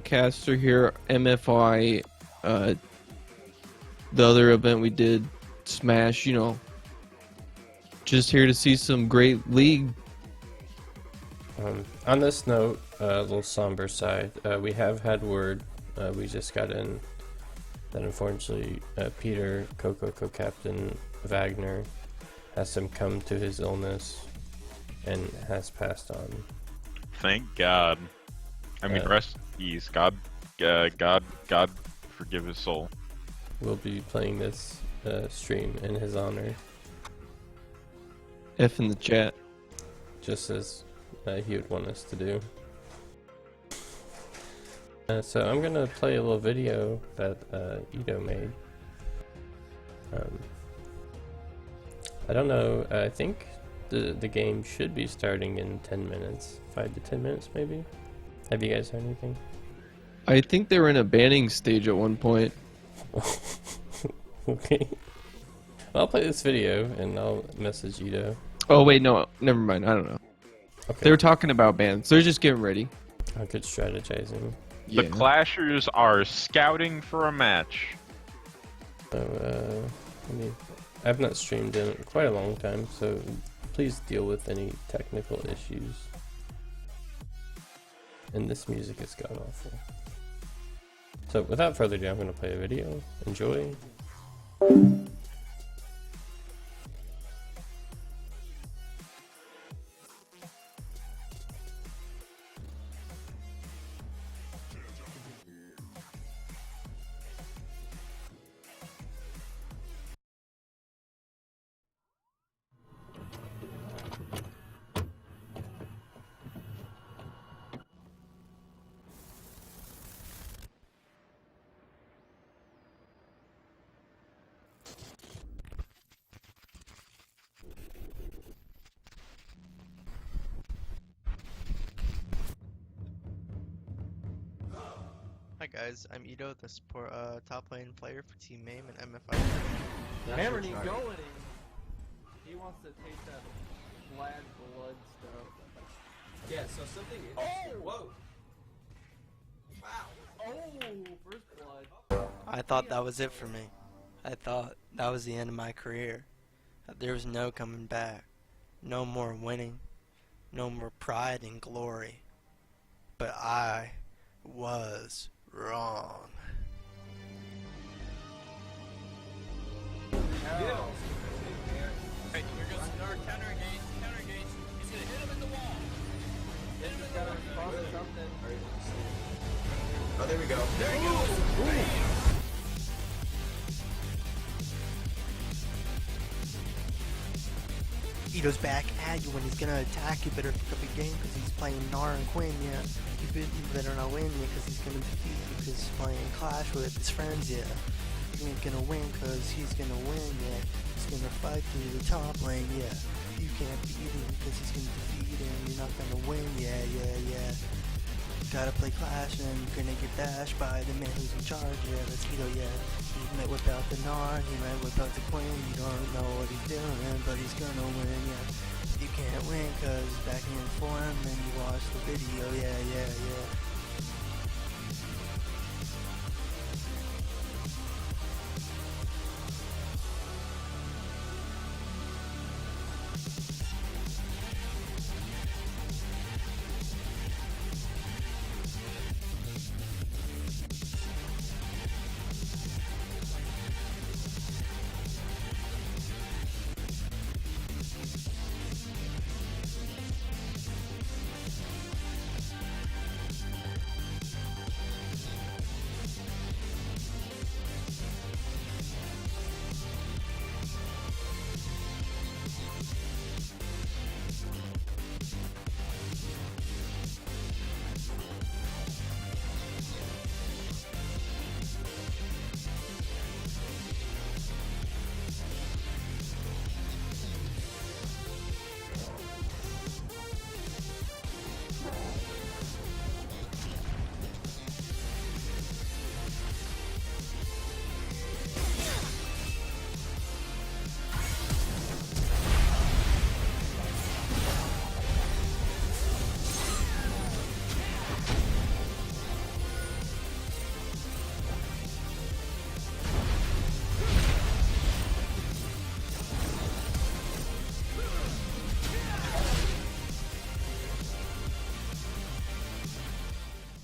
caster here, MFI, the other event we did, Smash, just here to see some great League. On this note, a little somber side, we have had word, we just got in, that unfortunately Peter, co-captain Wagner, has succumbed to his illness and has passed on. Thank God. I mean, rest in peace. God forgive his soul. We'll be playing this stream in his honor. F in the chat. Just as he would want us to do. So I'm gonna play a little video that Ito made. I don't know, I think the game should be starting in 10 minutes. 5 to 10 minutes maybe? Have you guys heard anything? I think they were in a banning stage at one point. Okay. I'll play this video and I'll message Ito. Oh wait, no, never mind. I don't know. Okay. They were talking about bans. They're just getting ready. Oh, good strategizing. The Clashers are scouting for a match. So, I've not streamed in quite a long time, so please deal with any technical issues. And this music is god awful. So without further ado, I'm going to play a video. Enjoy. Hi guys, I'm Ito, the support top lane player for Team MAME and MFI. Hammer ain't going in. He wants to taste that bland blood stuff. Yeah, so something interesting. Whoa! Wow! Oh, first blood. I thought that was it for me. I thought that was the end of my career. That there was no coming back. No more winning. No more pride and glory. But I was wrong. Yeah. Hey, here goes our counter engage. Counter engage. He's gonna hit him in the wall. Hit him in the wall. Oh, there we go. There he goes. Ito's back at you when he's gonna attack. You better pick up a game because he's playing Nar and Quinn, yeah. You better not win, yeah, because he's gonna defeat you because he's playing Clash with his friends, yeah. You ain't gonna win because he's gonna win, yeah. He's gonna fight through the top lane, yeah. You can't beat him because he's gonna defeat him. You're not gonna win, yeah. Gotta play Clash and you're gonna get bashed by the man who's in charge, yeah. That's Ito, yeah. He might whip out the Nar, he might whip out the Queen. You don't know what he's doing, but he's gonna win, yeah. You can't win cause he's backing in form and you watch the video, yeah.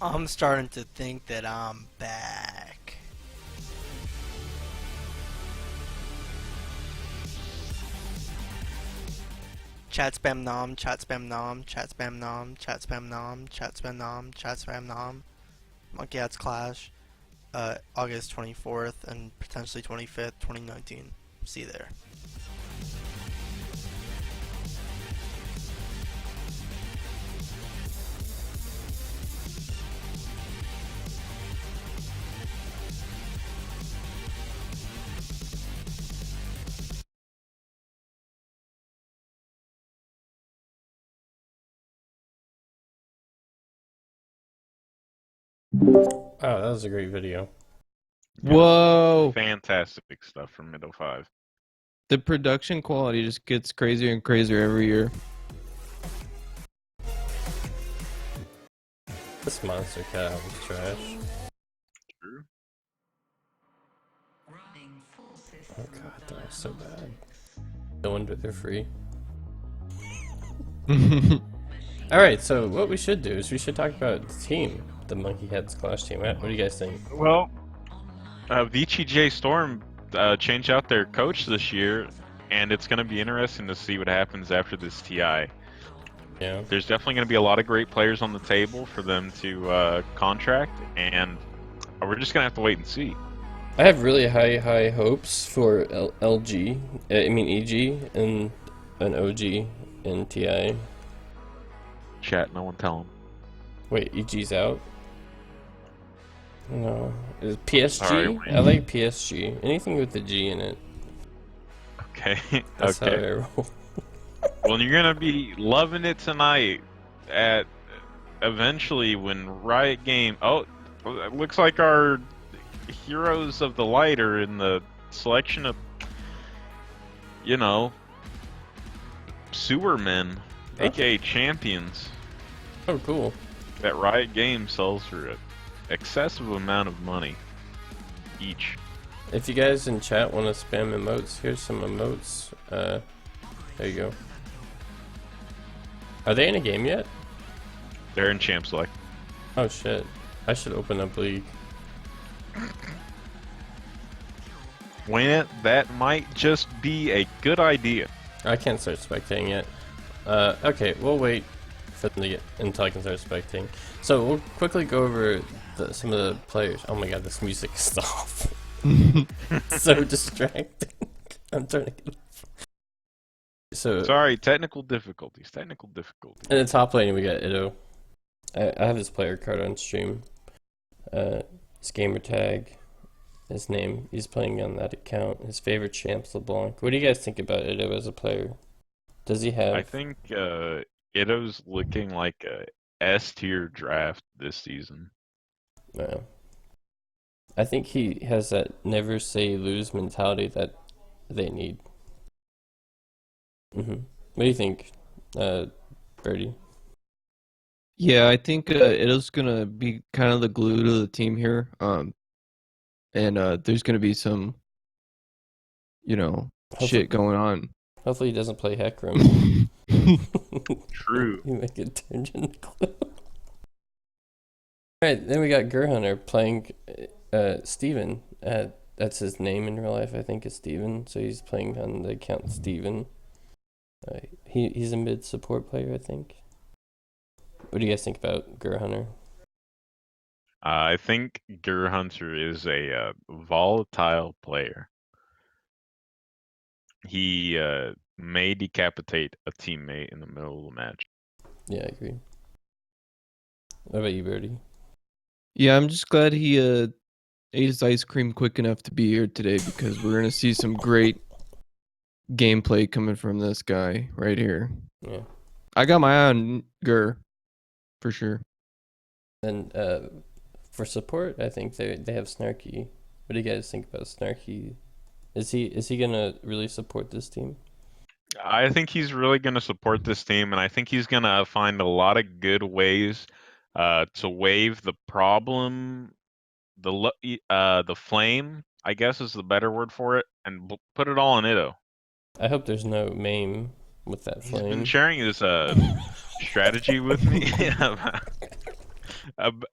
I'm starting to think that I'm back. Chat spam nom, chat spam nom, chat spam nom, chat spam nom, chat spam nom, chat spam nom. Monkeyhats Clash, August 24th and potentially 25th, 2019. See you there. Oh, that was a great video. Whoa! Fantastic stuff from Middle 5. The production quality just gets crazier and crazier every year. This monster cat was trash. True. Oh god, that was so bad. No wonder they're free. Alright, so what we should do is we should talk about the team, the Monkeyhats Clash team. What do you guys think? Well, VTJ Storm changed out their coach this year, and it's going to be interesting to see what happens after this TI. Yeah. There's definitely going to be a lot of great players on the table for them to contract, and we're just going to have to wait and see. I have really high hopes for EG, and an OG in TI. Chat, no one tell them. Wait, EG's out? No. Is PSG? Sorry, wait. I like PSG. Anything with the G in it. Okay. That's okay. how I roll. Well, you're gonna be loving it tonight. At eventually when Riot Game. Oh, it looks like our heroes of the light are in the selection of, you know, sewer men, aka champions. Oh, cool. That Riot Game sells for an excessive amount of money each. If you guys in chat want to spam emotes, here's some emotes. There you go. Are they in a game yet? They're in Champ Select. Oh shit. I should open up League. When that might just be a good idea. I can't start spectating yet. Okay, we'll wait for them to get until I can start spectating. So we'll quickly go over some of the players. Oh my god, this music is off. So distracting. I'm trying to get off. So Sorry, technical difficulties. Technical difficulties. in the top lane we got Ido. I have his player card on stream. His gamer tag, his name. He's playing on that account. His favorite champ's LeBlanc. What do you guys think about Ido as a player? Does he have? I think Ido's looking like a S tier draft this season. No. I think he has that never say lose mentality that they need. What do you think, Birdie? Yeah, I think Ido's gonna be kind of the glue to the team here. And there's gonna be some, shit going on. Hopefully he doesn't play Heckram. True. You make it turn into glue. Alright, then we got Gerhunter playing Steven. That's his name in real life, I think, is Steven. So he's playing on the account Steven. He's a mid support player, I think. What do you guys think about Gerhunter? I think Gerhunter is a volatile player. He may decapitate a teammate in the middle of the match. Yeah, I agree. What about you, Birdie? Yeah, I'm just glad he ate his ice cream quick enough to be here today because we're gonna see some great gameplay coming from this guy right here. Yeah. I got my eye on Gur, for sure. And for support, I think they have Snarky. What do you guys think about Snarky? Is he gonna really support this team? I think he's really going to support this team, and I think he's going to find a lot of good ways to wave the problem, the flame, I guess is the better word for it, and put it all on Ido. I hope there's no meme with that He's been flame. sharing his strategy with me Uh, b-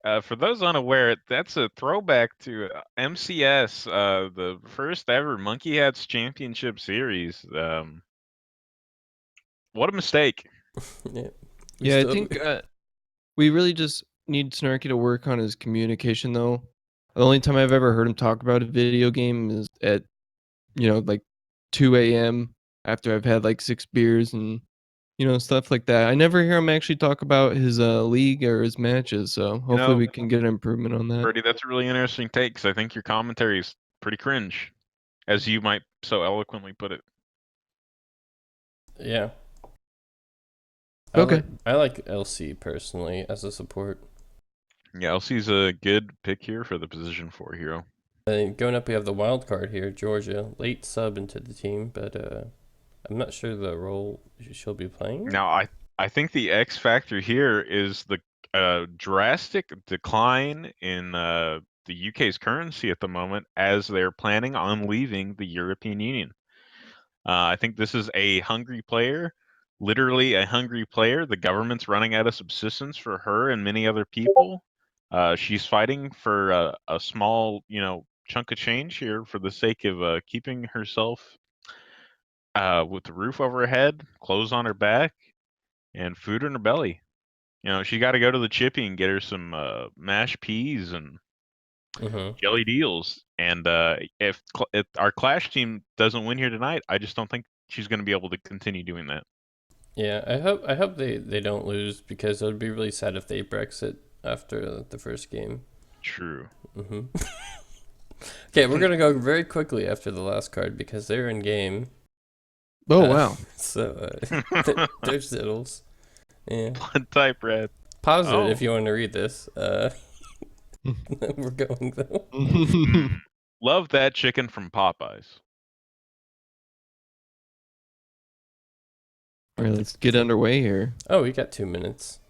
uh, for those unaware, that's a throwback to MCS, the first ever Monkeyhats Championship Series. What a mistake! Yeah. We Yeah, I still. think we really just need Snarky to work on his communication, though. The only time I've ever heard him talk about a video game is at, like 2 a.m. after I've had like 6 beers and, stuff like that. I never hear him actually talk about his league or his matches, so You hopefully know, we can get an improvement on that. Bertie, that's a really interesting take because I think your commentary is pretty cringe, as you might so eloquently put it. Yeah. Okay. I like LC personally as a support. Yeah, LC's a good pick here for the position 4 hero. Going up, we have the wild card here, Georgia, late sub into the team, but I'm not sure the role she'll be playing. Now, I think the X factor here is the drastic decline in the UK's currency at the moment as they're planning on leaving the European Union. I think this is a hungry player, literally a hungry player. The government's running out of subsistence for her and many other people. She's fighting for a small, chunk of change here for the sake of keeping herself with the roof over her head, clothes on her back, and food in her belly. She got to go to the chippy and get her some mashed peas and jelly deals. And if our Clash team doesn't win here tonight, I just don't think she's going to be able to continue doing that. Yeah, I hope they don't lose, because it would be really sad if they Brexit after the first game. True. Okay, we're gonna go very quickly after the last card because they're in game. Oh, wow. So there's Zittles. Yeah. Blood type red. Pause Oh. it if you want to read this. We're going though. Love that chicken from Popeyes. All right, let's get underway here. Oh, we got 2 minutes.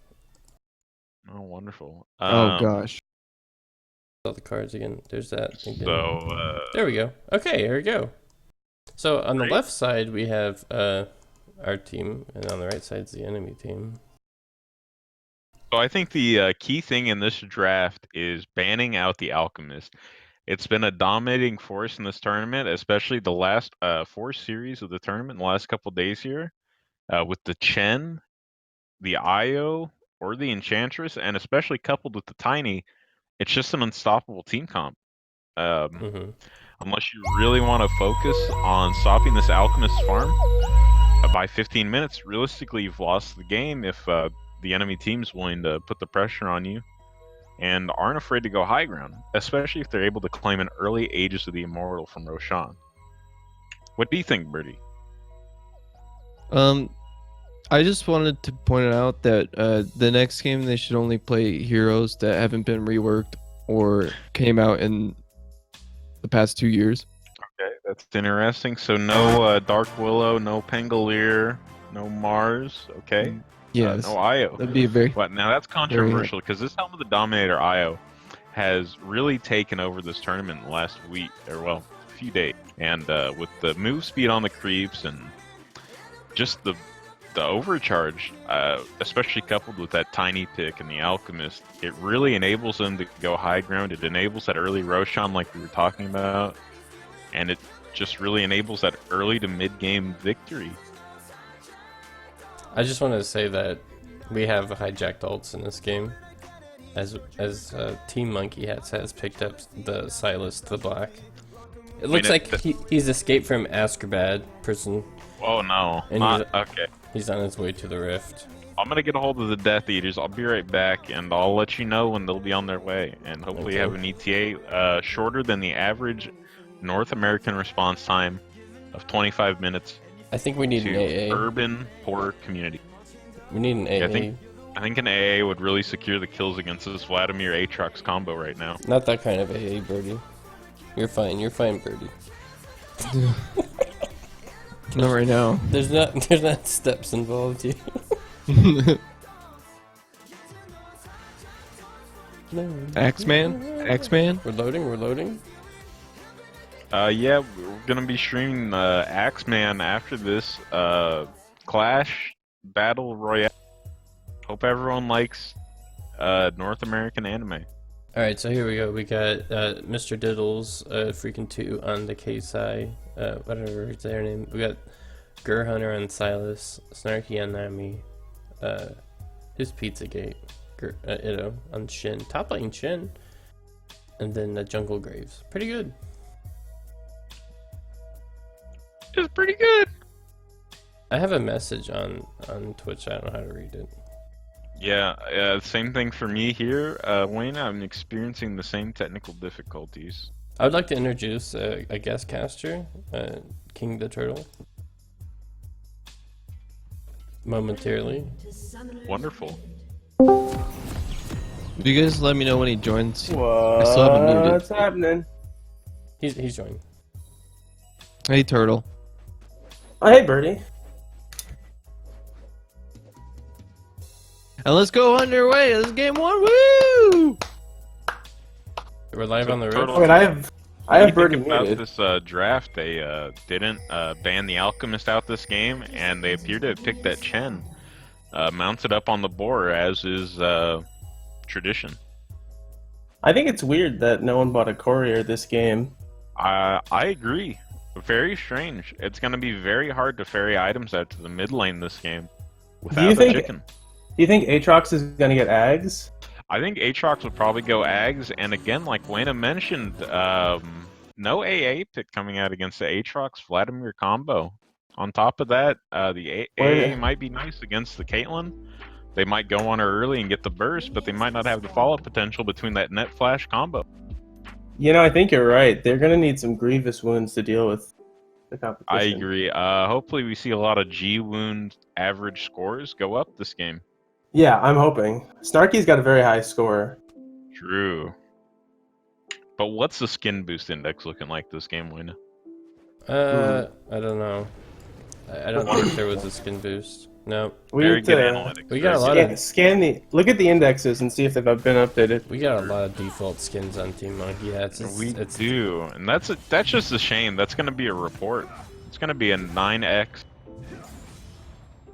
Oh, wonderful. Oh, gosh. All the cards again. There's that. Again. So, there we go. Okay, here we go. So on the Great. left side we have our team, and on the right side's the enemy team. So I think the key thing in this draft is banning out the Alchemist. It's been a dominating force in this tournament, especially the last 4 series of the tournament in the last couple days here, with the Chen, the Io, or the Enchantress, and especially coupled with the Tiny. It's just an unstoppable team comp. Unless you really want to focus on stopping this Alchemist farm by 15 minutes, realistically, you've lost the game if the enemy team's willing to put the pressure on you and aren't afraid to go high ground, especially if they're able to claim an early Aegis of the Immortal from Roshan. What do you think, Birdie? I just wanted to point out that the next game they should only play heroes that haven't been reworked or came out in the past 2 years. Okay, that's interesting. So no Dark Willow, no Pangolier, no Mars. Okay. Yeah, no Io. that'd be a very. But now that's controversial because this Helm of the Dominator Io has really taken over this tournament in the last week, or well, a few days. And with the move speed on the creeps and just the overcharge, especially coupled with that Tiny pick and the Alchemist, it really enables them to go high ground. It enables that early Roshan like we were talking about, and it just really enables that early to mid-game victory. I just wanted to say that we have hijacked ults in this game, as Team Monkeyhats has picked up the Silas the Black. It looks like he's escaped from Azkaban prison. Oh no, And okay. He's on his way to the Rift. I'm gonna get a hold of the Death Eaters. I'll be right back, and I'll let you know when they'll be on their way. And hopefully have an ETA shorter than the average North American response time of 25 minutes. I think we need to an AA. urban poor community. We need an AA. Yeah, I think an AA would really secure the kills against this Vladimir Aatrox combo right now. Not that kind of AA, Birdie. You're fine, Birdie. Not right now. There's not steps involved here. Axeman? We're loading. Yeah, we're gonna be streaming Axeman after this Clash Battle Royale. Hope everyone likes North American anime. Alright, so here we go. We got Mr. Diddles, freaking 2 on the K side. Whatever is their name. We got Gur Hunter on Silas, Snarky on Nami, his Pizzagate, Itto on Shin, top lane Shin, and then Jungle Graves. Pretty good. It's pretty good. I have a message on Twitch. I don't know how to read it. Yeah, same thing for me here. Wayne, I'm experiencing the same technical difficulties. I would like to introduce a guest caster, King the Turtle. Momentarily. Wonderful. You guys let me know when he joins. What's I still haven't muted. happening? He's joined. Hey, Turtle. Oh, hey, Birdie. And let's go underway. This is game 1. Woo! We're live on the Turtle- road. Wait, I What do have you Birdie think about muted. this draft? They didn't ban the Alchemist out this game, and they appear to have picked that Chen mounted up on the board, as is tradition. I think it's weird that no one bought a courier this game. I agree. Very strange. It's going to be very hard to ferry items out to the mid lane this game without you a think- chicken. Do you think Aatrox is gonna get Ags? I think Aatrox would probably go Ags, and again, like Wayna mentioned, no AA pick coming out against the Aatrox Vladimir combo. On top of that, the AA might be nice against the Caitlyn. They might go on her early and get the burst, but they might not have the follow-up potential between that net flash combo. You know, I think you're right. They're gonna need some grievous wounds to deal with the competition. I agree. Hopefully we see a lot of G wound average scores go up this game. Yeah, I'm hoping. Snarky's got a very high score. True. But what's the skin boost index looking like this game, Wayna? I don't know. I don't think there was a skin boost. No. We Very need good to analytics. We got a Very lot good. of scan the look at the indexes and see if they've been updated. we got a lot of default skins on Team Monkeyhats. We do, and that's just a shame. That's going to be a report. It's going to be a 9x.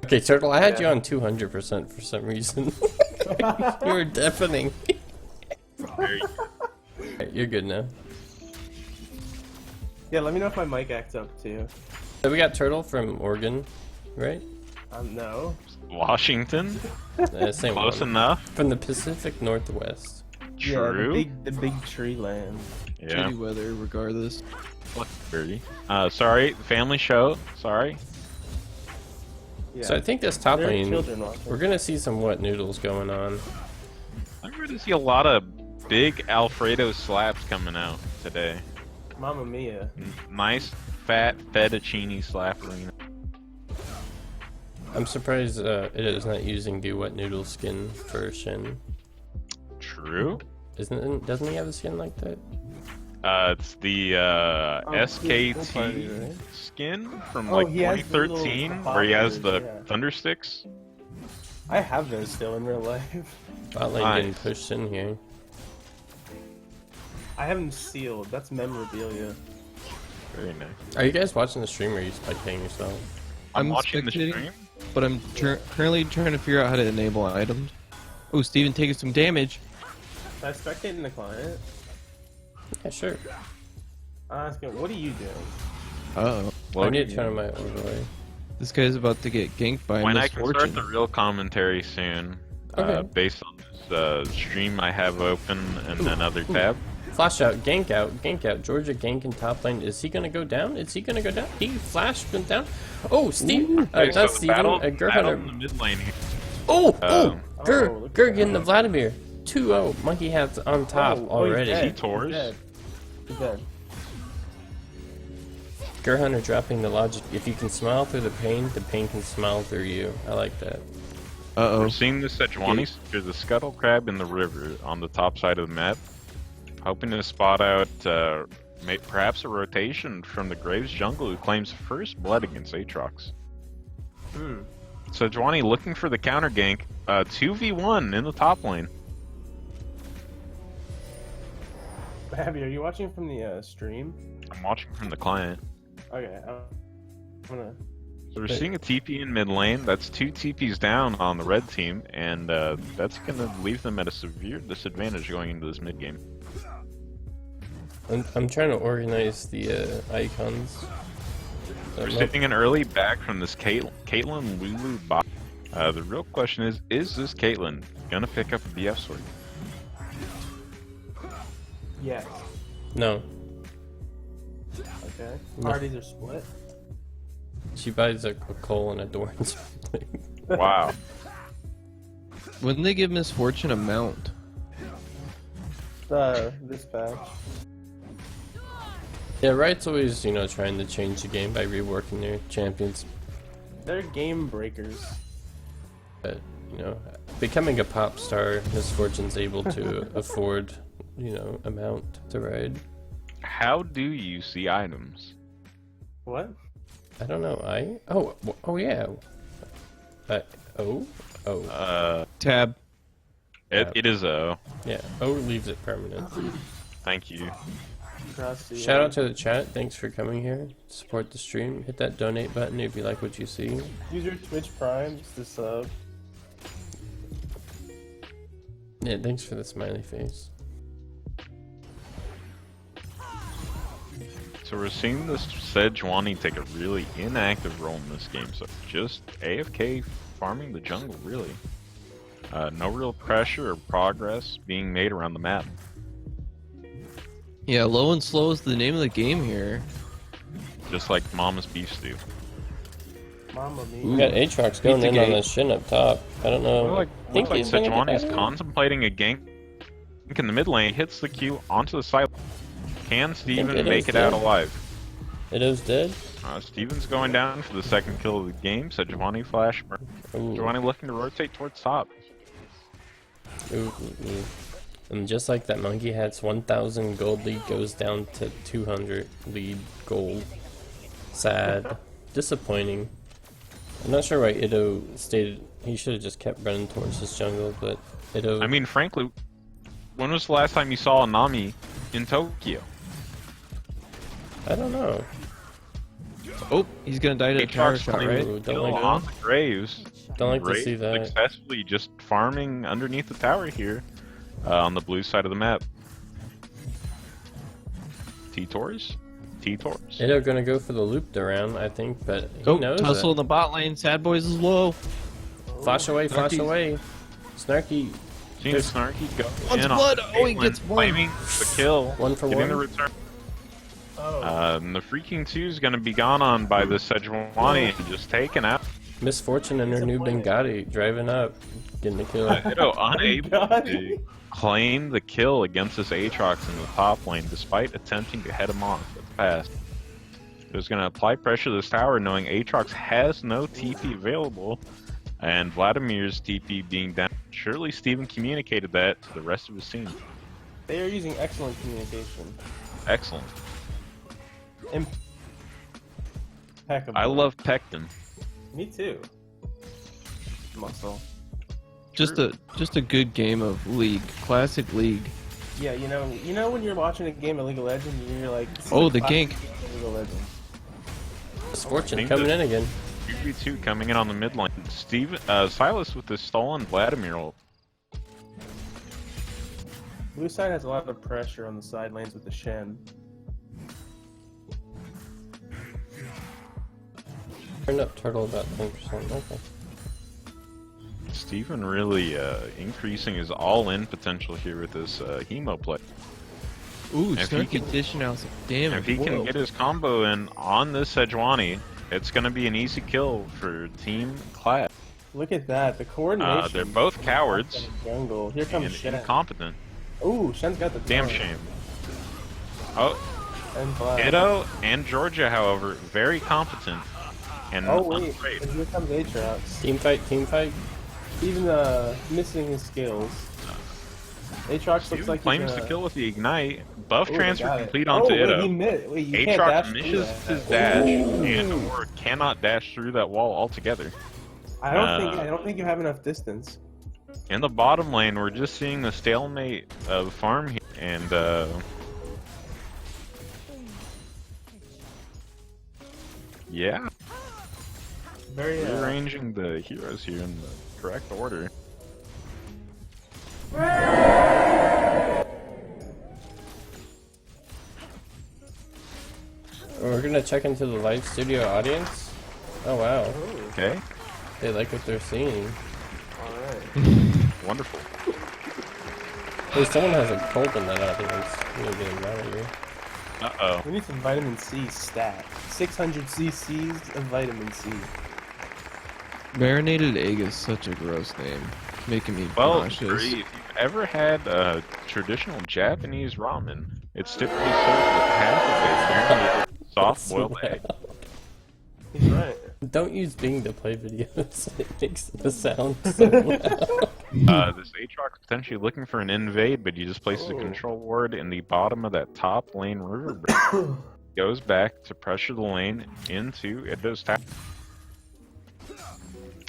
Okay, Turtle, I had you on 200% for some reason. You were deafening. Very Alright, you're good now. Yeah, let me know if my mic acts up too. So we got Turtle from Oregon, right? No. Washington, Same close one. enough. From the Pacific Northwest. True. Yeah, the big tree land. Yeah. Shitty weather, regardless. Fuck, Birdie. Sorry, family show. Sorry. Yeah. So I think this top There are lane, children watching. we're gonna see some wet noodles going on. I'm going to see a lot of big Alfredo slaps coming out today. Mamma mia. Nice fat fettuccine slap arena. I'm surprised it is not using the wet noodle skin for Shin. True. Doesn't he have a skin like that? It's the Pool party, SKT right? skin from Oh, like he has the little 2013, where he has the poppers, yeah. thunder sticks. I have those still in real life. Bot lane Nice. getting pushed in here. I have them sealed. That's memorabilia. Very nice. Are you guys watching the stream or are you spectating yourself? I'm I'm watching the spectating. stream. But I'm currently trying to figure out how to enable items. Oh, Steven taking some damage. So I spectated the client. Yeah, sure. I'm asking, what are you doing? Uh-oh. I need to turn my overlay. This guy's about to get ganked by When I can misfortune. start the real commentary soon, Okay. based on this stream I have open and another tab. Flash out, gank out, gank out. Georgia gank in top lane. Is he gonna go down? Is he gonna go down? He flashed went down. Oh, Steve. Okay, so That's the Steven. battle, Gur battle Hunter. in the mid lane here. Oh, Um, oh, look Gur at getting the that. Vladimir. 2-0. Monkey Hats on top He's already. dead. Tors. He's dead. He's dead. Gur Hunter dropping the logic. If you can smile through the pain can smile through you. I like that. Uh-oh. We're seeing this Sejuani. There's a scuttle crab in the river on the top side of the map. Hoping to spot out perhaps a rotation from the Graves jungle who claims first blood against Aatrox. Sejuani looking for the counter gank. 2v1 in the top lane. Abby, are you watching from the stream? I'm watching from the client. Okay, I'm gonna. So we're seeing a TP in mid lane. That's 2 TPs down on the red team, and that's going to leave them at a severe disadvantage going into this mid game. I'm trying to organize the icons. We're getting an early back from this Caitlyn Lulu bot. The real question is this Caitlyn going to pick up a BF sword? Yes. No. Okay. No. Parties are split. She buys a coal and a door and something. Wow. Wouldn't they give Miss Fortune a mount? This patch. Yeah, Riot's always, you know, trying to change the game by reworking their champions. They're game breakers. But, you know, becoming a pop star, Miss Fortune's able to afford, you know, a mount to ride. How do you see items? What? I don't know. Oh yeah. Tab. It is a. Yeah. O leaves it permanent. Thank you. Shout out to the chat. Thanks for coming here. Support the stream. Hit that donate button if you like what you see. Use your Twitch Prime just to sub. Yeah, thanks for the smiley face. So we're seeing this Sejuani take a really inactive role in this game. So just AFK farming the jungle, really. No real pressure or progress being made around the map. Yeah, low and slow is the name of the game here. Just like Mama's beef stew. Mama We mia. got Aatrox going in on the shin up top. I don't know. Looks I think like he's gonna Sejuani get is that. contemplating a gank in the mid lane, hits the Q onto the side. Can Steven it make is it out dead. alive? Ido's dead. Steven's going down for the second kill of the game. Sejuani flash. Sejuani looking to rotate towards top. Ooh. And just like that, Monkeyhats 1,000 gold lead goes down to 200 lead gold. Sad. Disappointing. I'm not sure why Ido stated he should have just kept running towards this jungle, but Ido... I mean, frankly, when was the last time you saw a Nami in Tokyo? I don't know. Oh, he's gonna die to a tower shot, right? Ooh, don't Kill like on that. the Graves. Don't like to Graves see that. successfully just farming underneath the tower here on the blue side of the map. T-Tors? T-Tors? Ido gonna go for the loop around, I think, but he Oh, knows tussle in it. the bot lane. Sad Boys is low. Flash away, flash Snarky's- away. Snarky, Seeing Snarky go Wants in on blood. Oh, he Caitlyn, gets one. claiming the kill, One for getting the one. return. Oh. The freaking 2 is going to be gone on by the Sejuani and just taken out. Miss Fortune and her new Bengati driving up, getting the kill. Ido unable God. to claim the kill against this Aatrox in the top lane despite attempting to head him off at the pass. Ido's going to apply pressure to this tower knowing Aatrox has no TP available and Vladimir's TP being down. Surely Steven communicated that to the rest of his team. They are using excellent communication. Excellent. Impeccable. I love Pectin. Me too. Muscle. Just a good game of League, classic League. Yeah, you know when you're watching a game of League of Legends and you're like, this is Oh, a the classic gank. game of League of Legends. Miss Fortune think coming that- in again. 2v2 coming in on the mid lane. Silas with the stolen Vladimir ult. Blue side has a lot of pressure on the side lanes with the Shen. Turned up turtle about 10%. Okay. Steven really increasing his all-in potential here with this Hemo play. Ooh, If he Snarky can- dishing out some damage. If he can Whoa. get his combo in on this Sejuani, it's going to be an easy kill for Team Clad. Look at that, the coordination. They're both cowards Jungle. Here comes and Shen. incompetent. Ooh, Shen's got the Damn tower. shame. Oh, And Vlad. Ido and Georgia, however, very competent and Oh wait, unafraid. and here comes Aatrox. Team fight, team fight. Even missing his skills. Aatrox looks Steven like claims he's the kill with the Ignite. Buff Ooh, transfer got it. complete onto wait, Ido. Wait, you can't dash Aatrox through misses that. his dash Ooh. and or cannot dash through that wall altogether. I don't think you have enough distance. In the bottom lane, we're just seeing the stalemate of farm here, and yeah, Very rearranging the heroes here in the correct order. We're gonna check into the live studio audience. Oh wow, Okay, they like what they're seeing. wonderful. Hey, someone has a cold in that audience. I'm gonna get him out of here. Uh-oh. We need some vitamin C stat. 600 cc's of vitamin C. Marinated egg is such a gross name. It's making me Well, nauseous. if you've ever had traditional Japanese ramen, it's typically served with half of a marinated soft-boiled egg. He's right. Don't use Bing to play videos. It makes the sound so loud. This Aatrox potentially looking for an invade, but he just places a control ward in the bottom of that top lane river bridge. Goes back to pressure the lane into Ido's tap.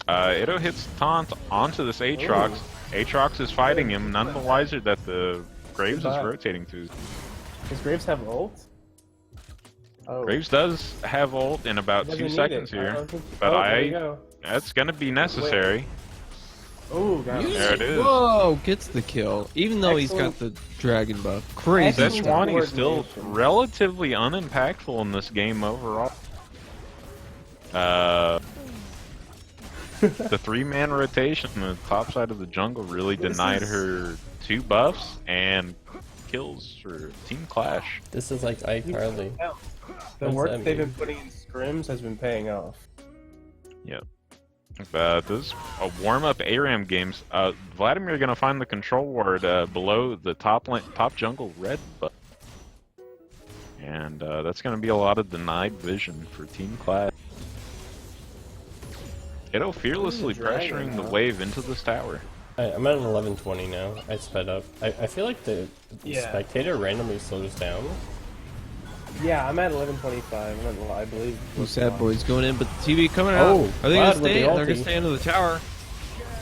Ido hits taunt onto this Aatrox. Aatrox is fighting him, none the wiser that the Graves is rotating to. Does Graves have ult? Oh. Graves does have ult in about Doesn't 2 need seconds it. here, There but you go. that's gonna be necessary. Oh, got him. There it is. Whoa, gets the kill. Even though he's got the dragon buff. Crazy. Excellent stuff. Sejuani is still coordination. relatively unimpactful in this game overall. The 3-man rotation on the top side of the jungle really denied her 2 buffs and kills for Team Clash. This is like iCarly. The What's work that they've mean? been putting in scrims has been paying off. Yep. This warm-up ARAM games. Vladimir gonna find the control ward below the top jungle red button, and that's gonna be a lot of denied vision for Team Clash. Ido fearlessly dragon, pressuring the huh? wave into this tower. I'm at an 11:20 now. I sped up. I feel like the spectator randomly slows down. Yeah, I'm at 11:25. I believe. Who's sad boys going in, but the TV coming out. Oh, Are they Vlad gonna with stay? the They're gonna ulti. stay under the tower.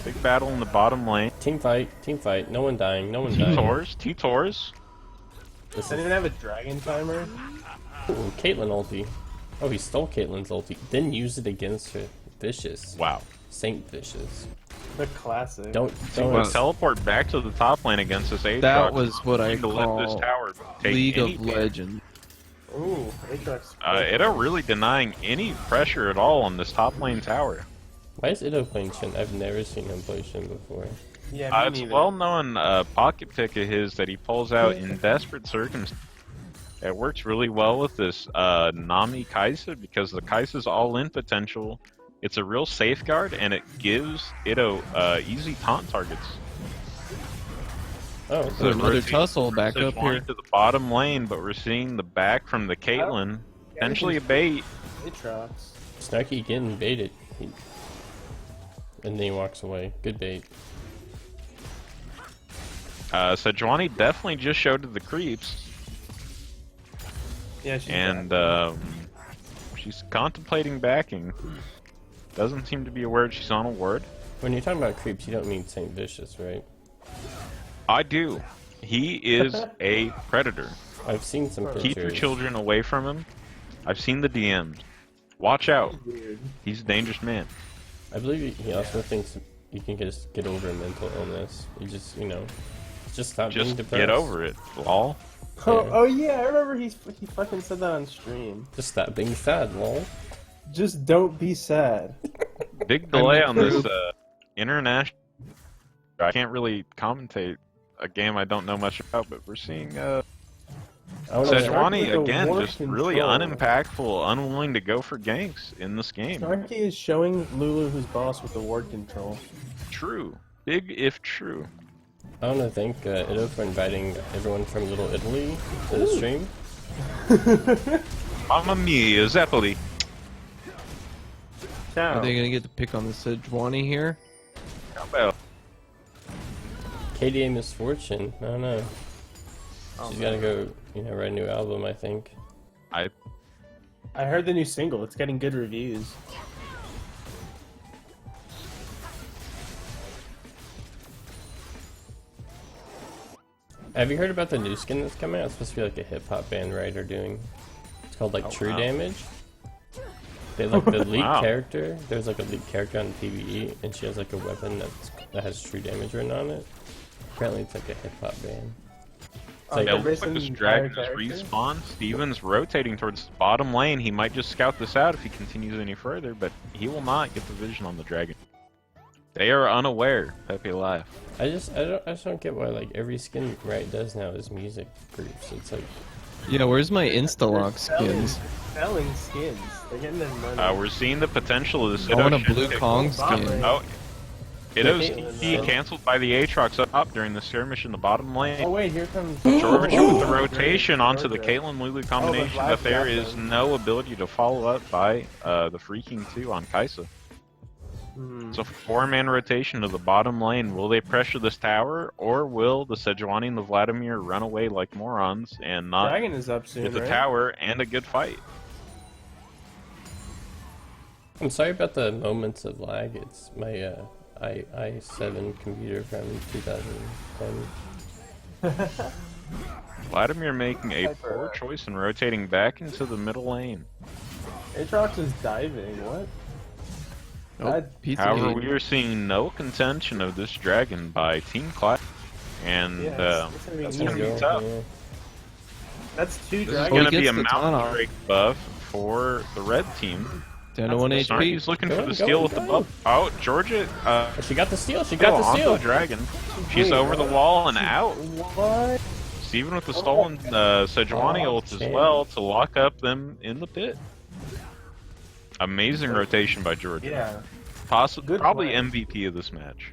Big battle in the bottom lane. Team fight. No one dying. No one Two dying. Tors, two Tors. This Does anyone have a dragon timer? Ooh, Caitlyn ulti. Oh, he stole Caitlyn's ulti. Then used it against her. Vicious. Wow. Saint Vicious. The classic. Don't. Well, teleport back to the top lane against this Aatrox. That was what I to let this call tower take League any of damage. Legends. Ooh, Aatrox. Ido really denying any pressure at all on this top lane tower. Why is Ido playing Shin? I've never seen him play Shin before. Yeah, It's a well-known pocket pick of his that he pulls out in desperate circumstances. It works really well with this Nami Kaisa because the Kaisa's all-in potential. It's a real safeguard, and it gives Ido easy taunt targets. Oh, So another tussle back up here. To the bottom lane, but we're seeing the back from the Caitlyn. Potentially a bait. Aatrox. Snarky getting baited. And then he walks away. Good bait. Sejuani definitely just showed to the creeps, Yeah, she's and back. she's contemplating backing. Doesn't seem to be aware she's on a ward. When you're talking about creeps, you don't mean Saint Vicious, right? I do. He is a predator. I've seen some pictures. Keep your children away from him. I've seen the DMs. Watch out. Weird. He's a dangerous man. I believe he also thinks you can just get over a mental illness. You just, just stop being Just depressed. get over it, lol. Oh yeah, I remember he fucking said that on stream. Just stop being sad, lol. Just don't be sad. Big delay on this international. I can't really commentate a game I don't know much about, but we're seeing Sejuani With the again, ward just really control. unimpactful, unwilling to go for ganks in this game. Snarky is showing Lulu who's boss with the ward control. True. Big if true. I want to thank Ido for inviting everyone from Little Italy to the stream. Mamma mia, Zeppeli. Ciao. Are they gonna get the pick on the Sejuani here? Well, KDA Misfortune. I don't know. She's gotta go, write a new album, I think. I heard the new single. It's getting good reviews. Have you heard about the new skin that's coming out? It's supposed to be like a hip hop band writer doing. It's called like True wow. Damage. They like the lead Wow. character. There's like a lead character on PvE, and she has like a weapon that has true damage written on it. Apparently, it's like a hip hop band. Oh, like- Yeah, they're it looks like basing this dragon higher is character? respawn. Steven's rotating towards the bottom lane. He might just scout this out if he continues any further, but he will not get the vision on the dragon. They are unaware. Pepe laugh. I just don't get why like every skin Riot does now is music groups. It's like Yeah, where's my Instalock They're selling- skins? Selling skins. They're getting their money. We're seeing the potential of this. I want a Ido blue Shin Kong pick. skin. Oh, Ido's Okay. TP canceled by the Aatrox up during the skirmish in the bottom lane. Oh wait, here comes Georgia Oh, with the rotation onto the Georgia. Caitlyn Lulu combination, Vlad but there got is them. no ability to follow up by the Freaking 2 on Kaisa. Mhm. So 4-man rotation to the bottom lane. Will they pressure this tower, or will the Sejuani and the Vladimir run away like morons and not Dragon is up soon, get the right? tower and a good fight? I'm sorry about the moments of lag. It's my i7 computer from 2010. Vladimir making a Hyper. poor choice and rotating back into the middle lane. Aatrox is diving. What? Oh, That- Pizza However, Gate. we are seeing no contention of this dragon by Team Clash, and Yeah, it's gonna be that's easy. going to be Go, tough. yeah. That's two This is dragons. going to he be a gets the mountain Tana. break buff for the red team. Down to 1 That's HP. He's looking Go for on, the go steal on, with the go buff. Oh, Georgia, She got the steal. She still got the onto steal. the dragon. She's Wait, over the what? wall and out. What? Steven with the stolen Sejuani ult as shit. well to lock up them in the pit. Amazing rotation by Georgia. Yeah. Possibly, Good probably play. MVP of this match.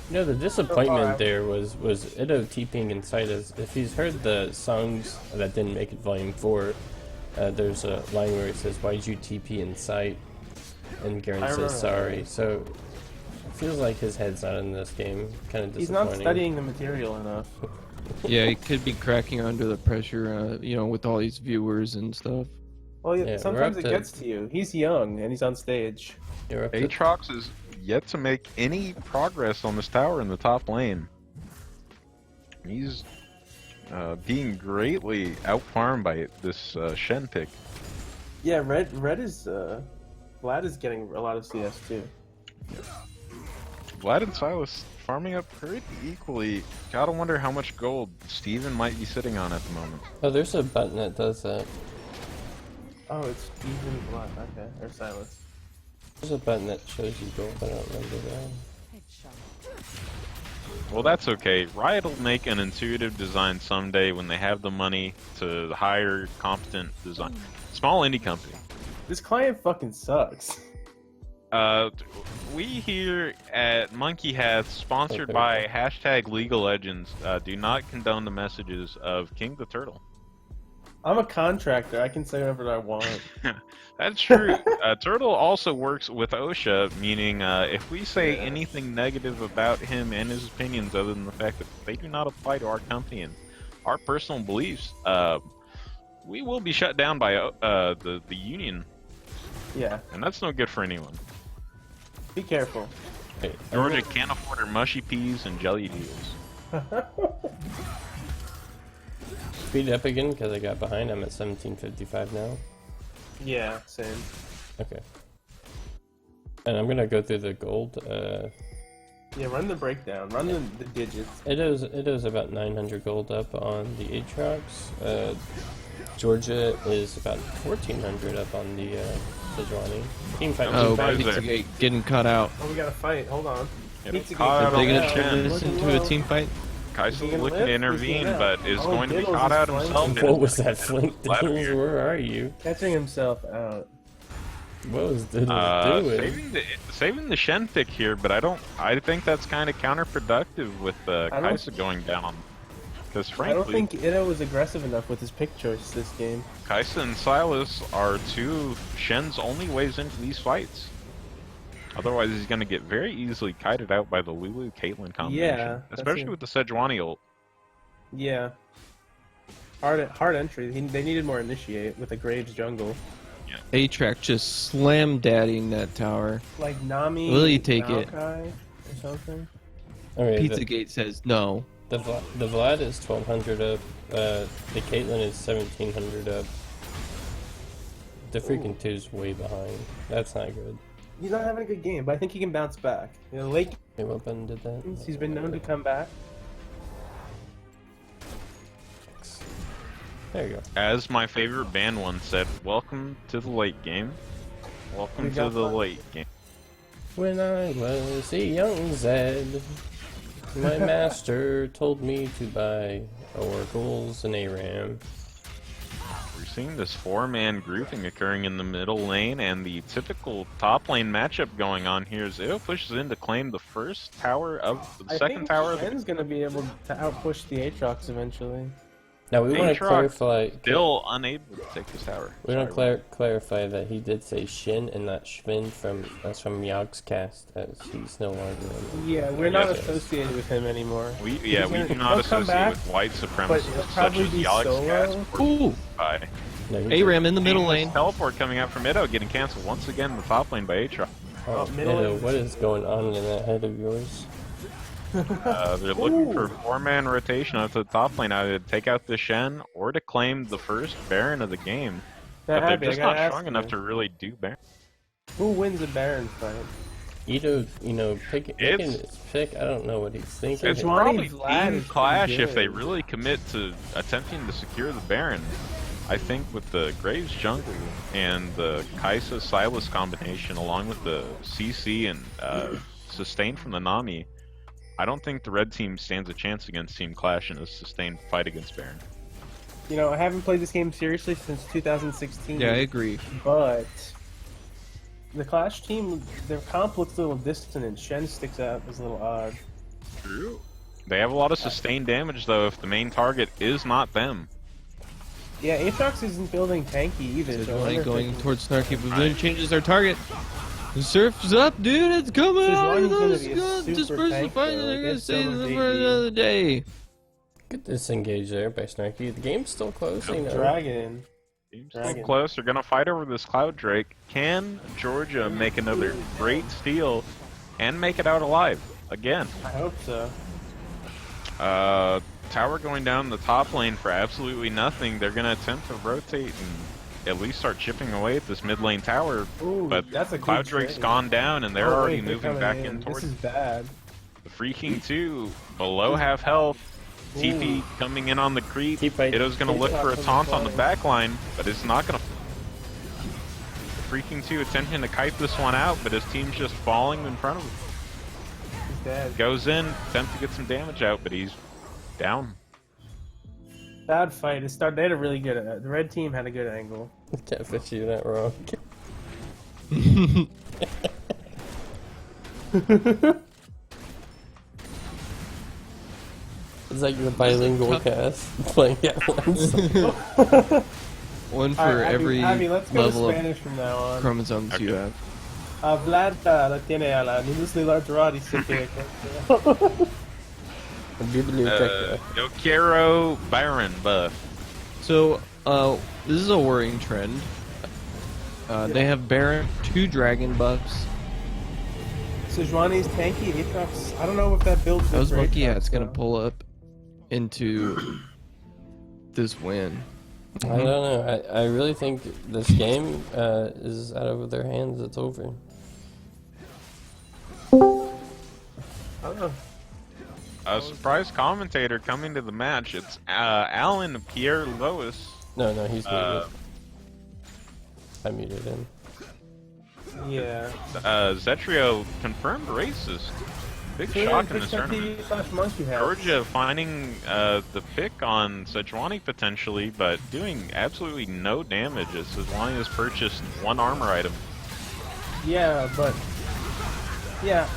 You know, the disappointment far. there was Ido TPing inside us. If he's heard the songs that didn't make it Volume 4, there's a line where it says, "Why'd you TP in sight?" And Garen I remember says sorry. So it feels like his head's not in this game. Kind of He's disappointing. not studying the material enough. Yeah, he could be cracking under the pressure, you know, with all these viewers and stuff. Well, Yeah, we're sometimes up it to- gets to you. He's young and he's on stage. You're up to- Aatrox is yet to make any progress on this tower in the top lane. He's being greatly outfarmed by this Shen pick. Yeah, red is Vlad is getting a lot of CS too. Vlad and Silas farming up pretty equally. Gotta wonder how much gold Steven might be sitting on at the moment. Oh, there's a button that does that. Oh, it's even Vlad. Okay, or Silas. There's a button that shows you gold. I don't remember that. Well, that's okay. Riot will make an intuitive design someday when they have the money to hire competent design. Small indie company. This client fucking sucks. We here at Monkeyhats, sponsored by #Legal Legends, do not condone the messages of King the Turtle. I'm a contractor. I can say whatever I want. That's true. Turtle also works with OSHA, meaning if we say anything negative about him and his opinions, other than the fact that they do not apply to our company and our personal beliefs, we will be shut down by the union, Yeah, and that's no good for anyone. be careful. Wait, Georgia can't afford her mushy peas and jelly deals. speed up again because I got behind. I'm at 1755 now. Yeah, same. Okay. And I'm gonna go through the gold. Yeah, run the breakdown. Run the digits. It is about 900 gold up on the Aatrox. Georgia is about 1400 up on the Sejuani. Team fight. Oh, Team fight. Pizza Pizza Gate getting cut out. Oh, we gotta fight. Hold on. Getting Pizza caught Gate. out Are they on gonna the turn chin. this Looking into a low. team fight? Kaisa's Is he gonna looking live? to He's intervene, getting but out. is Oh, going to be Diddles caught is out flanking. himself. What was that, Flint? Vladimir. Diddles, where are you? Catching himself out. What was Diddles doing? Saving the Shen pick here, but I think that's kind of counterproductive with don't- Kaisa going down. Because I don't frankly, think Ido was aggressive enough with his pick choice this game. Kaisa and Silas are two Shen's only ways into these fights. Otherwise, he's going to get very easily kited out by the Lulu Caitlyn combination, Yeah, that's especially it. with the Sejuani ult. Yeah. Hard entry. They needed more initiate with a Graves jungle. A-Track just slam daddying that tower. Like Nami. Will he take it? Maokai or something. Okay, Pizza Gate says no. the Vlad is 1200 up. The Caitlyn is 1700 up. The freaking 2's way behind. That's not good. He's not having a good game, but I think he can bounce back. You know, late Hey, what button did that? games, he's been known to come back. There you go. As my favorite band once said, welcome to the late game. Welcome to the late game. When I was a young Zed, my master told me to buy oracles and ARAM. We're seeing this 4-man grouping occurring in the middle lane, and the typical top lane matchup going on here. Zeo pushes in to claim the first tower of the second tower of the Shen's gonna be able to outpush the Aatrox eventually. Now we want to Aatrox clarify. still unable to take this tower. We want to clarify that he did say Shin and not Schvin that's from Yog's cast, as he's no longer in. Yeah, we're not Yes. associated with him anymore. We do He'll not come associate back, with white but supremacists he'll such probably as be Yog's solo. cast. Ooh, By No, he ARAM in the middle Seamless lane. teleport coming out from Ido, getting cancelled once again in the top lane by Aatrox. Oh, middle Edo, lane. what is going on in that head of yours? They're looking for 4-man rotation up to the top lane, either to take out the Shen or to claim the first Baron of the game. Now, But they're Abby, I just gotta not ask strong you, enough to really do Baron. Who wins a Baron fight? Edo, making It's- his pick, I don't know what he's thinking. It's It's Sejuani probably Vlad Team is Clash pretty if they good. really commit to attempting to secure the Baron. I think with the Graves jungle and the Kaisa Silas combination, along with the CC and sustain from the Nami, I don't think the red team stands a chance against Team Clash in a sustained fight against Baron. You know, I haven't played this game seriously since 2016. Yeah, I agree. But the Clash team, their comp looks a little distant, and Shen sticks out as a little odd. True. They have a lot of sustained damage though if the main target is not them. Yeah, Aatrox isn't building tanky either. So I wonder Sejuani if going they can- towards Snarky Baboon changes our target. The surf's up, dude. It's coming out. Sejuani's gonna Let's be a go. super Disperse the tank, fight. though. They're gonna Against save someone's them for AD. another day. Good disengage there by Snarky. The game's still close, you know. Dragon. Team's Dragon. still close. They're gonna fight over this Cloud Drake. Can Georgia make another great steal and make it out alive again? I hope so. Tower going down the top lane for absolutely nothing. They're gonna attempt to rotate and at least start chipping away at this mid lane tower. Ooh, But that's a good Cloud Drake's trade. gone down and they're Oh, already wait, they're moving coming back in. in towards This is bad. the Freaking 2 below half health. TP coming in on the creep. Keep fighting. Ido's gonna Keep look for a fighting. taunt on the back line, but it's not gonna. The Freaking 2 attempting to kite this one out, but his team's just falling in front of him. He's dead. Goes in, attempt to get some damage out, but he's down. Bad fight. It started. They had a really good. The red team had a good angle. Catfish, you're not wrong. It's like the bilingual cast playing at once. One for Alright, every Abby, let's go to level of Spanish from now on. chromosomes you Okay. have. Hablar la tiene a la Ninduslilar dice que. Biblioteca. Yo quiero Baron buff. So, this is a worrying trend. They have Baron, 2 dragon buffs. Sejuani's tanky, Aatrox. I don't know if that builds. Those good for Monkeyhats Aatrox, gonna though. pull up into this win. I don't know. I really think this game is out of their hands. It's over. I don't know. A surprise commentator coming to the match. It's Alan Pierre Lois. No, he's muted. Uh, I muted him. Yeah. Zetrio confirmed racist. Big shock in this tournament. Monkeyhats. Georgia finding the pick on Sejuani potentially, but doing absolutely no damage as Sejuani has purchased 1 armor item. Yeah, but yeah.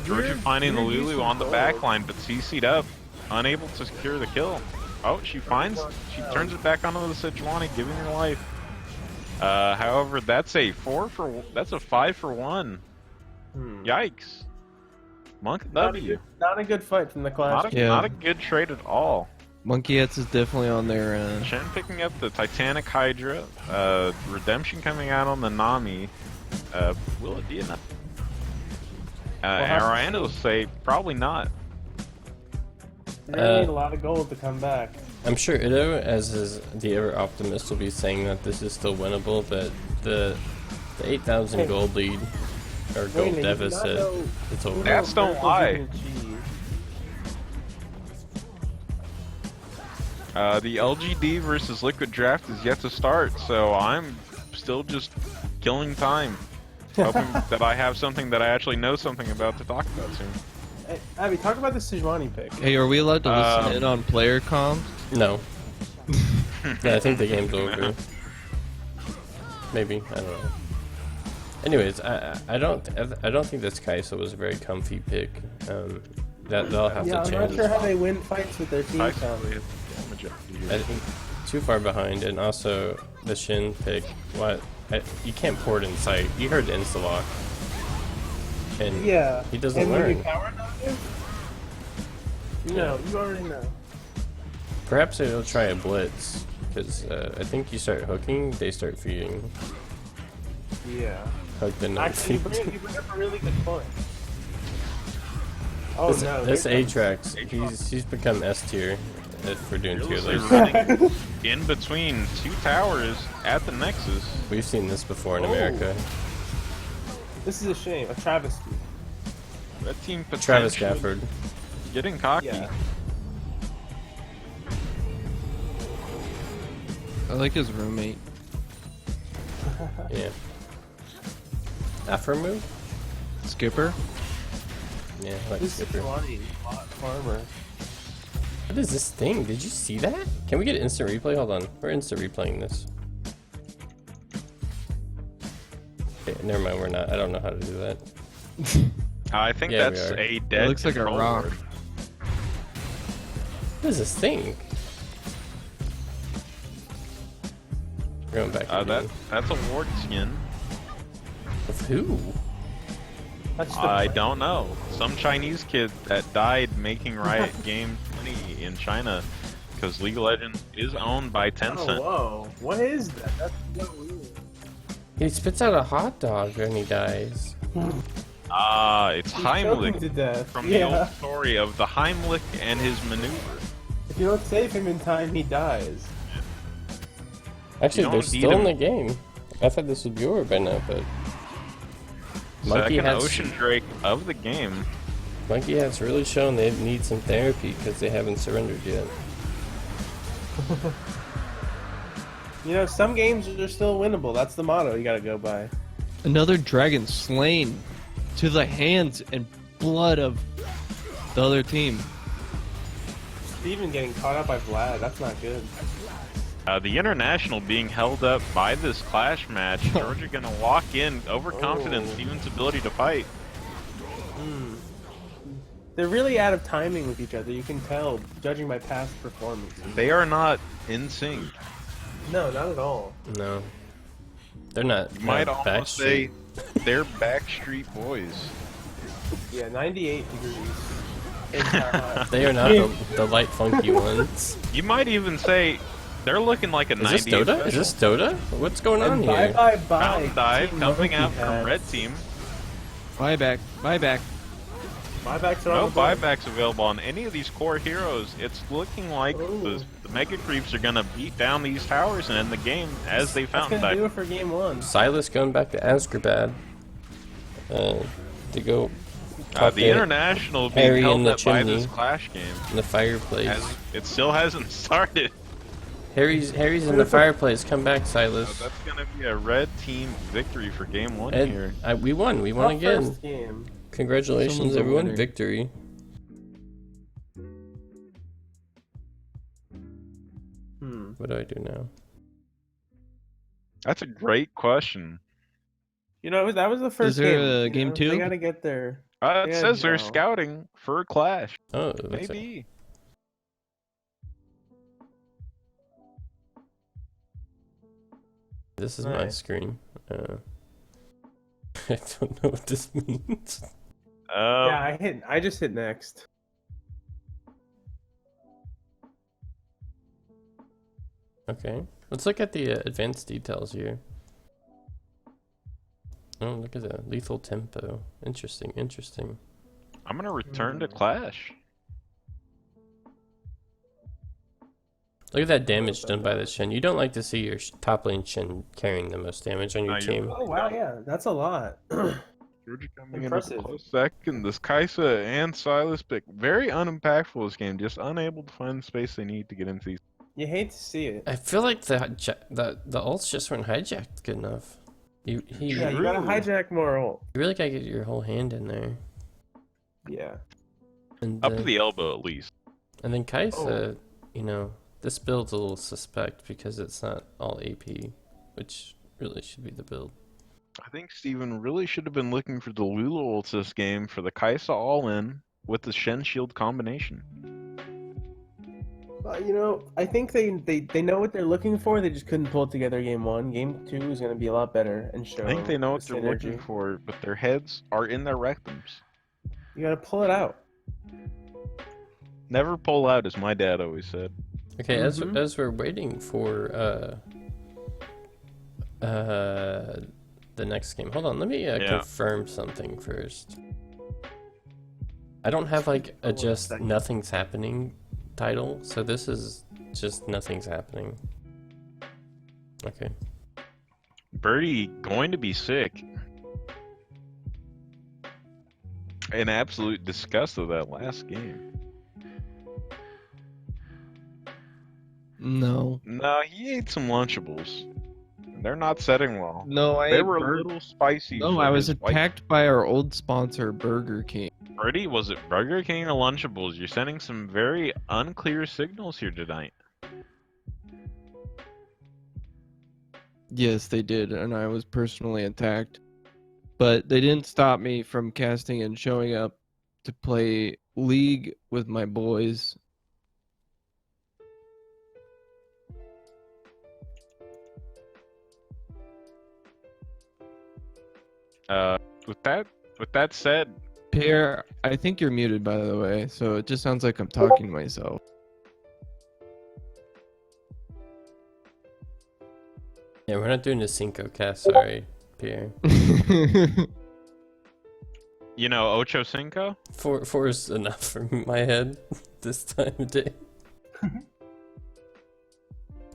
Georgia finding the Lulu on the back line, but CC'd up, unable to secure the kill. Oh, she turns it back onto the Sejuani, giving her life. However, that's a 5 for 1. Yikes. Monk W. Not a good fight from the Clash. Yeah. Not a good trade at all. Monkeyhats is definitely on their Shen picking up the Titanic Hydra, Redemption coming out on the Nami. Will it be enough? Ariana will say probably not. You're gonna need a lot of gold to come back. I'm sure Ido, as is the ever optimist, will be saying that this is still winnable, but the 8,000 gold lead or gold deficit, it's over. Stats don't lie. The LGD versus Liquid Draft is yet to start, so I'm still just killing time, hoping that I have something that I actually know something about to talk about soon. Hey, Abby, talk about the Sejuani pick. Hey, are we allowed to listen in on player comms? No. Yeah, I think the game's over. Maybe, I don't know. Anyways, I don't think this Kai'Sa was a very comfy pick. That'll have to I'm change. not sure how they win fights with their team. I think too far behind, and also the Shin pick. What? You can't port in sight. You heard Instalock. And Yeah. he doesn't and learn. No, you already know. Perhaps they'll try a blitz, because I think you start hooking, they start feeding. Yeah. Hook the no Actually, feed. you bring up a really good point. Oh no. This Atrax, he's become S tier if we're doing tier Fearlessly lists. running in between two towers at the Nexus. We've seen this before in America. This is a shame. A travesty. Red team Travis potentially Gafford. getting cocky. Yeah. I like his roommate. Yeah. Afro Skipper? Yeah, I like This Skipper. Sejuani farmer. What is this thing? Did you see that? Can we get instant replay? Hold on. We're instant replaying this. Okay, never mind, we're not. I don't know how to do that. I think Yeah, that's we are. a dead It looks like a control rock. board. What is this thing? We're going back again. That's a ward skin. Of who? That's the I don't know. Some Chinese kid that died making Riot Game 20 in China because League of Legends is owned by Tencent. Oh, whoa. What is that? That's so weird. He spits out a hot dog when he dies. It's He's choking Heimlich to death. from the old story of the Heimlich and his maneuver. If you don't save him in time, he dies. Actually, don't they're need still in him. the game. I thought this would be over by now, but Second Monkeyhats, Ocean Drake of the game. Monkeyhats really shown they need some therapy because they haven't surrendered yet. You know, some games are still winnable. That's the motto you gotta go by. Another dragon slain to the hands and blood of the other team. Steven getting caught up by Vlad. That's not good. The International being held up by this Clash match. Georgia gonna walk in overconfident in Steven's ability to fight. They're really out of timing with each other. You can tell, judging by past performance. They are not in sync. No, not at all. No, they're not. You might almost say Backstreet. they're Backstreet Boys. Yeah, 98 degrees. They are not the light, funky ones. You might even say they're looking like a Is this 98 Dota? Is this Dota? What's going on And here? bye. Fountain Dive Team coming out Monkeyhats. from Red Team. Buyback. Buybacks are on No the board. buybacks available on any of these core heroes. It's looking like the Mega Creeps are gonna beat down these towers and end the game as they That's Fountain gonna do Dive. it for game one. Silas going back to Azkrabad to go. The International being Harry held in the up by chimney. this Clash game. in the fireplace. As it still hasn't started. Harry's in the fireplace. Come back, Silas. That's gonna be a Red Team victory for game one Ed, here. we won. We won Tough again. first game. Congratulations, Someone's a everyone! winner. Victory. What do I do now? That's a great question. You know, that was the first there game. a you game know? two? They gotta get there. It Yeah, says they're no. scouting for Clash. Oh, that's it. Maybe. This is my Nice. screen. I don't know what this means. Yeah, I just hit next. Okay, let's look at the advanced details here. Oh, look at that lethal tempo. Interesting, interesting. I'm gonna return to Clash. Look at that damage done by the Shen. You don't like to see your top lane Shen carrying the most damage on your Now you're team. Oh wow, yeah, that's a lot. Georgia coming Impressive. in a close second. This Kaisa and Silas pick very unimpactful this game, just unable to find the space they need to get into these. You hate to see it. I feel like the ults just weren't hijacked good enough. You Yeah, you gotta hijack more ult. really gotta get your whole hand in there. Yeah. And Up to the elbow at least. and then Kaisa, you know, this build's a little suspect because it's not all AP, which really should be the build. I think Steven really should have been looking for the Lulu ults this game for the Kaisa all-in with the Shen Shield combination. You know, I think they know what they're looking for. They just couldn't pull it together game 1. Game 2 is going to be a lot better and show. I think they know what the they're looking synergy. for, but their heads are in their rectums. You got to pull it out. Never pull out, as my dad always said. Okay, as we're waiting for the next game, hold on, let me confirm something first. I don't have like a just nothing's happening title, so this is just nothing's happening. Okay. Birdie going to be sick. In absolute disgust of that last game. No. No, he ate some Lunchables. They're not setting well. No, They were a little spicy. No, for I was his white- attacked by our old sponsor, Burger King. Birdie, was it Burger King or Lunchables? You're sending some very unclear signals here tonight. Yes, they did, and I was personally attacked. But they didn't stop me from casting and showing up to play League with my boys. With that said, Pierre, I think you're muted, by the way, so it just sounds like I'm talking to myself. Yeah, we're not doing a Cinco cast, sorry, Pierre. you know, Ocho Cinco? Four is enough for my head this time of day.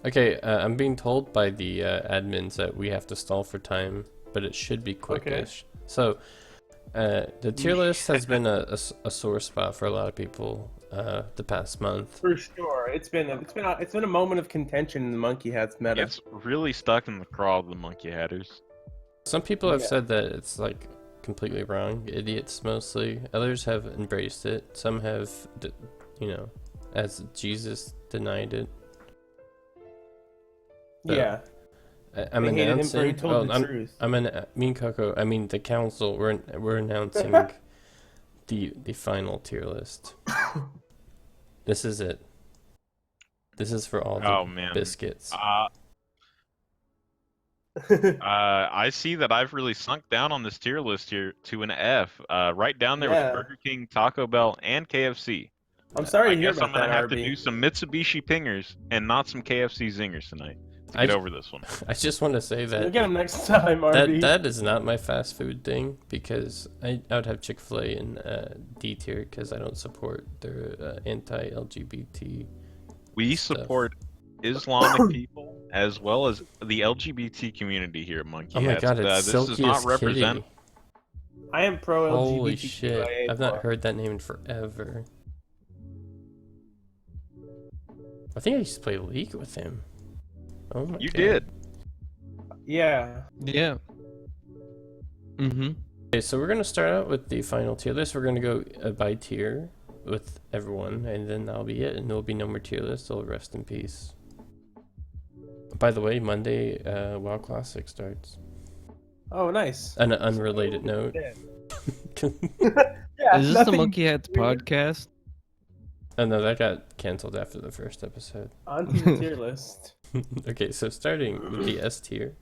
Okay, I'm being told by the admins that we have to stall for time, but it should be quickish. So, the tier list has been a sore spot for a lot of people the past month. For sure, it's been a moment of contention in the Monkeyhats meta. It's really stuck in the craw of the Monkey Hatters. Some people have said that it's like completely wrong, idiots mostly. Others have embraced it. Some have, you know, as Jesus denied it. But Yeah. I'm They hated him for he announcing. told the truth. Me and Coco. I mean, the council. We're announcing the final tier list. This is it. This is for all the biscuits. I see that I've really sunk down on this tier list here to an F. Right down there with Burger King, Taco Bell, and KFC. I'm sorry to hear I guess about I'm gonna that, have to RB. do some Mitsubishi pingers and not some KFC zingers tonight to get over this one. I just want to say that We'll get him next time, RB. that is not my fast food thing, because I would have Chick-fil-A in D tier because I don't support their anti-LGBT. We stuff. support Islamic people as well as the LGBT community here at Monkey Oh my Hats. god, it's this does not Silkiest represent. Kitty. I am pro LGBT. Holy shit! I've not heard that name in forever. I think I used to play League with him. Oh my You god. did. Yeah. Yeah. Mm-hmm. Okay, so we're gonna start out with the final tier list. We're gonna go by tier with everyone, and then that'll be it. And there'll be no more tier list. So rest in peace. By the way, Monday, WoW Classic starts. Oh, nice. On an unrelated note. Yeah, Is this the Monkey Hats podcast? Oh no, that got canceled after the first episode. On to the tier list. Okay, so starting with the S tier.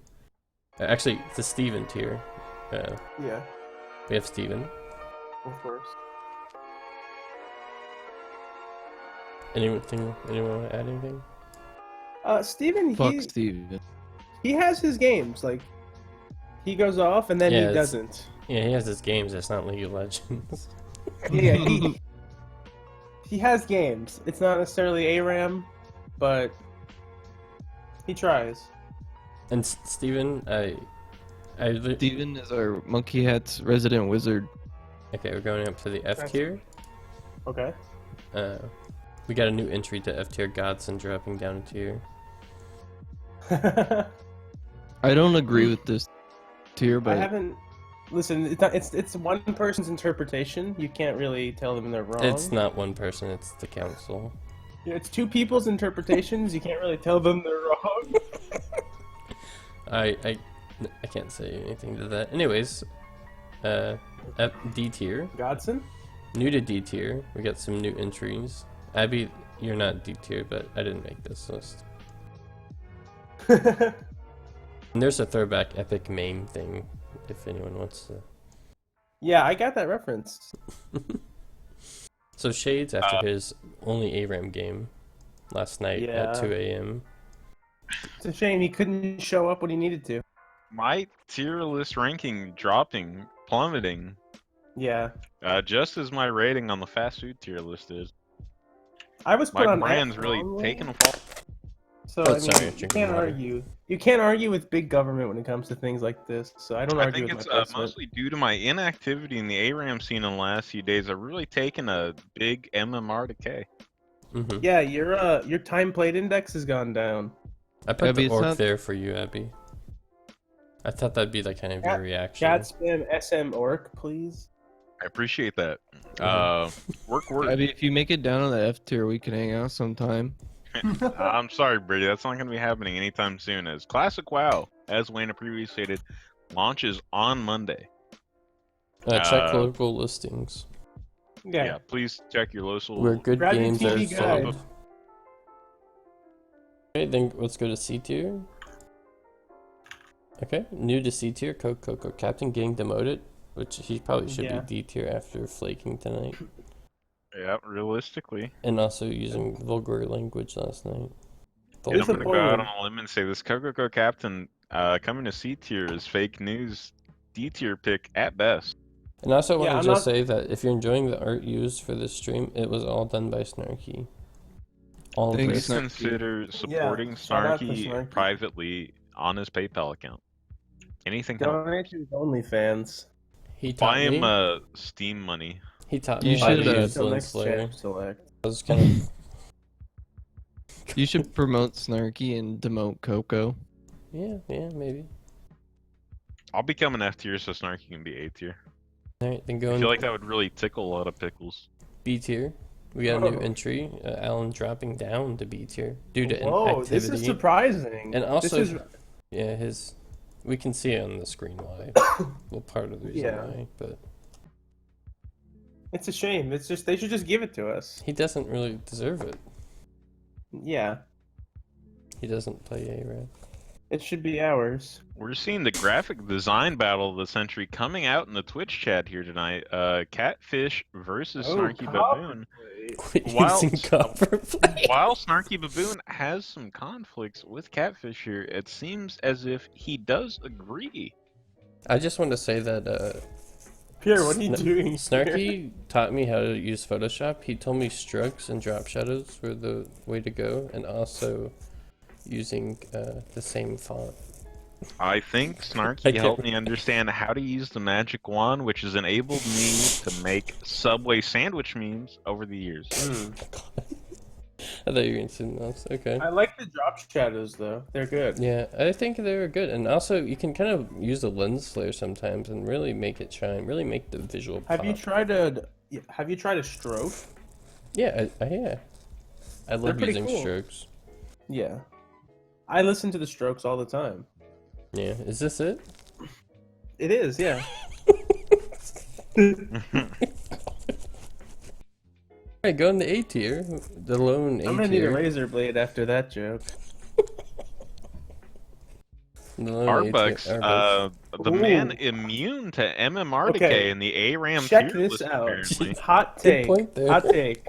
Actually, the Steven tier. Yeah, We have Steven. of course. Anyone want to add anything? Steven, Fuck Steven. he has his games. Like, he goes off and then Yeah, he it's- doesn't. Yeah, he has his games. It's not League of Legends. Yeah, he has games. It's not necessarily ARAM, but He tries. And Steven, Steven is our Monkeyhats resident wizard. okay, we're going up to the F That's- tier. Okay. We got a new entry to F tier, Godson dropping down a tier. I don't agree with this tier, I but haven't. Listen, it's one person's interpretation. You can't really tell them they're wrong. It's not one person, it's the council. Yeah, it's two people's interpretations. You can't really tell them they're wrong. I can't say anything to that. Anyways, D tier. Godson? New to D tier, we got some new entries. Abby, you're not D tier, but I didn't make this list. And there's a throwback epic meme thing, if anyone wants to. Yeah, I got that reference. So Shades, after his only ARAM game last night at 2 a.m. It's a shame he couldn't show up when he needed to. My tier list ranking dropping, plummeting, Yeah. just as my rating on the fast food tier list is. I was put My on brand's F really wrongly, taking a fall. So Oh, I mean, sorry, you drinking can't water. argue. You can't argue with big government when it comes to things like this. So I don't I argue think with it's my placement. mostly due to my inactivity in the ARAM scene in the last few days. I've really taken a big MMR decay. Mm-hmm. Yeah, your time played index has gone down. I put Abby, the it's orc not- there for you, Abby. I thought that'd be like kind of your reaction. Chat spam SM orc, please. I appreciate that. Work. Abby, if you make it down on the F tier, we can hang out sometime. I'm sorry, Brady. That's not going to be happening anytime soon. As Classic WoW, as Wayne previously stated, launches on Monday. Check local listings. Yeah, please check your local. Where good Grab your games are TV guide. sold. Okay, then let's go to C tier. Okay, new to C tier, Coco Captain getting demoted, which he probably should Yeah. be D tier after flaking tonight, Yeah, realistically. and also using vulgar language last night. I'm It's going to go out on important. a limb and say this Coco Captain coming to C tier is fake news. D tier pick at best. And I also want Yeah, to I'm just not- say that if you're enjoying the art used for this stream, it was all done by Snarky. All of Thanks, Please this. Snarky. consider supporting shout out to Snarky Snarky. privately on his PayPal account. Anything helps. Donate to his OnlyFans. He taught Buy me. him Steam money. He taught You me how should, to use Till Lens next Slayer. chat select. I was kind of You should promote Snarky and demote Coco. yeah, maybe. I'll become an F tier so Snarky can be A tier. All right, then I going feel like that would really tickle a lot of pickles. B tier. We got a new Oh. entry. Alan dropping down to B tier due to Whoa, inactivity. this is surprising. And also, this is, yeah, his. We can see it on the screen why. Well, part of the reason Yeah. why, but it's a shame. It's just they should just give it to us. he doesn't really deserve it. Yeah, He doesn't play ARAM. it should be ours. We're seeing the graphic design battle of the century coming out in the Twitch chat here tonight. Catfish versus Snarky Baboon. Quit While- using copperplate. While Snarky Baboon has some conflicts with Catfish here, it seems as if he does agree. I just want to say that Pierre, what are you Sna- doing? here? Snarky taught me how to use Photoshop. He told me strokes and drop shadows were the way to go, and also using the same font. I think I Snarky can't- helped me understand how to use the magic wand, which has enabled me to make Subway sandwich memes over the years. I thought you were going to say something else. Okay. I like the drop shadows though. They're good. Yeah, I think they're good, and also you can kind of use the lens flare sometimes and really make it shine, really make the visual pop. Have you tried a stroke? Yeah, I love pretty using cool. strokes. Yeah. I listen to the strokes all the time. Yeah, is this it? It is, yeah. Alright, go in the A tier. The lone A I'm gonna need a tier. razor blade after that joke. The lone A tier, Arbucks, Arbucks. the man Ooh. immune to MMR Okay. decay in the ARAM Check tier this list, out. apparently. Hot Good take. point there. Hot take.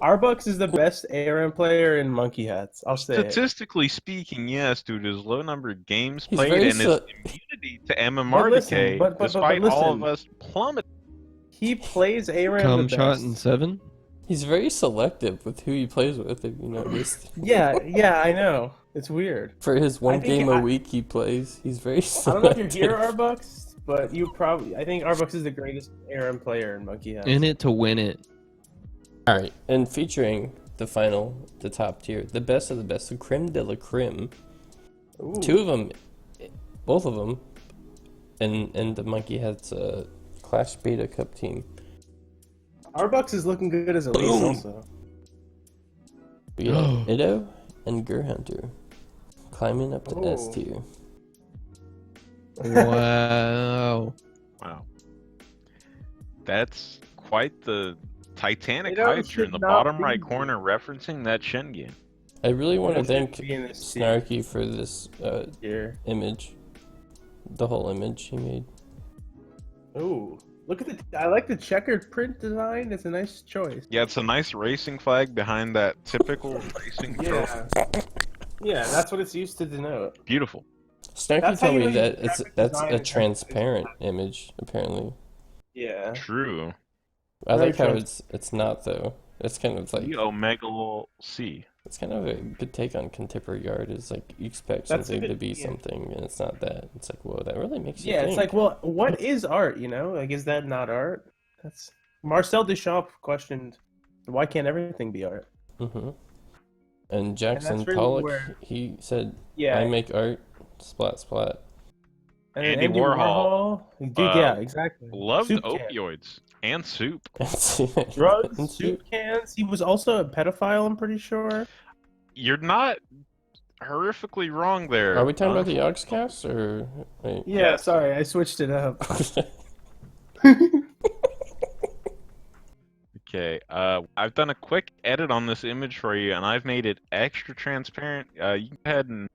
Arbucks is the best ARM player in Monkeyhats. I'll say it. Statistically speaking, yes, due to his low number of games He's played very and his immunity to MMR But listen, decay, but despite all of listen. us plummeting. He plays ARAM Cum the shot best. in 7. He's very selective with who he plays with, if you noticed. Yeah, I know. It's weird. For his one I think game a week he plays, he's very I don't know if selective. you're here, Arbucks, but I think Arbucks is the greatest ARM player in Monkeyhats. In it to win it. Alright, and featuring the top tier, the best of the best, the creme de la creme. Ooh. Both of them, in the Monkeyhats Clash Beta Cup team. Arbucks is looking good as a lease also. We got Ido and Hunter climbing up to S tier. Wow. Wow. That's quite the Titanic It height should in the not bottom be. right corner referencing that Shin game. I really want to thank Be in this tier. Snarky for this Here. image. The whole image he made. Ooh. Look at I like the checkered print design. It's a nice choice. Yeah, it's a nice racing flag behind that typical racing trophy. Yeah, that's what it's used to denote. Beautiful. Snarky That's how told you me know that graphic that's design a is- transparent image, apparently. Yeah. True. I Very like how trans- it's not though. It's kind of like The Omega C. it's kind of a good take on contemporary art. Is like you expect That's a something good- to be yeah. something, and it's not that. It's like, whoa, that really makes you Yeah, think. it's like, well, what is art, you know? Like, is that not art? That's Marcel Duchamp questioned, why can't everything be art? Mm-hmm. And Jackson really Pollock, where- he said, Yeah. "I make art, splat splat." And then Andy Warhol, Dude, yeah, exactly. Loved Soup can. opioids and soup. Drugs, And soup cans. He was also a pedophile, I'm pretty sure. You're not horrifically wrong there. Are we talking about the Yogscast or wait? Yeah, Yes. sorry, I switched it up. Okay, I've done a quick edit on this image for you, and I've made it extra transparent. You can go ahead and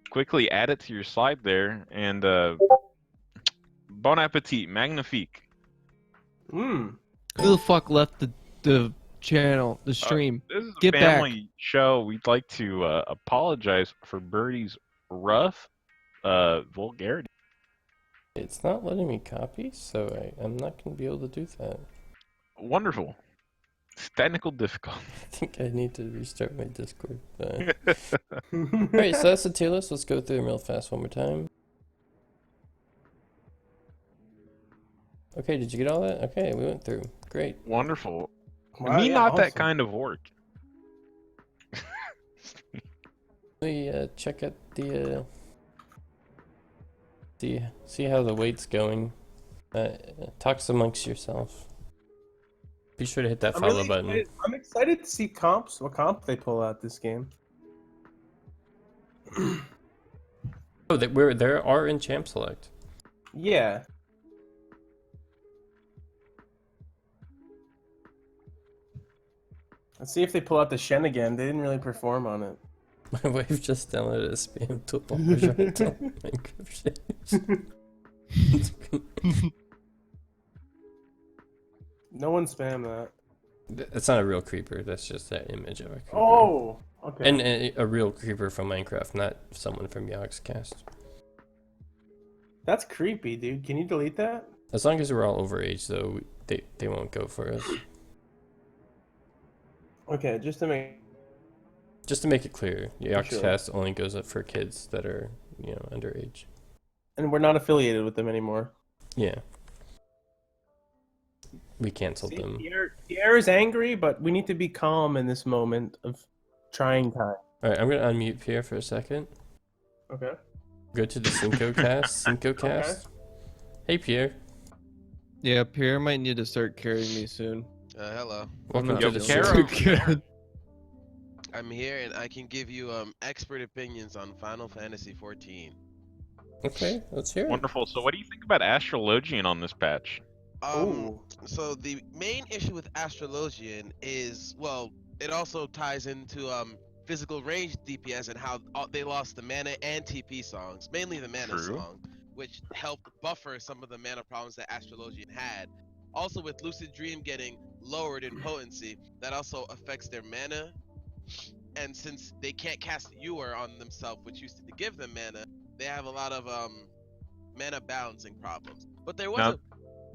quickly add it to your slide there, and bon appetit, magnifique. Mm. Who the fuck left the channel, the stream? This is a Get back. family show. We'd like to apologize for Birdie's rough vulgarity. It's not letting me copy, so I'm not gonna be able to do that. Wonderful. It's technical difficulty. I think I need to restart my Discord. Alright, so that's the tier list. Let's go through them real fast one more time. Okay, did you get all that? Okay, we went through. Great. Wonderful. Wow, Me yeah, not that awesome. kind of work. We check out the see how the weight's going. Talks amongst yourself. Be sure to hit that follow button. I'm excited to see comps. What comp they pull out this game? Oh, there are in Champ Select. Yeah. Let's see if they pull out the Shen again. They didn't really perform on it. My wife just downloaded a spam tool. We're trying to tell Minecraft shit. No one spam that. It's not a real creeper. That's just that image of a creeper. Oh, okay. And a real creeper from Minecraft, not someone from Yogscast. That's creepy, dude. Can you delete that? As long as we're all overage, though, they won't go for us. Okay, just to make. Just to make it clear, Yogscast only goes up for kids that are, underage. And we're not affiliated with them anymore. Yeah. We canceled See, them. Pierre is angry, but we need to be calm in this moment of trying time. Alright, I'm gonna unmute Pierre for a second. Okay. Go to the Cinco cast. Cinco cast. Hey Pierre. Yeah, Pierre might need to start carrying me soon. Hello. Welcome not to the feeling show. too good. I'm here and I can give you expert opinions on Final Fantasy 14. Okay, let's hear it. Wonderful. So what do you think about Astrologian on this patch? So the main issue with Astrologian is, well, it also ties into physical range DPS and how they lost the mana and TP songs, mainly the mana True. song, which helped buffer some of the mana problems that Astrologian had. Also, with Lucid Dream getting lowered in potency, that also affects their mana. And since they can't cast Ewer on themselves, which used to give them mana, they have a lot of mana balancing problems. But there was Now- a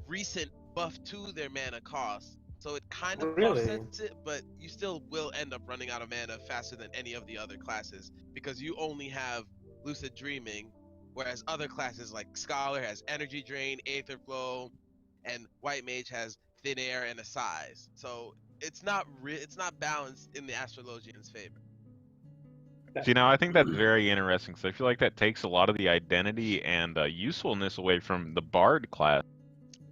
recent buff to their mana cost. So it kind of Really? offsets it, but you still will end up running out of mana faster than any of the other classes because you only have Lucid Dreaming, whereas other classes like Scholar has Energy Drain, Aether Flow, and White Mage has Thin Air and a Size. So it's not it's not balanced in the Astrologian's favor. See, now I think that's very interesting because I feel like that takes a lot of the identity and usefulness away from the Bard class.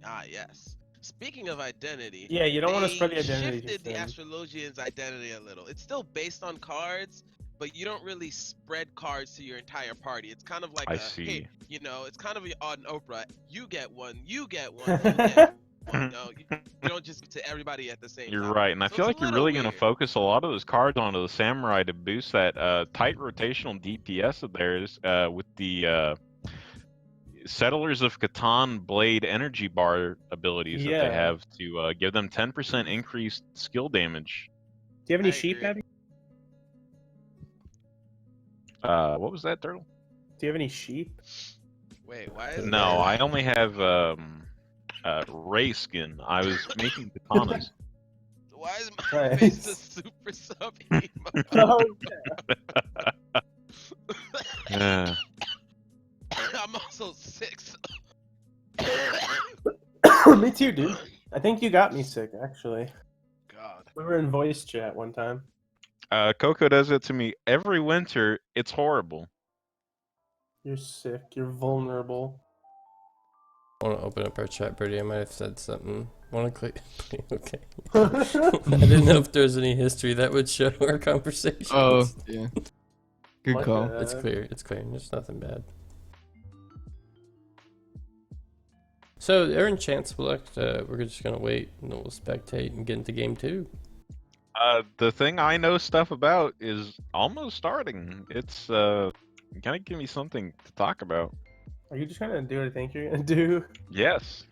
Ah, yes. Speaking of identity, Yeah, you don't want to spread the they identity too shifted the thin. Astrologian's identity a little. It's still based on cards, but you don't really spread cards to your entire party. It's kind of like I hey, see. you know, it's kind of on Oprah. You get one, you get one, you get one. No, you don't just to everybody at the same You're time. right, and I So feel it's a like you're little really going to weird. focus a lot of those cards onto the Samurai to boost that tight rotational DPS of theirs with the Settlers of Catan Blade Energy Bar abilities that they Yeah. have to give them 10% increased skill damage. Do you have any I sheep, agree. Abby? What was that, Turtle? Do you have any sheep? Wait, why is No, there? I only have Ray skin. I was making katanas. Why is my face a Nice. super sub emo? Oh, Yeah. I'm also 6. me too, dude. I think you got me sick, actually. God. We were in voice chat one time. Coco does it to me every winter. It's horrible. You're sick. You're vulnerable. I want to open up our chat, Birdie. I might have said something. Want to click? Okay. I didn't know if there was any history that would show our conversations. Oh, yeah. Good What call. the- It's clear. It's clear. There's nothing bad. So they're in chance select. We're just gonna wait and we'll spectate and get into game 2. The thing I know stuff about is almost starting. It's kind of give me something to talk about. Are you just gonna do what I think you're gonna do? Yes.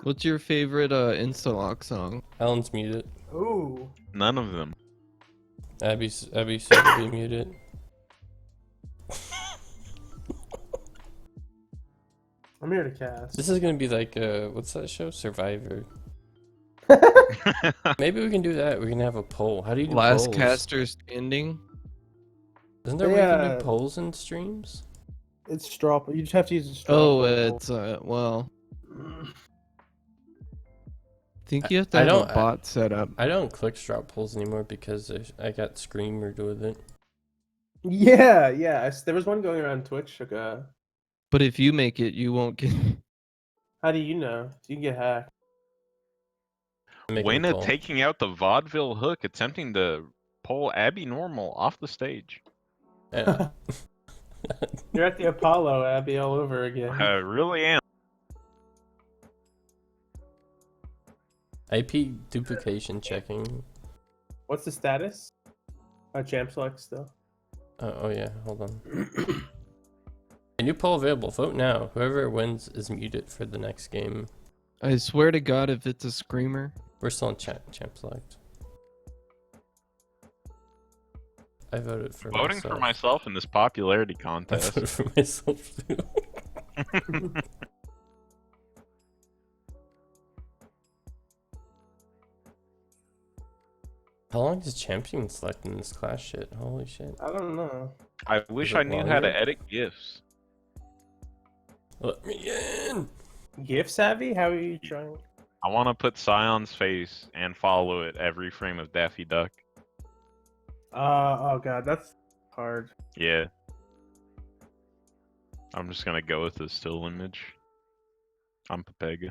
What's your favorite Instalock song? Alan's muted. Ooh. None of them. Abby said to be muted. I'm here to cast. This is gonna be like what's that show? Survivor. Maybe we can do that. We can have a poll. How do you do Last polls? caster standing. Isn't there a way you can Yeah. do polls in streams? It's straw. You just have to use a straw. Oh, poll. it's well. I think you have to I have a don't- bot set up. I don't click strap polls anymore because I got screamered with it. Yeah, yeah. There was one going around Twitch. But if you make it, you won't get. How do you know? You can get hacked. I'm making a Wayna poll. taking out the vaudeville hook, attempting to pull Abby Normal off the stage. Yeah. You're at the Apollo, Abby, all over again. I really am. IP duplication checking. What's the status? Champ select still. Oh yeah, hold on. A new poll available. Vote now. Whoever wins is muted for the next game. I swear to God, if it's a screamer. We're still in champ select. I voted for Voting myself. for myself in this popularity I contest. voted for myself too. How long does champion select in this class shit? Holy shit. I don't know. I wish it I knew how to longer? edit GIFs. Let me in! Gift savvy? How are you trying? I want to put Scion's face and follow it every frame of Daffy Duck. Oh god, that's hard. Yeah. I'm just gonna go with the still image. I'm Pepega.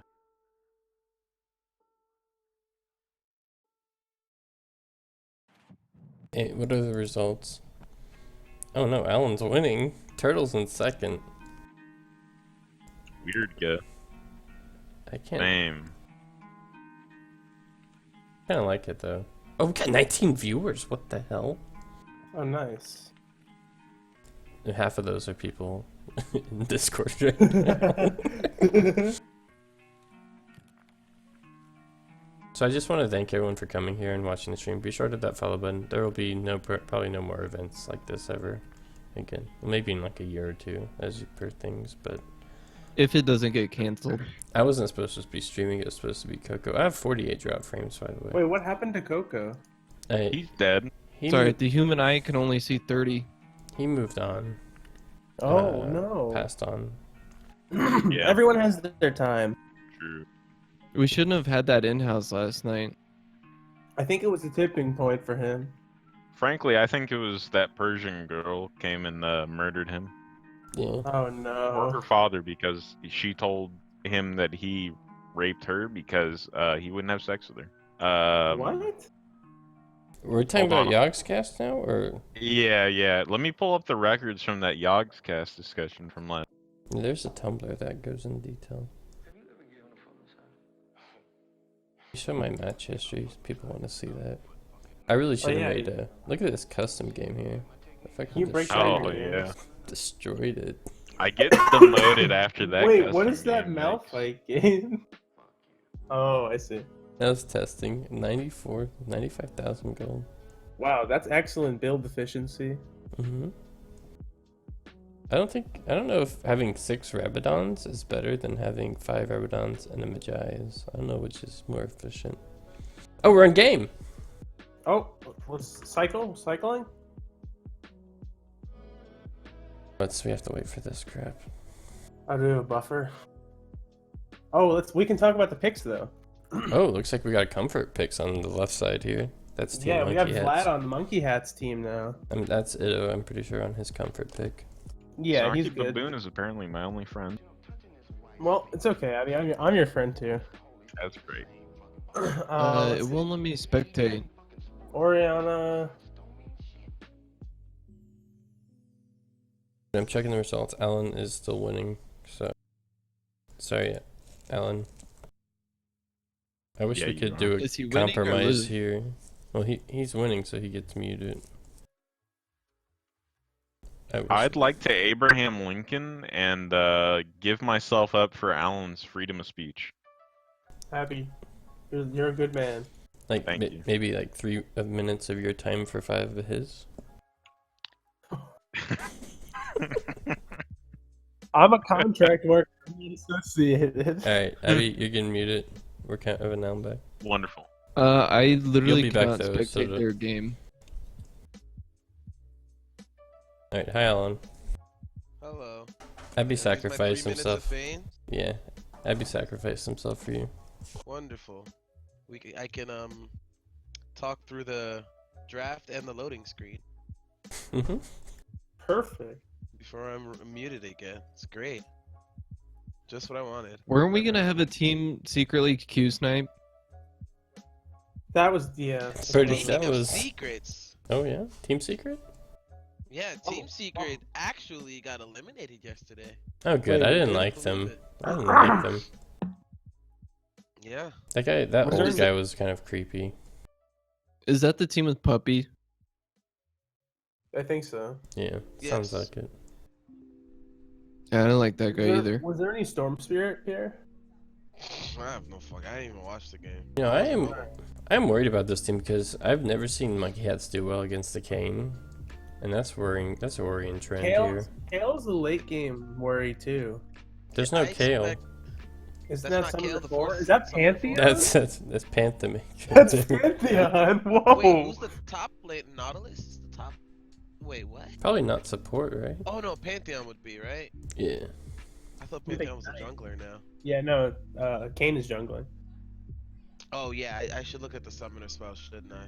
Hey, what are the results? Oh no, Alan's winning. Turtle's in second. Weird guy. I can't. Name. Kind of like it though. Oh, we got 19 viewers. What the hell? Oh, nice. And half of those are people in Discord right now. So I just want to thank everyone for coming here and watching the stream. Be sure to hit that follow button. There will be probably no more events like this ever again. Well, maybe in like a year or two as per things, but if it doesn't get canceled. I wasn't supposed to be streaming. It was supposed to be Coco. I have 48 drop frames, by the way. Wait, what happened to Coco? He's dead. Sorry, Moved, the human eye can only see 30. he moved on. Oh no! Passed on. Yeah. Everyone has their time. True. We shouldn't have had that in-house last night. I think it was a tipping point for him. Frankly, I think it was that Persian girl came and murdered him. Yeah. Oh Or no! her father, because she told him that he raped her because he wouldn't have sex with her. What? We're talking Hold about on. Yogscast now, or Yeah. Let me pull up the records from that Yogscast discussion from last. there's a Tumblr that goes in detail. Show my match history. People want to see that. I really should have yeah, made a. Look at this custom game here. If I Can you can break just that Oh game? yeah. destroyed it. I get demoted after that. Wait, what custom is that game, Malphite game? Oh, I see. That was testing. 95,000 gold. Wow, that's excellent build efficiency. Mm-hmm. I don't know if having 6 Rabadons is better than having 5 Rabadons and a Magi's. I don't know which is more efficient. Oh, we're in game! Oh, was cycling? We have to wait for this crap. I do a buffer. Oh, we can talk about the picks though. Oh, looks like we got comfort picks on the left side here. That's Team Yeah, we have Monkeyhats. Vlad on the Monkeyhats team now. That's Itto, I'm pretty sure, on his comfort pick. Yeah, Snarky he's good. Baboon is apparently my only friend. Well, it's okay. I mean, I'm your friend too. That's great. It Let's see. won't let me spectate. Oriana. I'm checking the results. Alan is still winning, so... Sorry, Alan. I wish Yeah, we you could are. do a Is he winning or compromise losing? here. Well, he's winning, so he gets muted. I'd like to Abraham Lincoln and give myself up for Alan's freedom of speech. Happy. You're a good man. like Thank you. maybe like 3 minutes of your time for 5 of his. I'm a contract worker. I'm not associated. All right, Abby, you're getting muted. We're kind of now back. Wonderful. I literally be back, cannot though, so spectate the- their game. All right, hi Alan. Hello. Abby Is this my 3 sacrificed minutes of himself. fame? Yeah, Abby sacrificed himself for you. Wonderful. I can talk through the draft and the loading screen Mhm. Perfect. before I'm muted again. It's great. Just what I wanted. Weren't we gonna have a team secretly Q snipe? That was Pretty- Speaking that of was- secrets, Oh yeah, Team Secret. yeah, Team Secret actually got eliminated yesterday. Oh good, Wait, I didn't Couldn't like believe them. it. I didn't like them. Yeah. That Was there old a- guy was kind of creepy. Is that the team with Puppy? I think so. Yeah, Yes. sounds like it. Yeah, I don't like that guy either. Was there any Storm Spirit here? I have no fuck. I didn't even watch the game. You know, I wasn't home. I'm worried about this team because I've never seen Monkeyhats do well against the Kane, and that's worrying. That's a worrying trend here. Kale's a late game worry too. There's no I Kale. expect- Isn't That's that not Kale Summer the Four? fourth? Is that Summer the Pantheon? fourth? That's Pantheon. That's Pantheon. Whoa. Wait, who's the top late Nautilus? Is the top? Wait, what? Probably not support, right? Oh no, Pantheon would be right. Yeah. I thought Who's Pantheon was a Ignite? jungler now. Yeah, no. Kane is jungling. Oh yeah, I should look at the summoner spell, shouldn't I?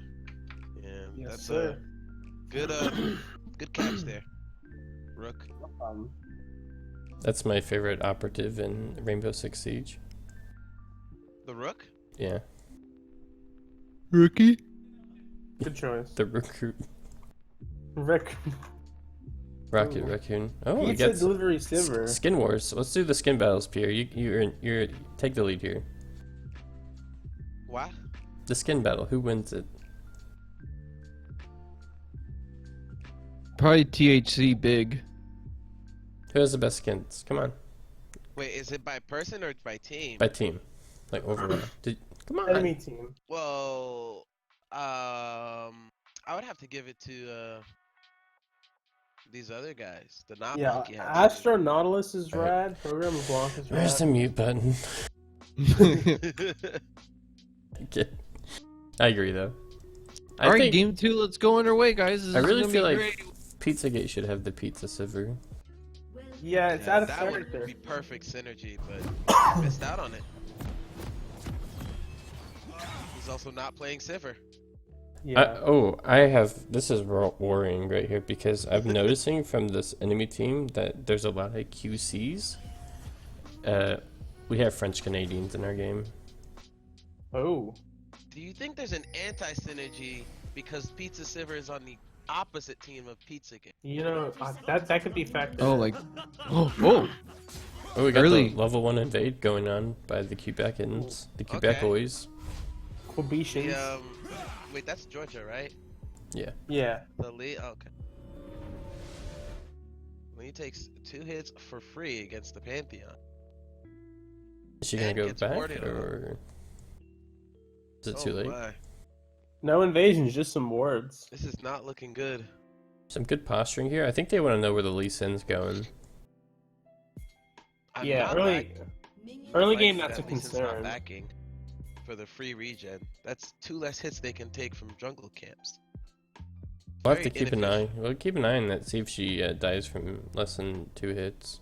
Yeah, Yes, that's sir. good. Good catch there, Rook. That's my favorite operative in Rainbow Six Siege. The Rook? Yeah. Rookie? Good choice. The recruit. Rick. Rocket Ooh. Raccoon. Oh, we Pizza got delivery silver. Skin Wars. Let's do the skin battles, Pierre. You're take the lead here. What? The skin battle. Who wins it? Probably THC big. Who has the best skins? Come on, Wait, is it by person or by team? by team, like overall. Come on. Enemy team. Well, I would have to give it to these other guys. The not Yeah, Monkeyhats. Astro Nautilus is Right. rad. Program Blanc is Where's the rad. mute button? Okay. I agree though. I All right, think game 2. Let's go underway, guys. This I is really gonna feel be like great. Pizzagate should have the pizza silver. Yeah, it's Yeah, out of that would character. be perfect synergy, but missed out on it. He's also not playing Sivir. Yeah. I have. This is worrying right here because I'm noticing from this enemy team that there's a lot of QCs. We have French Canadians in our game. Oh. Do you think there's an anti-synergy because Pizza Sivir is on the opposite team of Pizzagate? You know, that could be factored. Oh, in. like, oh, Oh, we got Early. the level 1 invade going on by the Quebecans, the Quebec Okay. boys. Quebecians. The, wait, that's Georgia, right? Yeah. Yeah. The lead. Okay. Lee takes 2 hits for free against the Pantheon. Is she gonna And go gets back warded on. or is it Oh too late? my. No invasions, just some wards. This is not looking good. Some good posturing here. I think they want to know where the Lee Sin's going. I'm Yeah, not early like game, that that's a Lee Sin's not concern. backing for the free regen. That's 2 less hits they can take from jungle camps. We'll have to Very keep an eye. inefficient. We'll keep an eye on that. See if she dies from less than 2 hits.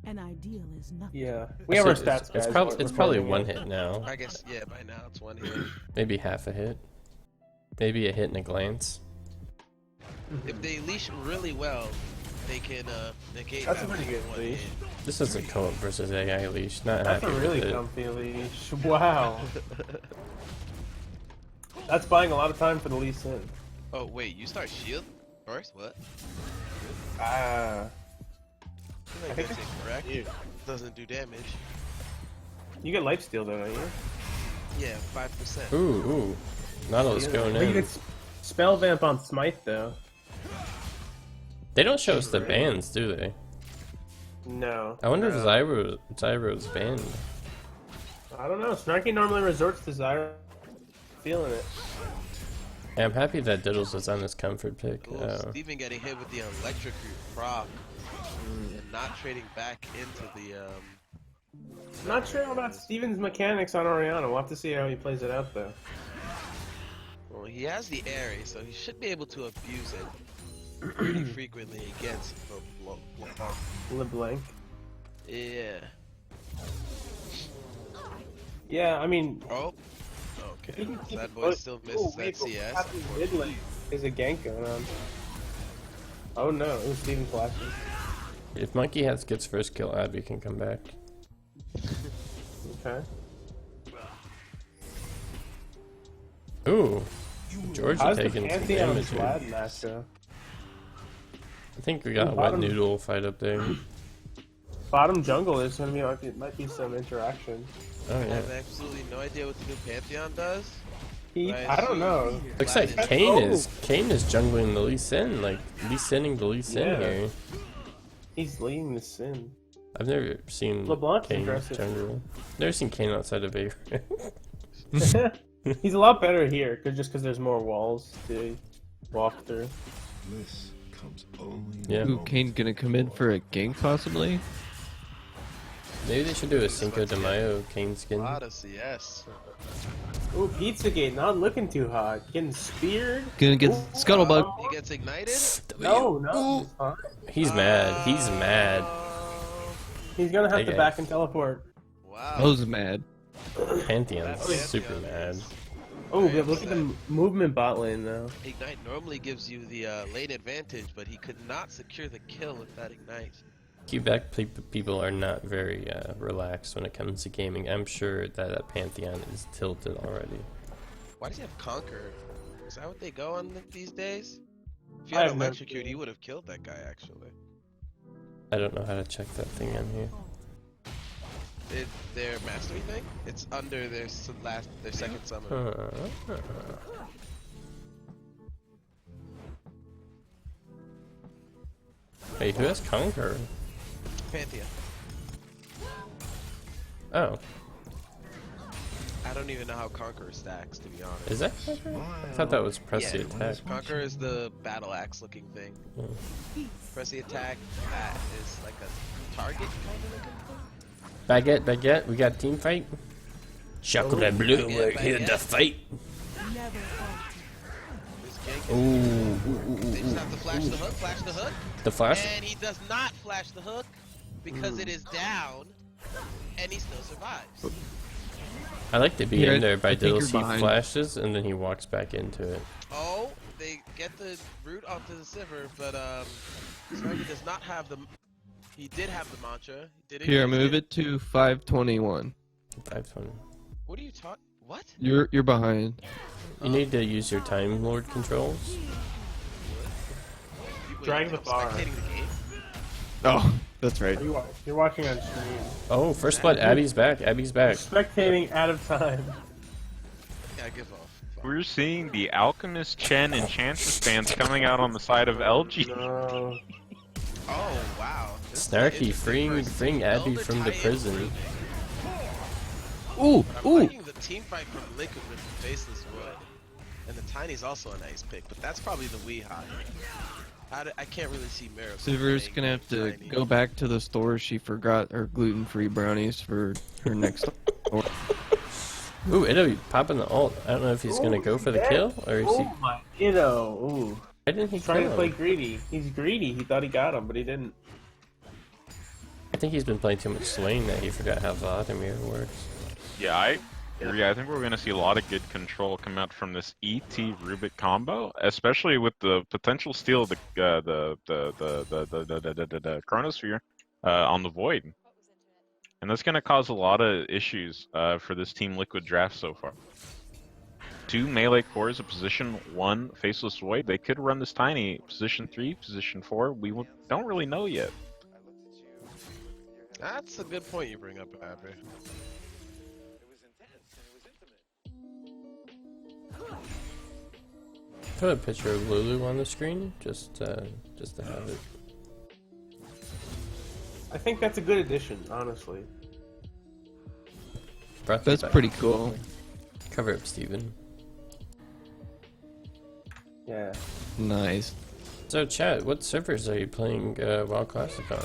An ideal is nothing. Yeah. We have our So stats, guys. It's probably We're 1 following hit now. I guess, yeah, by now it's 1 hit. Maybe half a hit. Maybe a hit and a glance. If they leash really well, they can negate That's a that pretty with good 1 leash. hit. This isn't co-op versus AI leash. Not That's happy a really with it. comfy leash. Wow. That's buying a lot of time for the Lee Sin. Oh wait, you start shield first? What? Ah. I think that's incorrect. Doesn't do damage. You get lifesteal though, don't you? Yeah, 5%. Ooh. Nautilus going But you in. get spell vamp on Smite though. They don't show us the bans, do they? No. I wonder if Zyro's banned. I don't know. Snarky normally resorts to Zyra. Feeling it. Yeah, I'm happy that Diddles is on this comfort pick. Ooh, Steven getting hit with the electric proc and not trading back into the Not sure about Steven's mechanics on Oriana. We'll have to see how he plays it out though. well, he has the Aerie, so he should be able to abuse it pretty frequently against the LeBlanc. Yeah. Yeah, I mean. Oh. Okay. That boy still misses that CS. Mid lane is a gank going on. Oh no, it was Steven flashing. If Monkeyhats gets first kill, Abby can come back. Okay. Ooh. Georgia How's the taking some Pantheon damage here. Vlad match go? I think we got a wet Bottom- noodle fight up there. Bottom jungle is gonna be might be some interaction. Oh I yeah. have absolutely no idea what the new Pantheon does. I don't know. Looks like Vlad is- Kane is jungling the Lee Sin, like Lee Sinning the Lee Sin Yeah. here. He's leading the Sin. I've never seen LeBlanc's Kane aggressive. jungle. Never seen Kane outside of A. He's a lot better here, just because there's more walls to walk through. Bliss comes only in Yeah. the Ooh, Kane gonna come in for a gank possibly? Maybe they should do a Cinco de Mayo Kane A skin. lot of CS. Ooh, Pizzagate, not looking too hot. Getting speared. Gonna get Ooh, scuttlebutt. He gets ignited? No, he's fine. He's mad. He's mad. He's gonna have Hey, to guys. back and teleport. Wow. I was mad. Pantheon's That super Pantheon mad. is- Oh, Very look at the movement bot lane though. Ignite normally gives you the lane advantage, but he could not secure the kill with that Ignite. Quebec people are not very relaxed when it comes to gaming. I'm sure that Pantheon is tilted already. Why does he have Conquer? Is that what they go on these days? If you I had have no Electrocute, clue. he would have killed that guy, actually. I don't know how to check that thing on here. Their mastery thing? It's under their their second summon. Hey, who has Conquer? Pantheon. Oh, I don't even know how Conqueror stacks, to be honest. Is that Conqueror? I thought that was press the attack. Conqueror is the battle axe looking thing. Press the attack, that is like a target kind of looking thing. Baguette, we got team fight. Chocolate blue, we're here to fight. Ooh. They just have to flash the hook, The flash? And he does not flash the hook because it is down, and he still survives. I like to be in there by I think Diddles. you're He behind. flashes and then he walks back into it. Oh, they get the root onto the Sivir, but Snarky does not have the. He did have the mantra. He did Here, move it to 521. 520. What are you talking? What? You're behind. You need to use your Time Lord controls. Drag the bar. Spectating the game. Oh, that's right. You're watching on stream. Oh, first blood. Abby's back. Abby's back. Spectating out of time. Yeah, give off. We're seeing the Alchemist Chen Enchantress fans coming out on the side of LG. No. Oh wow. This is an Snarky, interesting person. freeing Abby Elder from the Titan. prison. Ooh, I'm ooh. liking the team fight from Liquid with the Faceless Wood. And the Tiny's also a nice pick, but that's probably the Weehai. I can't really see Miracle. Sivir's playing gonna have to Tiny. go back to the store. She forgot her gluten-free brownies for her next order. Ooh, It'll popping the ult. I don't know if he's gonna go for the kill or is he. Oh my, Ooh. Why didn't he He's trying kill to play him? greedy. He's greedy. He thought he got him, but he didn't. I think he's been playing too much Swain that he forgot how Vladimir works. Yeah, I agree. I think we're going to see a lot of good control come out from this ET Rubik combo, especially with the potential steal of the Chronosphere on the Void. And that's going to cause a lot of issues for this Team Liquid draft so far. 2 melee cores, a position 1 Faceless Void. They could run this Tiny position 3, position 4. We don't really know yet. That's a good point you bring up, Abby. Put a picture of Lulu on the screen, just to have it. I think that's a good addition, honestly. Brought to That's you by- pretty cool. Cover up, Steven. Yeah. Nice. So, chat, what servers are you playing WoW Classic on?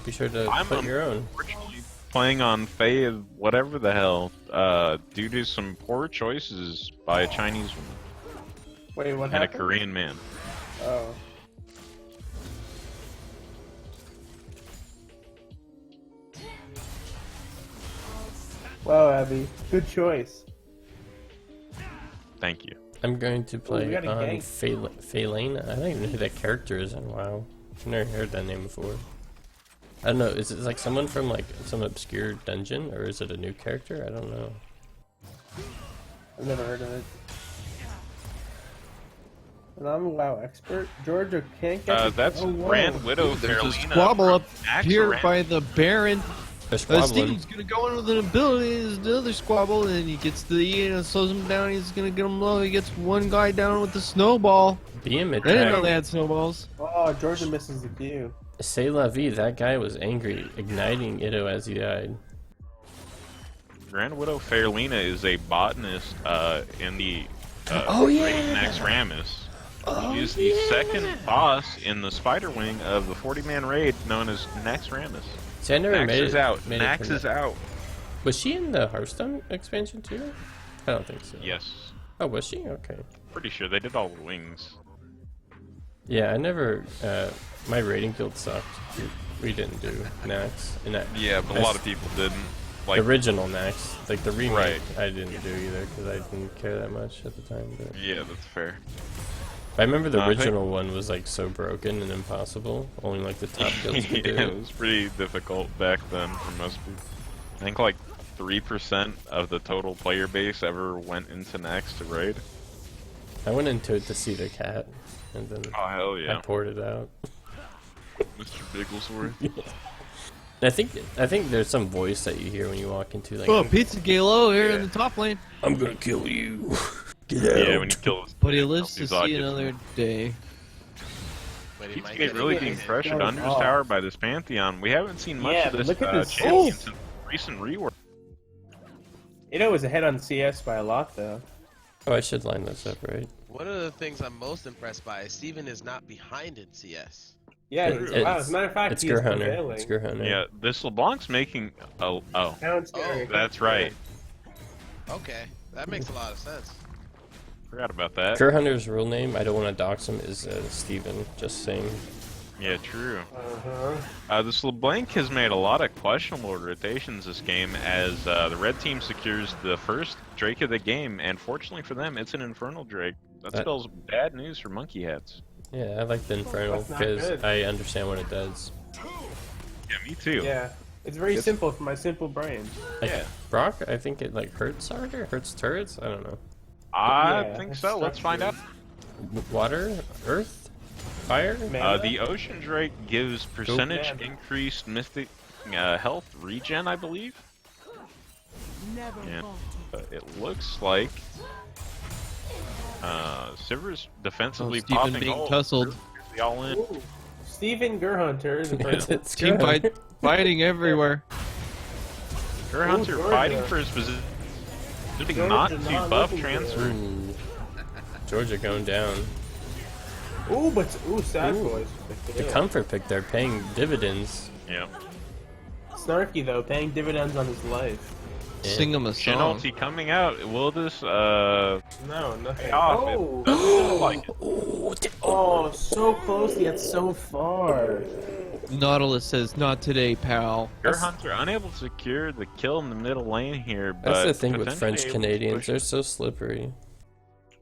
Be sure to I'm put your own. unfortunately playing on Faye, whatever the hell, due to some poor choices by a Chinese woman Wait, what and a happened? Korean man. Oh. Wow, Abby. Good choice. Thank you. I'm going to play got a on gang. Faelane. I don't even know who that character is in WoW. I've never heard that name before. I don't know, is it like someone from like some obscure dungeon, or is it a new character? I don't know. I've never heard of it. And I'm a WoW expert. Georgia can't get the- That's oh, whoa. Grand Widow There's a Carolina squabble up from here Axaran. by the Baron. They're squabbling. Steven's gonna go in with an ability. There's another squabble, and he gets the E and slows him down. He's gonna get him low. He gets one guy down with the snowball. BM I didn't know attack. they had snowballs. Oh, Georgia misses the Q. C'est la vie, that guy was angry, igniting Ito as he died. Grand Widow Fairlina is a botanist in the Oh, yeah. raid Max Ramus. She is the second boss in the Spider Wing of the 40-man raid known as Nax Ramus. See, I never Nax made is it. out. made it Nax to is that. out. Was she in the Hearthstone expansion too? I don't think so. Yes. Oh, was she? Okay. Pretty sure they did all the wings. Yeah, I never. My rating guild sucked. We didn't do Nax. And Yeah, but a lot of people didn't. The Like, original Nax, like the remake, Right. I didn't do either because I didn't care that much at the time. But yeah, that's fair. I remember the I think- original one was like so broken and impossible. Only like the top guilds could do Yeah, it it. was pretty difficult back then for most people. I think like 3% of the total player base ever went into Nax to raid. I went into it to see the cat, and then Oh, hell I yeah. poured it out. Mr. Bigglesworth. I think there's some voice that you hear when you walk into like. Oh, Pizza Galo here in Yeah. the top lane. I'm gonna kill you. Get out. Yeah, when you kill us. But he lives to He's see odd, another day. But he Keeps might getting get really it. being pressured going under his off. tower by this Pantheon. We haven't seen much Yeah, of but this, look at this- champion Oh! since recent rework. Ito was ahead on CS by a lot, though. Oh, I should line this up, right? One of the things I'm most impressed by is Steven is not behind in CS. Yeah, wow, as a matter of fact, It's he is Gerhunter. prevailing. It's Gerhunter. Yeah, this LeBlanc's making. Oh, Sounds scary. that's right. Okay, that makes a lot of sense. Forgot about that. Gerhunter's real name, I don't want to dox him, is Steven. Just saying. Yeah, true. Uh-huh. This LeBlanc has made a lot of questionable rotations this game as the red team secures the first Drake of the game, and fortunately for them, it's an Infernal Drake. That spells bad news for Monkeyhats. Yeah, I like the Infernal That's not because good. I understand what it does. Yeah, me too. Yeah, it's very simple for my simple brain. Like, Yeah. Brock, I think it like hurts harder, hurts turrets. I don't know. I Yeah, think it's so. Let's find out. Water, earth, fire. Mana? The Ocean Drake gives percentage mana. increased mystic health regen, I believe. Never And falter. it looks like Sivir's defensively Steven popping. being Oh, tussled. the all in. Ooh, Steven Gerhunter, the person. It's Team good. fighting everywhere. Hunter Georgia. fighting for his position, Georgia not to not buff looking good. transfer. Ooh. Georgia going down. Sad Ooh. boys. The comfort pick, they're paying dividends. Yeah. Snarky though, paying dividends on his life. Yeah. Sing him a Shin song. ulti coming out. Will this No, nothing. pay off? It doesn't look like it. Oh, so close yet so far. Nautilus says, "Not today, pal." Hunter unable to secure the kill in the middle lane here, but That's the thing with potentially French able to Canadians, push they're it. so slippery.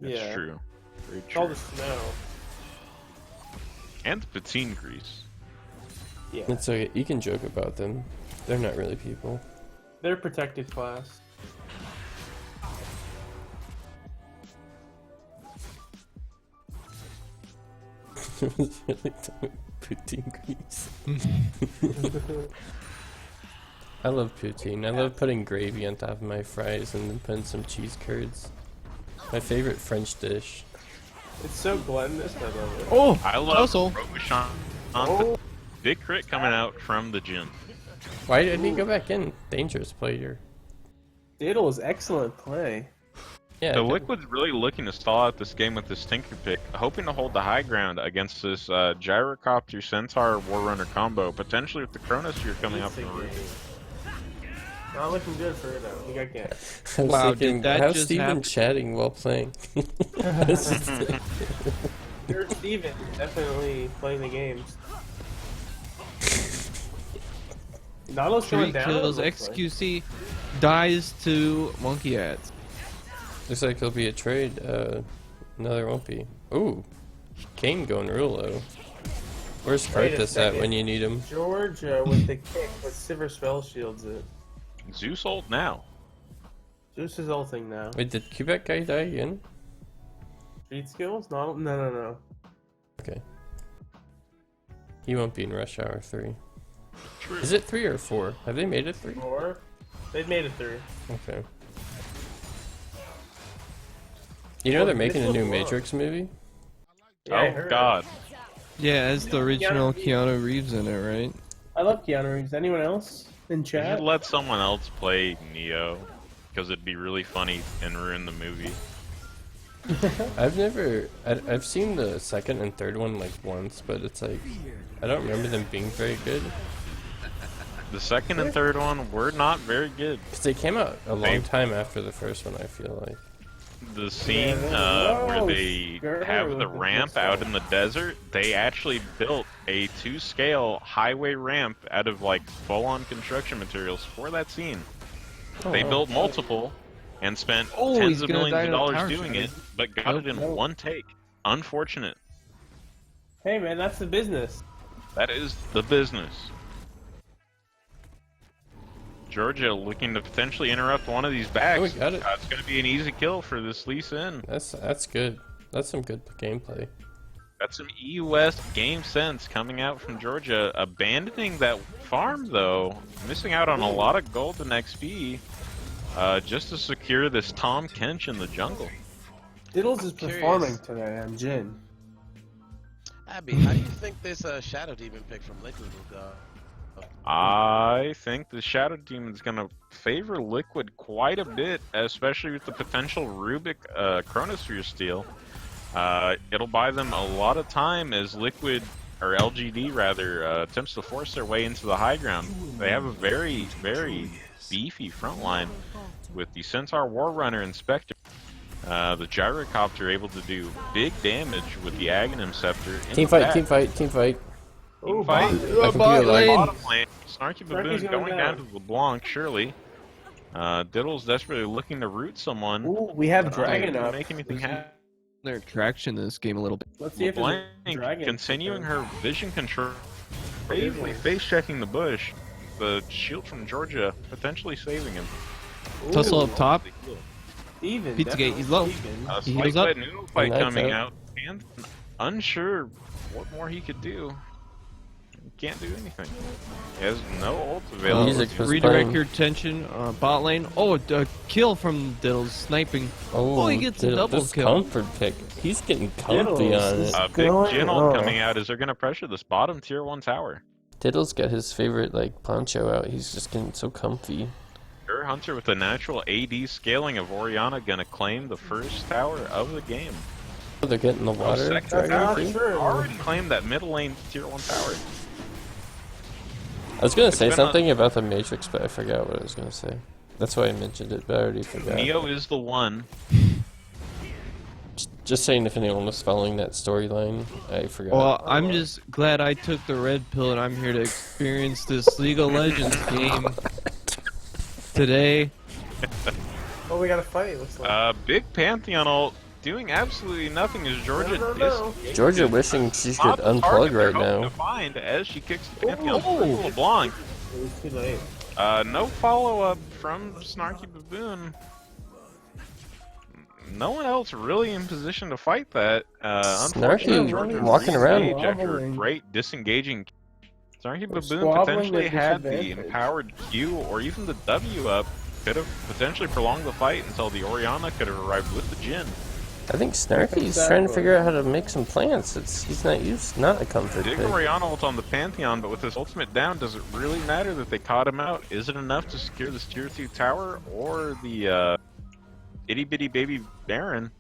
That's Yeah. true. Very It's all true. the snow. And the patine grease. Yeah, It's okay, you can joke about them. They're not really people. they're protected class. Poutine grease. I love poutine. I love putting gravy on top of my fries and then putting some cheese curds. My favorite French dish. It's so gluttonous, I love it. Oh, I love tussle. Roshan. Oh. Big crit coming out from the gym. Why did he go back in? Dangerous player. Diddle is excellent play. Yeah. The good. Liquid's really looking to stall out this game with this Tinker Pick, hoping to hold the high ground against this Gyrocopter Centaur Warrunner combo, potentially with the Chronosphere coming up from the roof. Not looking good for it though. He got ganked. I was Wow, thinking, did that how's just Steven happen? chatting while playing? You're Steven, definitely playing the games. Nautilus 3 going down. kills. it looks like. XQC dies to Monkeyhats. Looks like it'll be a trade. No, there won't be. Ooh, Kane going real low. Where's Wait a Karthus at second. when you need him? Georgia with the kick, but Sivir spell shields it. Zeus ult now. Zeus is ulting now. Wait, did Quebec guy die again? Street skills? No. Okay. He won't be in Rush Hour 3. True. Is it 3 or 4? Have they made it 3? 4. They've made it 3. Okay. You know they're making a this new was Matrix movie? Yeah, I Oh heard. god. Yeah, as the original Keanu Reeves in it, right? I love Keanu Reeves. Anyone else in You chat? should let someone else play Neo, because it'd be really funny and ruin the movie. I've seen the second and third one like once, but it's like, I don't remember them being very good. The second and third one were not very good. Because they came out a long They- time after the first one, I feel like. The scene Yeah, where no, they girl, have the with ramp the out in the desert, they actually built a 2-scale highway ramp out of like full-on construction materials for that scene. They wow. built multiple and spent Oh, tens he's of gonna millions die of in a dollars car doing crash. it, but got it in Nope. one take. Unfortunate. Hey man, that's the business. That is the business. Georgia looking to potentially interrupt one of these backs. Oh, we got it. It's going to be an easy kill for this Lee Sin. That's good. That's some good gameplay. That's some EUS game sense coming out from Georgia. Abandoning that farm though, missing out on a lot of gold and XP, just to secure this Tom Kench in the jungle. Diddles is Curious. performing today on Jin. Abby, how do you think this Shadow Demon pick from Liquid will go? I think the Shadow Demon's gonna favor Liquid quite a bit, especially with the potential Rubik Chronosphere steal. It'll buy them a lot of time as Liquid, or LGD rather, attempts to force their way into the high ground. They have a very, very beefy front line with the Centaur War Runner and Spectre. The Gyrocopter able to do big damage with the Aghanim Scepter. Team fight, team fight, team fight. Team fight. My computer lag. Bottom lane. Snarky Baboon going going down to LeBlanc, surely. Diddle's desperately looking to root someone. Ooh, we have Dragon to up. make anything happen. Their traction in this game a little bit. Let's see if there's a LeBlanc Dragon. continuing her vision control, bravely face checking the bush. The shield from Georgia potentially saving him. Tussle up top. Even. Pizzagate, he's definitely low. even. A He slight heals up. wet noodle fight Nice coming out. out. And unsure what more he could do. He can't do anything. He has no ult available. Music was Redirect playing. your attention, bot lane. Oh, a kill from Diddles, sniping. Oh, he gets a double this kill. comfort pick. He's getting comfy Diddles on is- it. Big going Jin on. ult coming out as they're going to pressure this bottom tier 1 tower. Diddle's got his favorite like poncho out. He's just getting so comfy. Sure, Hunter with the natural AD scaling of Orianna going to claim the first tower of the game. Oh, they're getting the water. second dragon tower thing. Sure. already claimed that middle lane tier 1 tower. I was gonna say been something about the Matrix, but I forgot what I was gonna say. That's why I mentioned it, but I already forgot. Neo is the one. Just saying, if anyone was following that storyline, I forgot. Well, I'm just glad I took the red pill and I'm here to experience this League of Legends game today. Oh, we got to fight. Looks like. Big Pantheon ult doing absolutely nothing as Georgia No. Georgia wishing she not could the unplug target they're right hoping now. to find as she kicks the Pantheon Oh. through LeBlanc. It was too late. No follow-up from Snarky Baboon. No one else really in position to fight that. Unfortunately, Snarky Georgia walking around. re-engaged after a Wobbling. great disengaging. Snarky Baboon squabbling potentially at had the disadvantage. empowered Q or even the W up. Could have potentially prolonged the fight until the Orianna could have arrived with the Jin. I think Snarky's trying to figure out how to make some plants. He's not a comfort Big pick. Orianna ult on the Pantheon, but with his ultimate down, does it really matter that they caught him out? Is it enough to secure this tier 2 tower or the itty bitty baby Baron?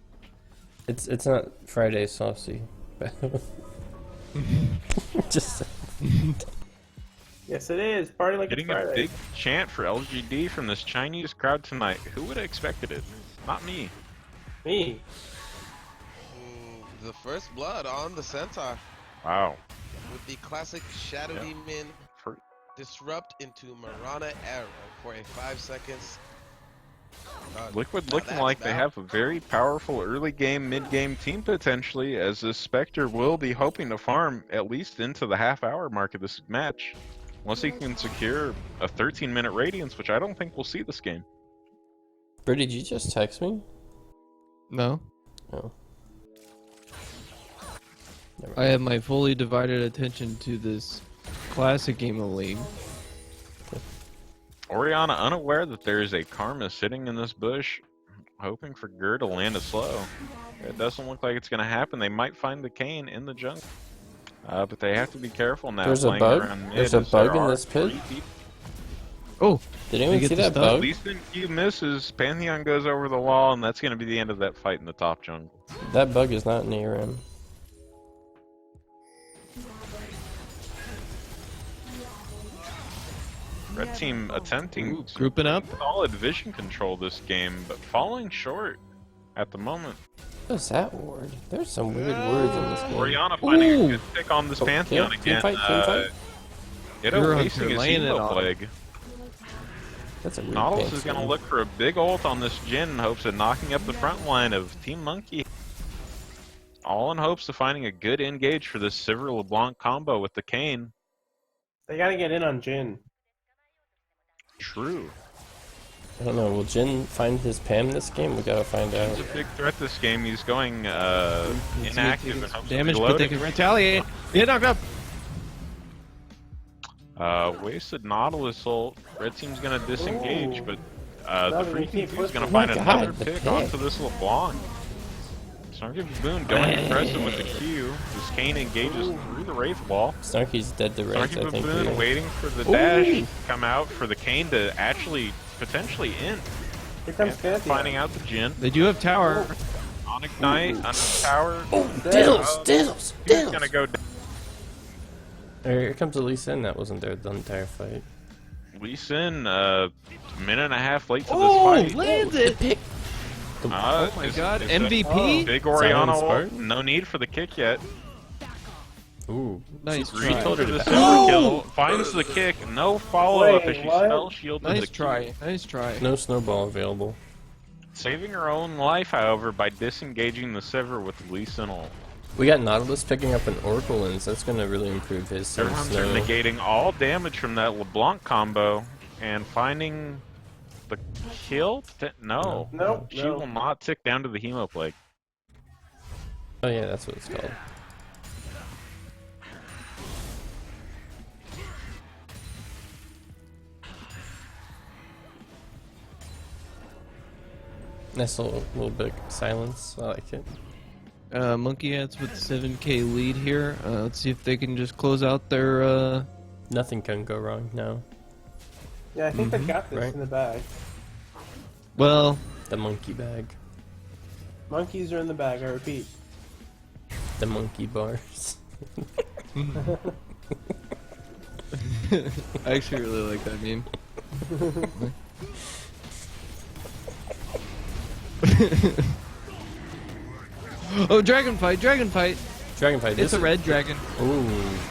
It's not Friday saucy. Just Yes, it is. Party like Getting it's a Friday. big chant for LGD from this Chinese crowd tonight. Who would have expected it? Not me. Me. The first blood on the Centaur Wow. with the classic Shadow Yeah. Demon For- disrupt into Marana Arrow for a 5 seconds. Liquid Now looking that's like they bad. have a very powerful early game, mid game team potentially, as this Spectre will be hoping to farm at least into the half-hour mark of this match. Once he can secure a 13-minute Radiance, which I don't think we'll see this game. Bro, did you just text me? No, No. Never I have my fully divided attention to this classic game of League. Orianna unaware that there is a Karma sitting in this bush, hoping for Gur to land a slow. It doesn't look like it's going to happen. They might find the Kayn in the jungle. But they have to be careful now. There's a playing bug? around mid There's a as there bug in are this pit? 3 people. Oh, Did anyone get see the that stuff? bug? Least in Q misses, Pantheon goes over the wall, and that's going to be the end of that fight in the top jungle. That bug is not near him. Red team attempting to grouping up. solid vision control this game, but falling short at the moment. What is that word? There's some weird words in this game. Orianna finding Ooh. a good pick on this Pantheon team again. fight, team fight. Ditto You're wasting Hunter his laying it Elo on. plague. That's a weird Nautilus is going to Pantheon. look for a big ult on this Jin in hopes of knocking up the front line of Team Monkey. All in hopes of finding a good engage for this Sivir LeBlanc combo with the Kayn. They gotta get in on Jin. True. I don't know. Will Jin find his Pam this game? We gotta find out. He's a big threat this game. He's going inactive and hopes to Damage, be but they loading. can retaliate. Get knocked up. Wasted Nautilus ult. Red team's gonna disengage, Ooh. but No, the we freaking can't team's push gonna them. find Oh my another God, the pick pick. onto this LeBlanc. Snarky Baboon going impressive with the Q. This Kane engages through the Wraith Wall. Snarky's dead to Wraith, Snarky I think. Baboon Here. waiting for the dash to come out for the Kane to actually potentially end. Here comes Pantheon. Finding out the Jin. They do have tower. On Ignite, under the tower. Diddles! He's gonna go down. Here comes the Lee Sin. That wasn't there the entire fight. Lee Sin, minute and a half late to Oh, this fight. lands it! Oh my god, MVP? Big Silent Oriana Spark? ult. No need for the kick yet. Ooh. Nice Reed try. told her to it silver back. kill. Finds the kick. No follow-up Wait, as she what? spell shielded the Nice Q. try. Nice try. No snowball available. Saving her own life, however, by disengaging the Sever with Lee Sin ult. We got Nautilus picking up an Oracle Lens. That's going to really improve his Everyone's snow. negating all damage from that LeBlanc combo and finding the kill. No. Nope, She no. will not tick down to the Hemo Plague. Oh yeah, that's what it's called. Nice little bit of silence. I like it. Monkeyhats with 7k lead here. Let's see if they can just close out their. Nothing can go wrong now. Yeah, I think they've got this right. in the bag. Well, The monkey bag. Monkeys are in the bag, I repeat. The monkey bars. I actually really like that meme. Oh, dragon fight! Dragon fight! Dragon fight. It's a red dragon. Ooh,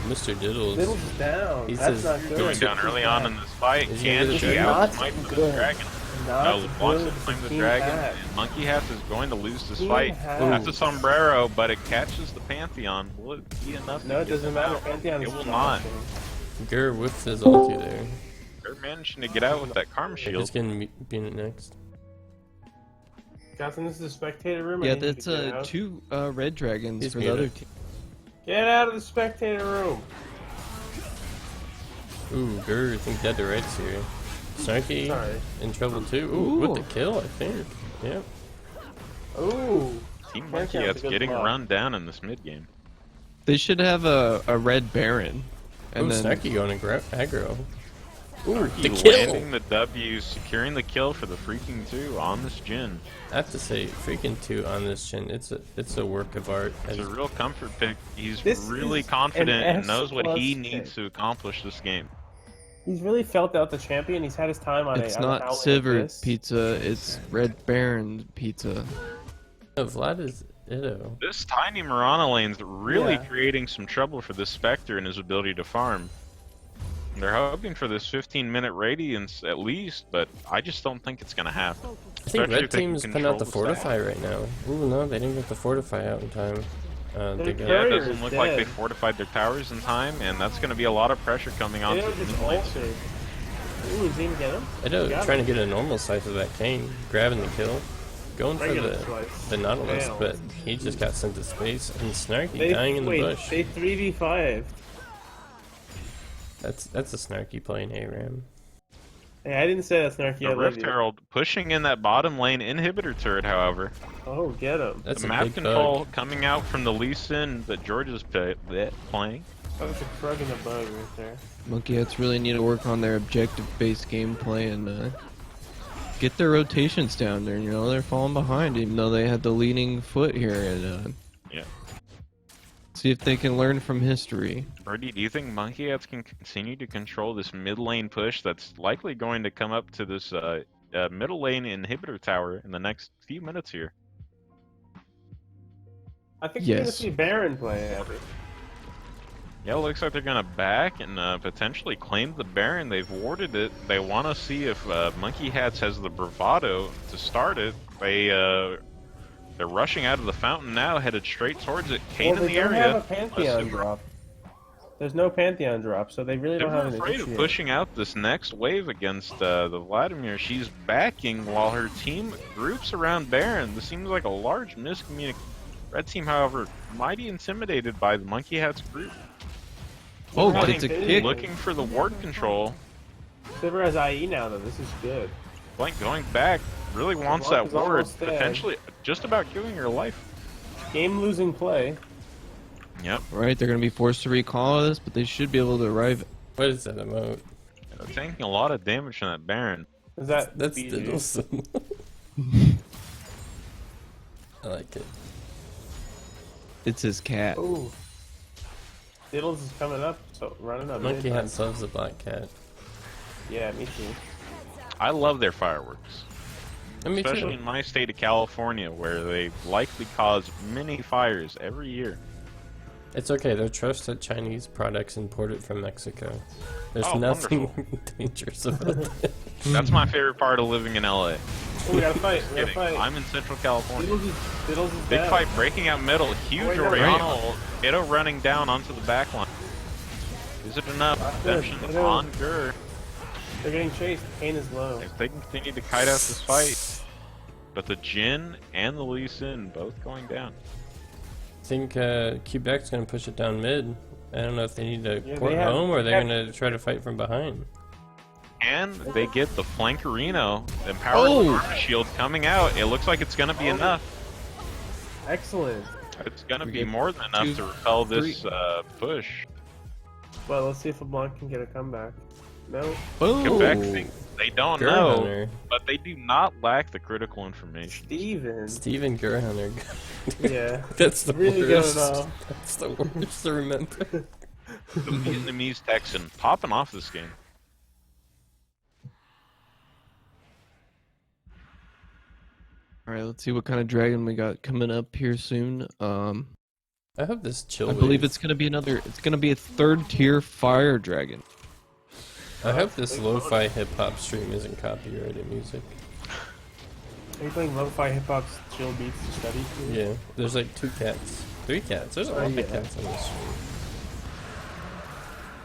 Mr. Diddles. Diddles is down. He That's says not good. Going down early on in this fight. Is he Can really she good? outsmite the good. dragon? Not No, LeBlanc good is playing the for dragon, Team Hat. and Monkeyhats is going to lose this Team fight. Hat. That's a sombrero, but it catches the Pantheon. Will it be enough? No, to it get doesn't them matter. out? Pantheon It is will not. flashing. Gur whiffs his ulti there. They're managing to get out with that Karma He's Shield. getting being it next. Johnson, this is the spectator room. I Yeah, need you that's to get out. two red dragons He's for the other muted. team. Get out of the spectator room. Ooh, Gur, I think dead to rights here. Snarky Sorry. in trouble too. Ooh, with the Ooh. kill, I think. Yep. Ooh. Team Pantheon's a Monkeyhats good getting block. run down in this mid game. They should have a red baron, and Ooh, then Snarky going to aggro. Ooh, He the kill! landing the W, securing the kill for the freaking 2 on this Jin. I have to say, freaking 2 on this chin. It's a work of art. It's a real comfort pick. He's This really is confident an and knows what he S+ needs pick. to accomplish this game. He's really felt out the champion. He's had his time on it's on an not outlet Sivert like this. pizza, it's red baron pizza. Oh, Vlad is Itto. This tiny Mirana lane's really Yeah. creating some trouble for this Spectre and his ability to farm. They're hoping for this 15-minute radiance at least, but I just don't think it's going to happen. I think Especially red if they can team's putting control out the the fortify right now. Ooh, no, they didn't get the fortify out in time. They got Yeah, it Courier doesn't is look like they dead. fortified their towers in time, and that's going to be a lot of pressure coming They onto don't the just mid lane. ult it. Ooh, is he gonna get him? Itto Got trying him. to get a normal slice of that Kane, grabbing the kill, going for Regular the slice. Nautilus, Fail. but he just got sent to space, and Snarky They, dying in the wait, bush. they 3v5. That's a Snarky playing ARAM. Hey, I didn't say that, Snarky. The I love Rift you. Herald pushing in that bottom lane inhibitor turret, however. Oh, get him. That's The a map big control bug. coming out from the Lee Sin that George is playing. That was a frog in the bug right there. Monkeyhats really need to work on their objective-based gameplay and get their rotations down there. You know, they're falling behind, even though they had the leading foot here. And Yeah. see if they can learn from history. Brody, do you think Monkeyhats can continue to control this mid lane push that's likely going to come up to this middle lane inhibitor tower in the next few minutes here? I think you're gonna Yes. see Baron play, Abby. Yeah, it looks like they're going to back and potentially claim the Baron. They've warded it. They want to see if Monkeyhats has the bravado to start it. They're rushing out of the fountain now, headed straight towards it. Kane Well, in they the don't area. have a Pantheon drop. There's no Pantheon drop, so they really They don't were have an afraid of initiative. pushing out this next wave against the Vladimir. She's backing while her team groups around Baron. This seems like a large miscommunication. Red team, however, mighty intimidated by the Monkeyhats group. Oh, Running it's a through. kick. Looking for the ward control. Sivir has IE now, though. This is good. Blank going back. Really wants Blanc that is ward. almost dead. Potentially just about giving her life. Game-losing play. Yep. Right, they're gonna be forced to recall this, but they should be able to arrive. What is that emote? Taking a lot of damage from that Baron. Is that That's BG? Diddleson. I like it. It's his cat. Ooh. Diddles is coming up, so running up. Monkey mid. Hat loves the black cat. Yeah, me too. I love their fireworks. And me Especially too. in my state of California, where they likely cause many fires every year. It's okay, they're trusted Chinese products imported from Mexico. There's Oh, nothing dangerous about that. That's my favorite part of living in LA. Oh, we gotta fight. We gotta Kidding. fight. I'm in Central California. Diddles is Big bad. fight breaking out middle. Huge wait, no, Oriana. Itto running down onto the back line. Is it enough? good. Redemption Itto. on Gur. They're getting chased. Pain is low. If they continue to kite out this fight. But the Jin and the Lee Sin both going down. I think Quebec's gonna push it down mid. I don't know if they need to Yeah, port they have- home or they they're have- gonna try to fight from behind. And they get the Flankerino empowered Oh! Karma Shield coming out. It looks like it's gonna be enough. Excellent. It's gonna We be get more than enough 2, to repel this 3. push. Well, let's see if LeBlanc can get a comeback. No. Quebec, Boom. they don't Gur know, Hunter. but they do not lack the critical information. Steven. Steven Gerhunter. Yeah. That's the Really worst. good enough. That's the worst to remember. The Vietnamese Texan popping off this game. All right, let's see what kind of dragon we got coming up here soon. I hope this chill I believe wave- it's gonna be another. It's gonna be a 3rd tier fire dragon. I hope this lo-fi hip-hop stream isn't copyrighted music. Are you playing lo-fi hip-hop chill beats to study? Yeah, there's like 2 cats. 3 cats. There's a lot yeah. of cats on this stream.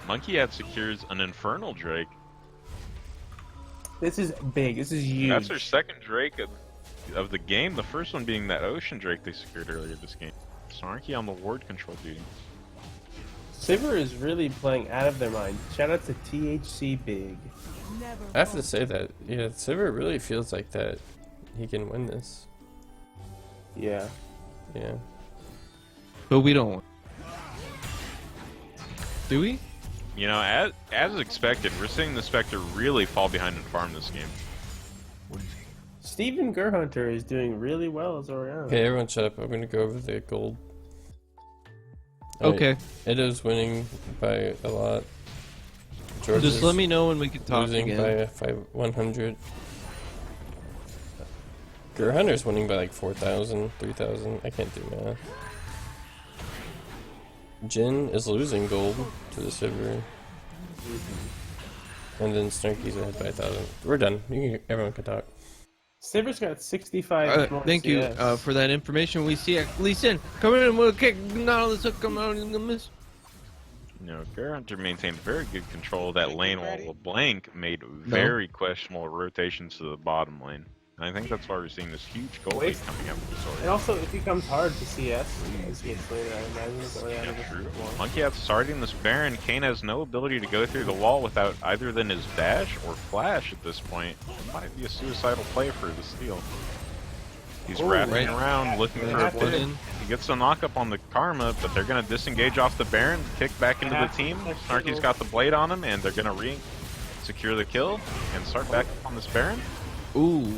Monkeyhat secures an Infernal Drake. This is big. This is huge. That's their second Drake of the game. The first one being that Ocean Drake they secured earlier this game. Snarky on the ward control duty. Sivir is really playing out of their mind. Shout out to THC Big. Never I have to say that, yeah, Sivir really feels like that he can win this. Yeah. Yeah. But we don't. Do we? You know, as expected, we're seeing the Spectre really fall behind and farm this game. Steven Gerhunter is doing really well as Oriana. Okay, everyone shut up. I'm gonna go over the gold. Alright, Okay. Edo's winning by a lot. George Just is let me know when we can talk losing again. by 100. Gerhunter's winning by like 4,000, 3,000. I can't do math. Jin is losing gold to the Sivir. And then Snarky's ahead by 1,000. We're done. Everyone can talk. Sivir's got 65 more Thank you CS. for that information. We see Lee Sin coming in with a kick. Not let's come out in the miss. You know, Garhunter maintained very good control of that lane while LeBlanc made very questionable rotations to the bottom lane. And I think that's why we're seeing this huge gold lead coming up with this And order. also, it becomes hard to CS as he gets later, I imagine. With Oriana Yeah, true. versus LeBlanc. Monkeyhat's starting this Baron. Kane has no ability to go through the wall without either than his dash or flash at this point. It might be a suicidal play for the steal. He's wrapping around looking for a That's blitz. it. He gets the knock up on the Karma, but they're going to disengage off the Baron, kick back into the team. Snarky's got the blade on him, and they're going to secure the kill and start back up on this Baron. Ooh.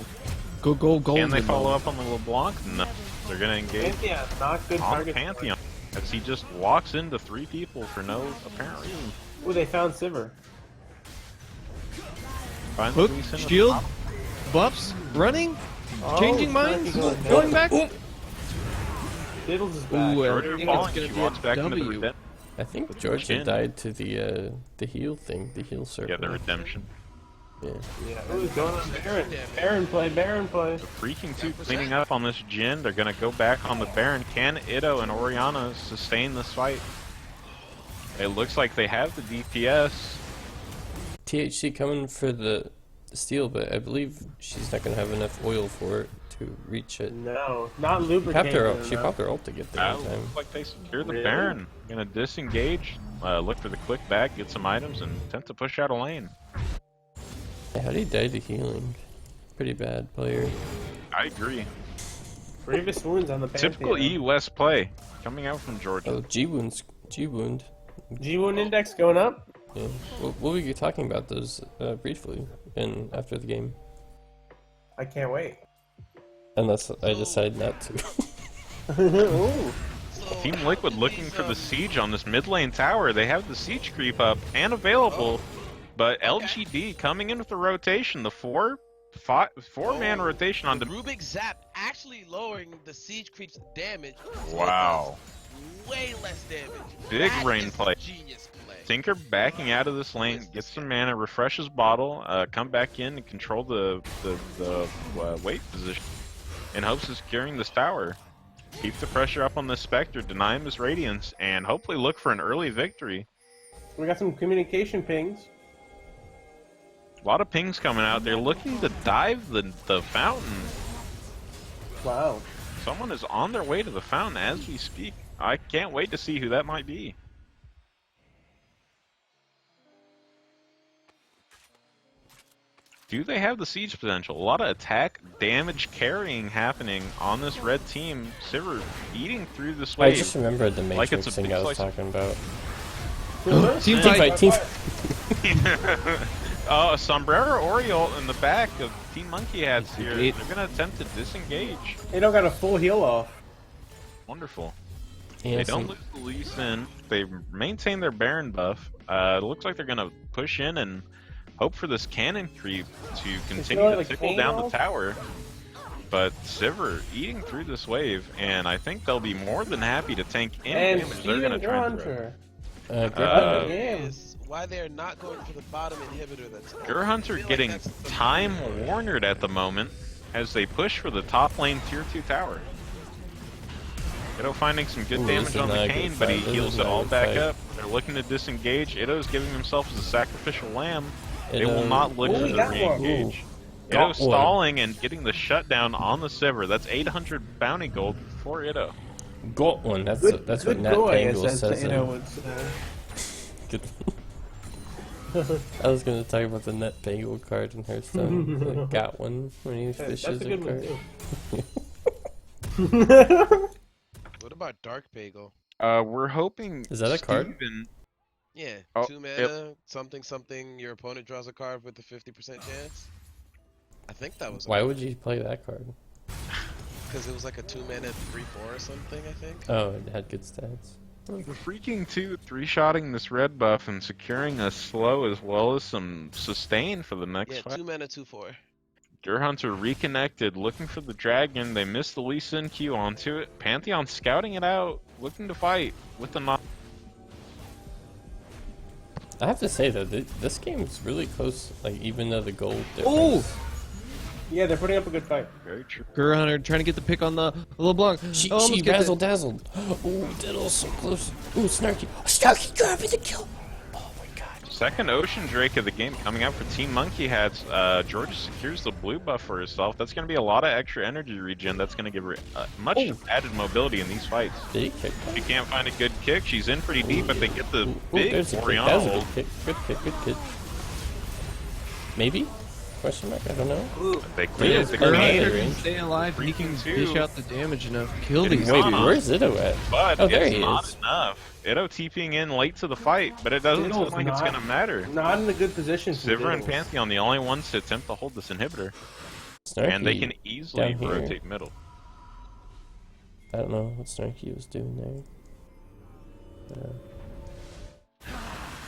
Go, go, go. Can they follow up on the LeBlanc? No. They're going to engage Pantheon, not good on target. the Pantheon as he just walks into 3 people for no apparent reason. Ooh, they found Sivir. Finds Hook, Lee Sin at the shield, top. buffs, running, Oh, changing Snarky minds, going going back. Diddles is back. Ooh, I Jordan think falling, it's she gonna walks be a back into the W. redemption. I think With Georgia Jin. died to the heal thing, the heal circle. Yeah, the redemption. Yeah. Yeah, ooh, going on Baron. Baron play, Baron play. Freaking 2 cleaning up on this Jin. They're going to go back on the Baron. Can Itto and Oriana sustain this fight? It looks like they have the DPS. THC coming for the steal, but I believe she's not gonna have enough oil for it to reach it. No, not She lubricated. popped her ult to get there in time. Looks like they secure the Really? Baron. Going to disengage, look for the quick back, get some items, and attempt to push out a lane. Yeah, how did he die to healing? Pretty bad player. I agree. Grievous wounds on the Pantheon. Typical E West play coming out from Georgia. Oh, G wound. G wound index going up. Yeah. What were you talking about those briefly in after the game? I can't wait. Unless I decide not to. Ooh. Team Liquid looking for the siege on this mid lane tower. They have the siege creep up and available, but LGD coming in with the rotation. The four-man rotation on the Rubik Zap actually lowering the siege creep's damage. Wow. Way less damage. Big That rain is play. Genius play. Tinker backing out of this lane, gets some mana, refresh his bottle, come back in and control the weight position in hopes of securing this tower. Keep the pressure up on the Spectre, deny him his Radiance, and hopefully look for an early victory. We got some communication pings. A lot of pings coming out. They're looking to dive the fountain. Wow. Someone is on their way to the fountain as we speak. I can't wait to see who that might be. Do they have the siege potential? A lot of attack, damage, carrying happening on this red team. Sivir eating through this wave. I just remembered the like it's Matrix a thing big I was slice. talking about. Team Team fight. fight. Sombrero Oriole in the back of Team Monkeyhats here. They're going to attempt to disengage. They don't got a full heal off. Wonderful. Yeah, They don't lose the Lee Sin. They maintain their Baron buff. It looks like they're going to push in and hope for this cannon creep to continue to tickle down the tower. But Sivir eating through this wave, and I think they'll be more than happy to tank any damage they're going to try and throw. Is why they're not going for the bottom inhibitor. That's Gerhunter getting time warnered at the moment as they push for the top lane tier 2 tower. Ido finding some good damage on the Kane, but he heals it all back up. They're looking to disengage. Ido's giving himself as a sacrificial lamb. They will not look for the re-engage. Ido stalling and getting the shutdown on the Sivir. That's 800 bounty gold for Ido. Got one. That's what Nat Pangle says. Good. I was gonna talk about the Net Pangle card in Hearthstone. Like, got one when he fishes a card. What about Dark Bagel? We're hoping. Is that a card? Yeah, Oh, 2 mana, something. Your opponent draws a card with a 50% chance. I think that was. Why would you play that card? Because it was like a 2 mana 3/4 or something. I think. Oh, it had good stats. We're freaking 3-shotting this red buff and securing a slow as well as some sustain for the next fight. 2 mana 2/4. Gerhunter reconnected, looking for the dragon. They missed the Lee Sin Q onto it. Pantheon scouting it out, looking to fight with the knock. I have to say though, this game is really close. Like even though the gold. Oh! Yeah, they're putting up a good fight. Very true. Gerhunter trying to get the pick on the LeBlanc. She almost gets razzle dazzled. Oh, Diddle so close. Ooh, Snarky. Snarky grabbing the kill. Oh my god. Second Ocean Drake of the game coming out for Team Monkeyhats. Georgia secures the blue buff for herself. That's going to be a lot of extra energy regen. That's going to give her much added mobility in these fights. Did he kick that? She can't find a good kick. She's in pretty deep, but they get the Ooh, big there's a kick. Oriana That was a ult. good kick. Good kick. Maybe? Question mark? I don't know. They clear the Gerhunter Kane. can stay alive. He can Freaking dish two. out the damage enough. Kill Getting these wait, dudes. Where's Ido at? But Oh, there it's he not is. enough. Ido TPing in late to the fight, but it doesn't Diddle's look like it's not- going to matter. Not in a good position. for Sivir and Diddles. Pantheon, the only ones to attempt to hold this inhibitor. Snarky. And they can easily down here. rotate middle. I don't know what Snarky was doing there.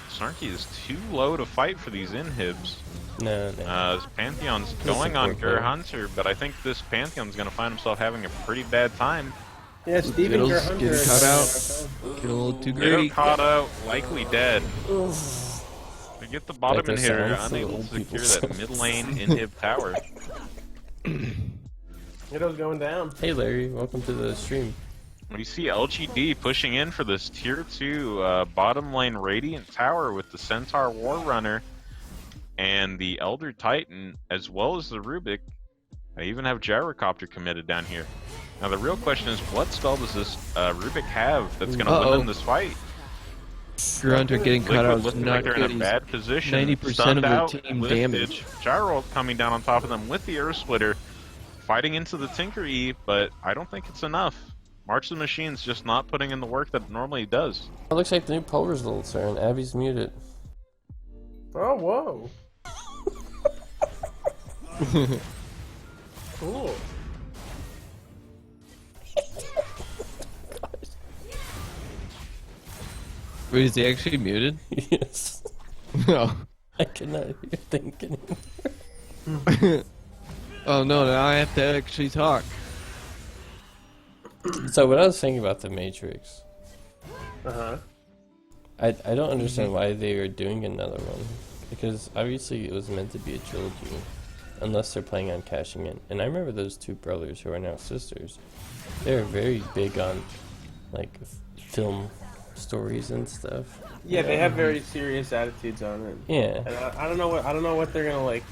Snarky is too low to fight for these inhibs. No. This Pantheon's going on support player. Gerhunter, but I think this Pantheon's going to find himself having a pretty bad time. Yeah, Steven Diddles Gerhunter getting is caught having a Get a little too Ido greedy. caught out, likely dead. They get the bottom Like the inhibitor, sounds of unable to old secure people that mid lane inhib tower. Diddle's going down. Hey Larry, welcome to the stream. We see LGD pushing in for this tier 2 bottom lane Radiant Tower with the Centaur War Runner and the Elder Titan, as well as the Rubik. I even have Gyrocopter committed down here. Now the real question is, what spell does this Rubik have that's going to win in this fight? Gerhunter getting cut Liquid out is looking not like they're good. in a He's bad position. 90% Stunned of the out, team lifted. damage. Gyro coming down on top of them with the Earth Splitter. fighting into the Tinker E, but I don't think it's enough. March of the Machine's just not putting in the work that it normally does. It looks like the new poll results are, and Abby's muted. Oh, whoa. Cool. Wait, is he actually muted? Yes. No. I cannot hear thinking. Oh no, now I have to actually talk. So what I was thinking about the Matrix, Uh-huh. I don't understand why they are doing another one, because obviously it was meant to be a trilogy, unless they're planning on cashing in. And I remember those two brothers who are now sisters. They were very big on like film stories and stuff. Yeah, they have very serious attitudes on it. Yeah. And I don't know what they're gonna like.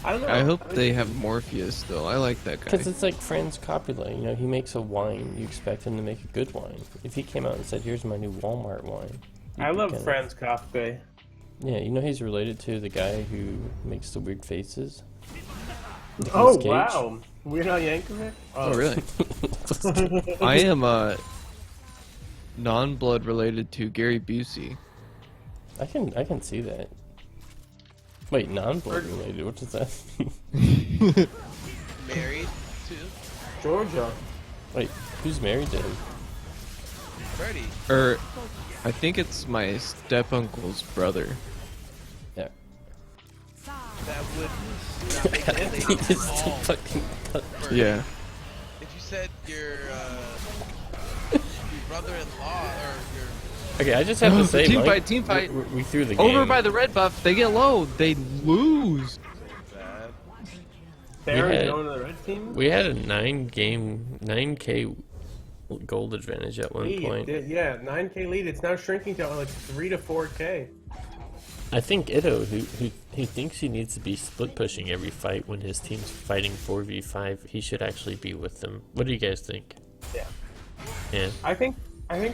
I don't know. I hope they have Morpheus still. I like that guy. Because it's like Franz Coppola, you know, he makes a wine, you expect him to make a good wine. If he came out and said, here's my new Walmart wine. I love Franz Kafka. Yeah, you know he's related to the guy who makes the weird faces? Oh, Nicolas Cage. wow. Weird Al Yankovic? Oh, really? I am non-blood related to Gary Busey. I can see that. Wait, non-blood related, what does that mean? Married to Georgia. Wait, who's married to him? Birdie. I think it's my step-uncle's brother. Yeah. That would not make it He legal is at all. fucking Yeah. If you said your brother-in-law or your Okay, I just have to say, team Mike, fight, team fight. We threw the game. Over by the red buff, they get low. They lose. bad. Barry had- going to the red team? We had a 9K gold advantage at one point. Yeah, 9K lead. It's now shrinking to like 3 to 4K. I think Ito, who thinks he needs to be split pushing every fight when his team's fighting 4v5, he should actually be with them. What do you guys think? Yeah. Yeah. I think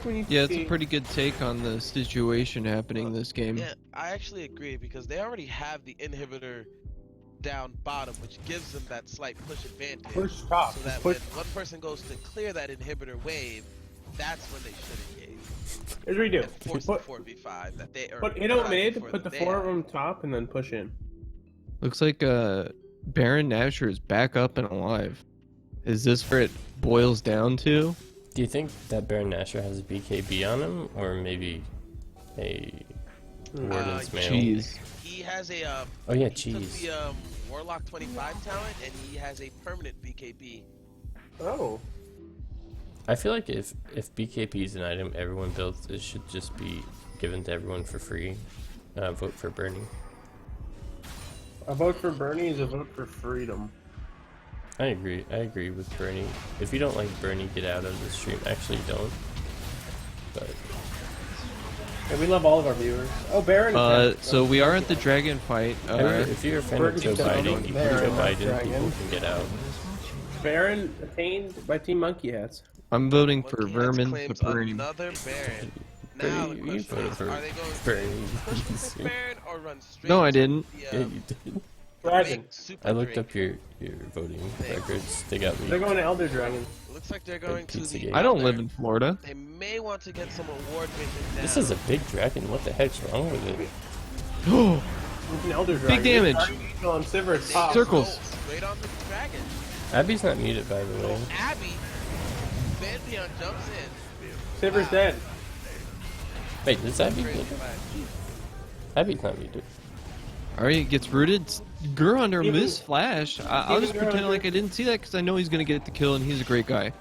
we need to Yeah, it's see... a pretty good take on the situation happening this game. Yeah, I actually agree because they already have the inhibitor down bottom, which gives them that slight push advantage. Push top. So that Push... when one person goes to clear that inhibitor wave, that's when they should engage. Here's what we do. And force the 4v5 that they are. Put Ito mid, put the 4 of them top, and then push in. Looks like Baron Nashor is back up and alive. Is this where it boils down to? Do you think that Baron Nashor has a BKB on him, or maybe a Warden's Mail? Cheese. He has a. Oh yeah, he cheese. took the Warlock 25 talent, and he has a permanent BKB. Oh. I feel like if BKB is an item everyone builds, it should just be given to everyone for free. Vote for Bernie. A vote for Bernie is a vote for freedom. I agree with Bernie. If you don't like Bernie, get out of the stream. Actually, don't. But And we love all of our viewers. Oh, Baron. So we are at the dragon fight. if you're a fan of Joe Biden, you can Joe Biden. Dragon. People can get out. Baron attained by Team Monkeyhats. I'm voting for Monkeyhats Vermin claims Supreme. another Baron. Now the You question voted is, for are they going to Bernie. push for Baron or run straight? No, I to didn't. the, Yeah, you did. Dragon. big super I looked drink? up your voting records. They got They're leaked. going to Elder Dragon. Looks like they're going to Pizza the. Gate. I don't Elder. live in Florida. They may want to get some award vision now. This is a big dragon. What the heck's wrong with it? It's an Elder Dragon. Big damage. Archangel on Sivir They top. just Circles. go Straight on the dragon. Abby's not muted, by the way. Abby. Pantheon jumps in. Sivir's dead. Wait, is Abby Crazy muted? fight. Abby's not muted. Alright, gets rooted. Gurhunter Even- missed flash. I'll just Even pretend Gurhunter- like I didn't see that because I know he's gonna get the kill and he's a great guy.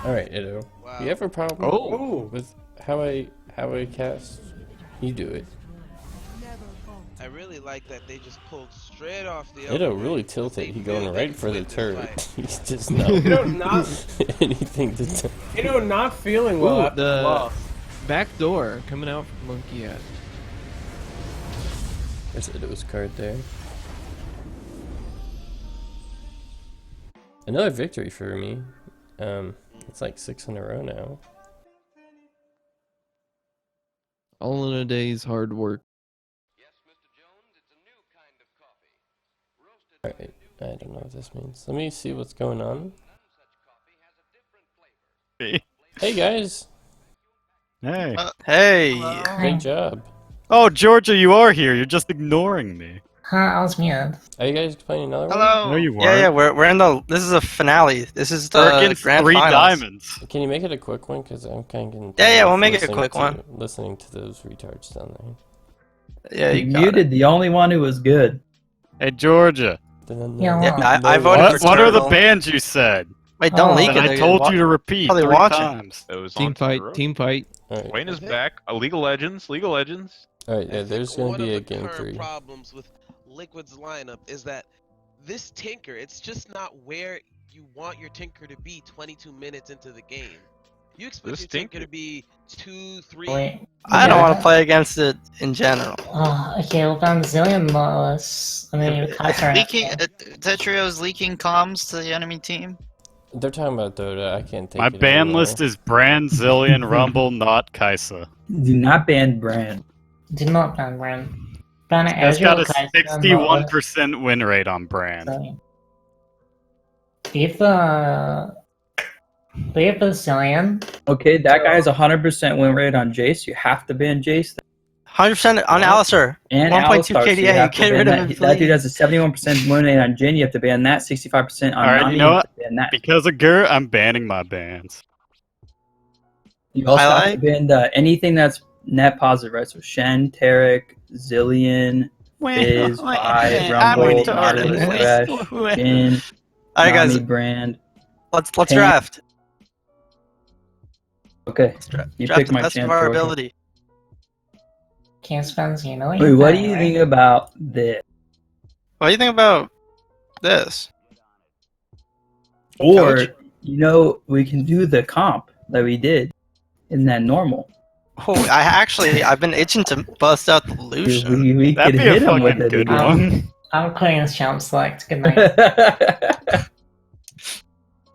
All right, Ito. Wow. Do you have a problem Oh. with how I cast? You do it. I really like that they just pulled straight off the. Ito Elder really Ring. tilted. They He knew going they right could for the win this turret. fight. He's just not not anything to do. not feeling well Ooh, after the loss. back door coming out from Monkeyhat. There's Ito's card there. Another victory for me. It's like 6 in a row now. All in a day's hard work. Alright, I don't know what this means. Let me see what's going on. Hey guys, Hey. Hey. great job. Oh, Georgia, you are here. You're just ignoring me. Huh, I was muted. Are you guys playing another one? No, you weren't. Yeah, we're in the. This is a finale. This is We're the against grand 3 finals. diamonds. Can you make it a quick one? Because I'm kind of Yeah, we'll make it a quick one. Listening to those retards down there. Yeah, you got muted it. the only one who was good. Hey, Georgia. Yeah, I voted for What are the Turtle. bands you said? Wait, don't leak And it. I told you to repeat Probably 3 watching. times. It was Team on fight, Turo. team fight. Wayne is back. League of Legends. League of Legends. Alright, yeah, there's gonna One be of a the game current 3. problems with Liquid's lineup is that this Tinker, it's just not where you want your Tinker to be 22 minutes into the game. You expect This your Tinker Tinker- to be 2, 3. Wait. I don't want to play against it in general. Oh, okay, we'll ban Zillion Nautilus. I mean, Kaiser. Leaking, Tetrio's leaking comms to the enemy team. They're talking about Dota. I can't take My it ban anymore. list is Brand, Zillion, Rumble, not Kaisa. Do not ban Brand. Do not ban Brand. Ban It's got a Kaiser, 61% win rate on Brand. Zillion. Leave the Zillion. Okay, that guy has 100% win rate on Jace. You have to ban Jace. 100% on Alistair. And 1.2 Alistar, so KDA. you have to Get ban rid of that. him, That dude please. has a 71% win rate on Jin. You have to ban that. 65% on Alright, Nami. you know have what? to ban that. Because of Gur, I'm banning my bans. You also have to Highlight? ban anything that's net positive, right? So Shen, Tarek, Zillion, Fizz, Vi, I'm Rumble, retarded. Nautilus, Thresh, Jin, Alright, Nami, guys. Brand. Let's Tank. draft. Okay, you Draft pick the my best champ. of our Georgia. ability. Can't spend Xeno. Wait, what do you think about this? What do you think about this? Or, Coach? we can do the comp that we did. Isn't that normal? Oh, I've been itching to bust out the Lucian. We That'd could be a hit him with fucking it good again. one. I'm playing as champ select. Good night.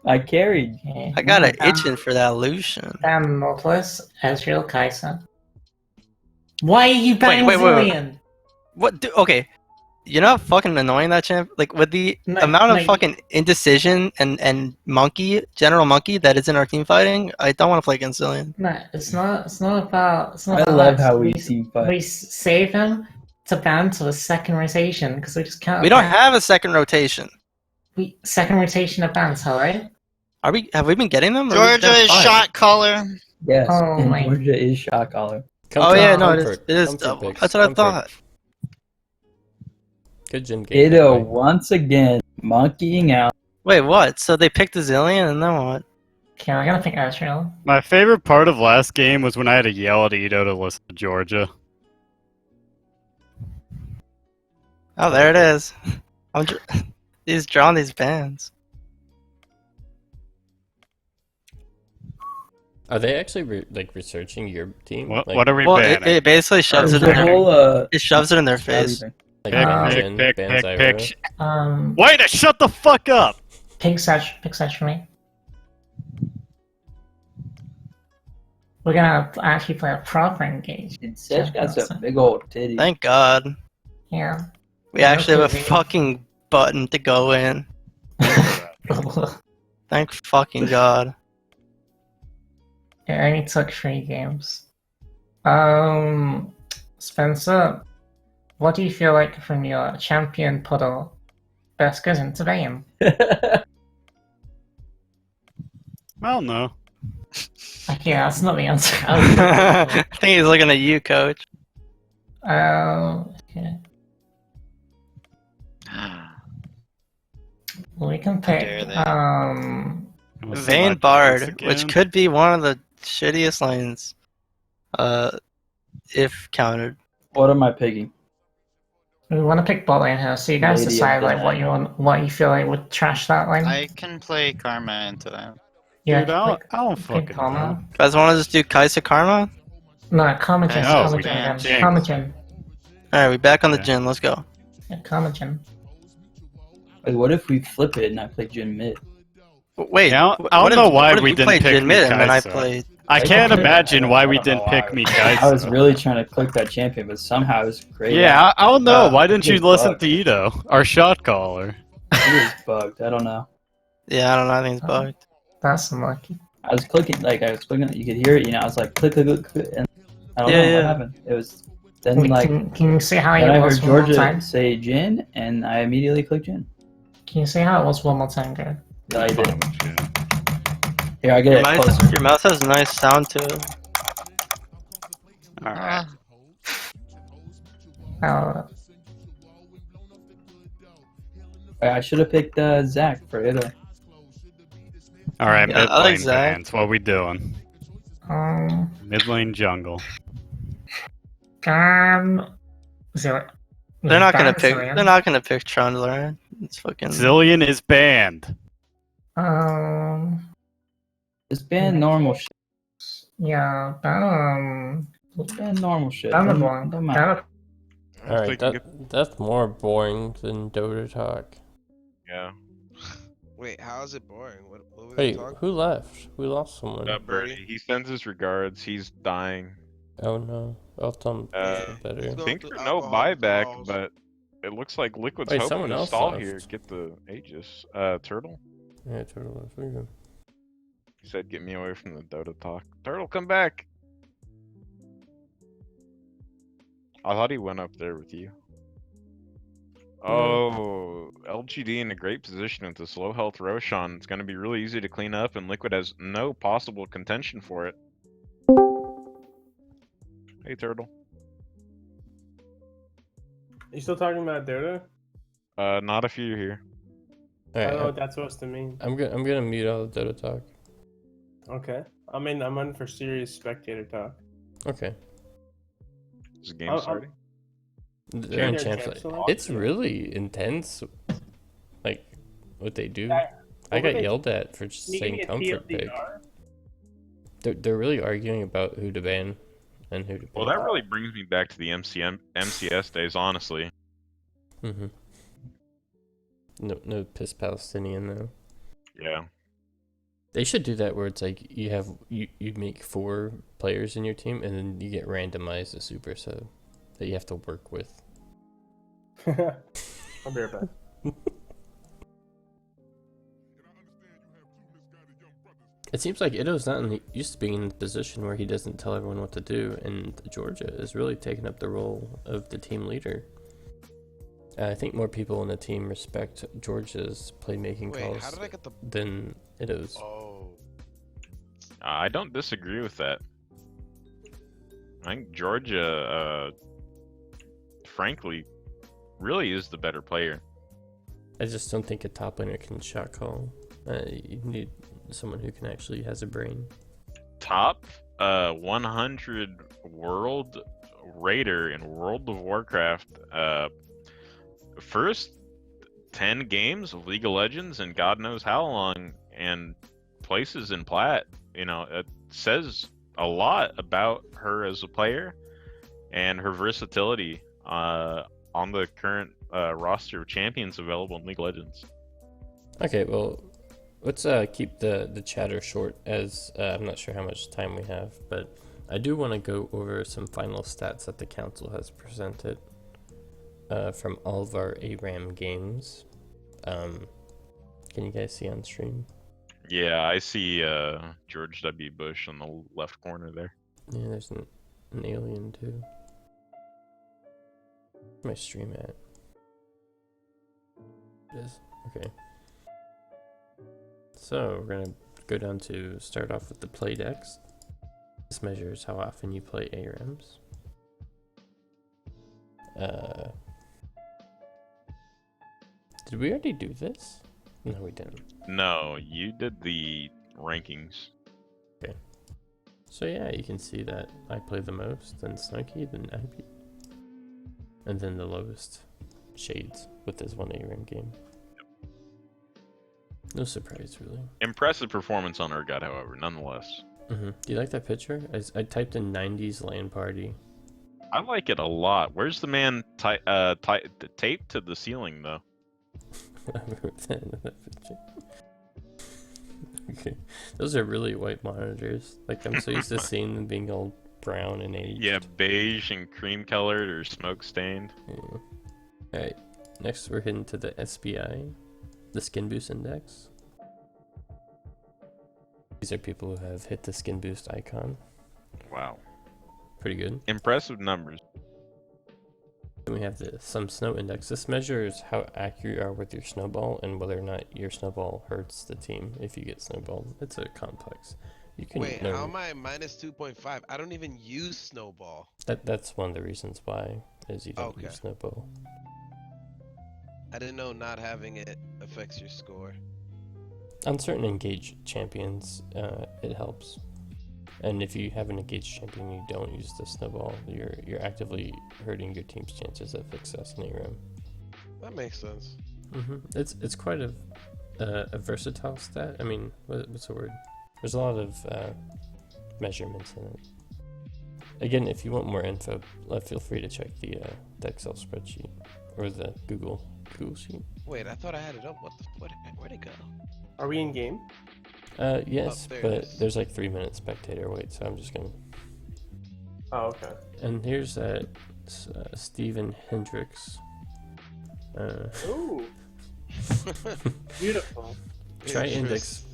I carried. Okay. I got an itching for that Lucian. Ban Nautilus, Ezreal, Kaiser. Why are you banning wait. Zillion? What? Okay, you know how fucking annoying that champ. Like with the No, amount of no, fucking indecision and General Monkey that is in our team fighting. I don't want to play against Zillion. No, it's not. It's not about. It's not I about love that. how we team fight. We save him to ban to the second rotation because we just can't. We don't have a second rotation. Second rotation of bans, alright? Have we been getting them? Or are we Georgia is fine? shot caller. Yes, Oh and my- Georgia is shot caller. Oh yeah, no, it Comfort. is Comfort double. picks. That's what I Comfort. thought. Good gym game. Ditto by the way. once again, monkeying out. Wait, what? So they picked a Zillion and then what? Okay, I'm gonna pick Ezreal. My favorite part of last game was when I had to yell at Ito to listen to Georgia. Oh, there it is. He's drawing these bands. Are they actually researching your team? What, Like, what are we Well, banning? it basically shoves it The in their, whole it shoves it in their face. like Pick, bans pick, in, pick, bans pick, Zyra? pick. Wait, shut the fuck up! Pick such for me. We're gonna actually play a proper engage. Sedge got some big old titties. Thank God. Yeah. We actually have a Okay. fucking button to go in. Thank fucking God. It only took 3 games. Spencer, what do you feel like from your champion puddle? Best goes into game. I don't know. Okay, that's not the answer. I think he's looking at you, coach. Okay. We can pick, dare they. Vayne Bard, which could be one of the shittiest lanes. If countered. What am I picking? we want to pick bot lane here, so you guys Lady decide of like Death. what you feel like would trash that lane. I can play Karma into that. Yeah, Dude, I pick- don't pick fucking Karma. know. You guys want to just do Kaisa Karma? No, Karma Jin. No, Karma we Jin can't. again. Karma Jin. Alright, we back on the Yeah. gym. Let's go. Yeah, Karma Jin. Like, what if we flip it and I play Jin mid? Wait, Yeah, I what don't know if- why what if we you didn't played pick Jin mid and then I Kaisa. played. I can't Okay. imagine why we I don't didn't know pick why. me I was Kaisa. really trying to click that champion, but somehow it was great. Yeah, I don't know. Why didn't you good listen luck. to Ito, our shot caller? It was bugged. I don't know. Yeah, I don't know. I think it's bugged. That's unlucky. I was clicking, you could hear it, I was like, click, click, click, click, and I don't Yeah, know what yeah. happened. It was, then Wait, like, can you say how then it I was heard one more Georgia time? say Jin, and I immediately clicked Jin. Can you say how it was one more time, Greg? Yeah, I did. Here, I get Your it mouse, closer. your mouse has a nice sound to it. Alright. I should have picked Zach for Italy. Alright, Yeah, mid I like lane Zach. bans. What we doing? Mid lane jungle. They're not gonna pick. They're not gonna pick Trundler. It's fucking. Zillion is banned. Just ban normal shit. Yeah, Ban normal shit. Ban Don't matter. Alright, that's more boring than Dota talk. Yeah. Wait, how is it boring? What were they Wait, talking? who left? We lost someone. Birdie. He sends his regards. He's dying. Oh no. I'll tell him better. Think no buyback, but it looks like Liquid's Wait, hoping someone to else stall left. here. Get the Aegis. Turtle? Yeah, Turtle left. Where you go? He said, get me away from the Dota talk. Turtle, come back! I thought he went up there with you. Oh, LGD in a great position with this low health Roshan. It's going to be really easy to clean up, and Liquid has no possible contention for it. Hey, Turtle. You still talking about Dota? Not if you're here. I don't know what that's supposed to mean. I'm gonna mute all the Dota talk. Okay. I'm in for serious spectator talk. Okay. Is the game starting? They're in They're champs. chancellor? It's really intense, like what they do. Yeah. I What got were they yelled at for just saying sneaking a comfort pick. TLDR? They're really arguing about who to ban and who to ban. Well, that really brings me back to the MCS days, honestly. No piss Palestinian though. Yeah. They should do that where it's like you make 4 players in your team and then you get randomized a super sub that you have to work with. I'll be right back. It seems like Ito's not used to being in the position where he doesn't tell everyone what to do, and Georgia is really taking up the role of the team leader. I think more people in the team respect Georgia's playmaking calls how did I get the... than Ito's. Oh. I don't disagree with that. I think Georgia, frankly, really is the better player. I just don't think a top laner can shot call. You need someone who can actually has a brain. Top 100 world raider in World of Warcraft. First 10 games of League of Legends and God knows how long, and places in Plat. You know, it says a lot about her as a player and her versatility on the current roster of champions available in League of Legends. Okay, well, let's keep the chatter short, as I'm not sure how much time we have, but I do want to go over some final stats that the council has presented from all of our ARAM games. Can you guys see on stream? Yeah, I see George W. Bush on the left corner there. Yeah, there's an alien too. Where's my stream at? It is. Okay. So we're gonna go down to start off with the play decks. This measures how often you play ARAMs. Did we already do this? No, we didn't. No, you did the rankings. Okay. So yeah, you can see that I play the most, then Snooky, then Ivy, and then the lowest, Shades, with his 1 ARAM game. No surprise, really. Impressive performance on Urgot, however, nonetheless. Do you like that picture? I typed in 90s LAN party. I like it a lot. Where's the man taped to the ceiling, though? Okay, those are really white monitors. Like, I'm so used to seeing them being all brown and aged. Yeah, beige and cream colored or smoke stained. Yeah. Alright, next we're heading to the SBI. The skin boost index. These are people who have hit the skin boost icon. Wow. Pretty good. Impressive numbers. Then we have the some snow index. This measures how accurate you are with your snowball and whether or not your snowball hurts the team if you get snowballed. It's a complex. You can Wait, know, how am I minus 2.5? I don't even use snowball. that's one of the reasons why is you don't use snowball. I didn't know not having it affects your score. On certain engaged champions, it helps. And if you have an engaged champion and you don't use the snowball, you're actively hurting your team's chances of success in ARAM. That makes sense. It's quite a versatile stat. I mean, what's the word? There's a lot of measurements in it. Again, if you want more info, feel free to check the Excel spreadsheet or the Google sheet. Wait, I thought I had it up. Where'd it go? Are we in game? Yes, there it but is. there's like 3 minutes spectator wait, so I'm just gonna. Oh, okay. And here's Steven Hendricks. Ooh. Beautiful. Try index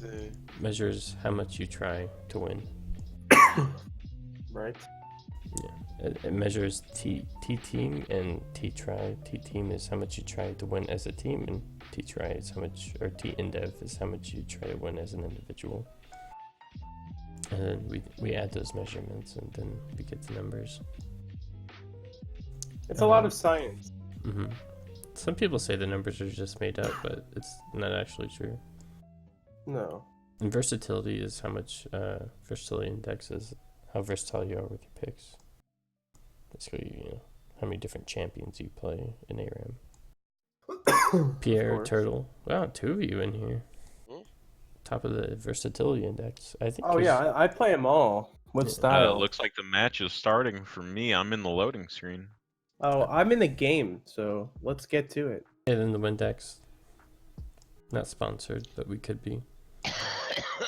measures how much you try to win. Right. Yeah, it measures T team and T try. T team is how much you try to win as a team, and T try is how much, or T indev is how much you try to win as an individual. And then we add those measurements, and then we get the numbers. It's a lot of science. Some people say the numbers are just made up, but it's not actually true. No. And versatility is how much versatility index is how versatile you are with your picks. Basically, you know, how many different champions you play in ARAM. Pierre Turtle. Wow, 2 of you in here. Top of the versatility index. I think. Oh yeah, I play them all. What style? Looks like the match is starting for me. I'm in the loading screen. Oh, I'm in the game, so let's get to it. And then the Windex. Not sponsored, but we could be.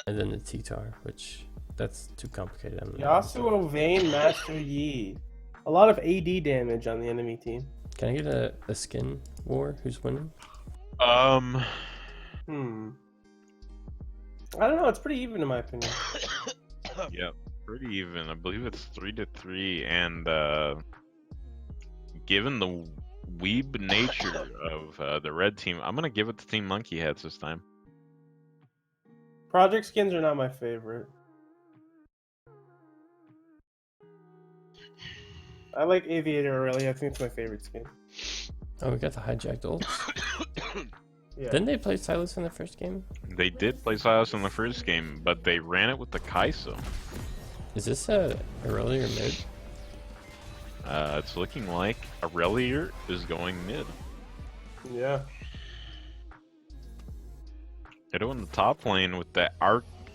And then the T-Tar, which that's too complicated. Yasuo, Vayne, Master Yi. A lot of AD damage on the enemy team. Can I get a skin war? Who's winning? I don't know. It's pretty even in my opinion. Yeah, pretty even. I believe it's 3-3, and given the weeb nature of the red team, I'm gonna give it to Team Monkeyhats this time. Project skins are not my favorite. I like Aviator Aurelia. I think it's my favorite skin. Oh, we got the hijacked ults. Yeah. Didn't they play Silas in the first game? They did play Silas in the first game, but they ran it with the Kai'Sa. Is this a Aurelia or mid? It's looking like Aurelia is going mid. Yeah. Hito in the top lane with the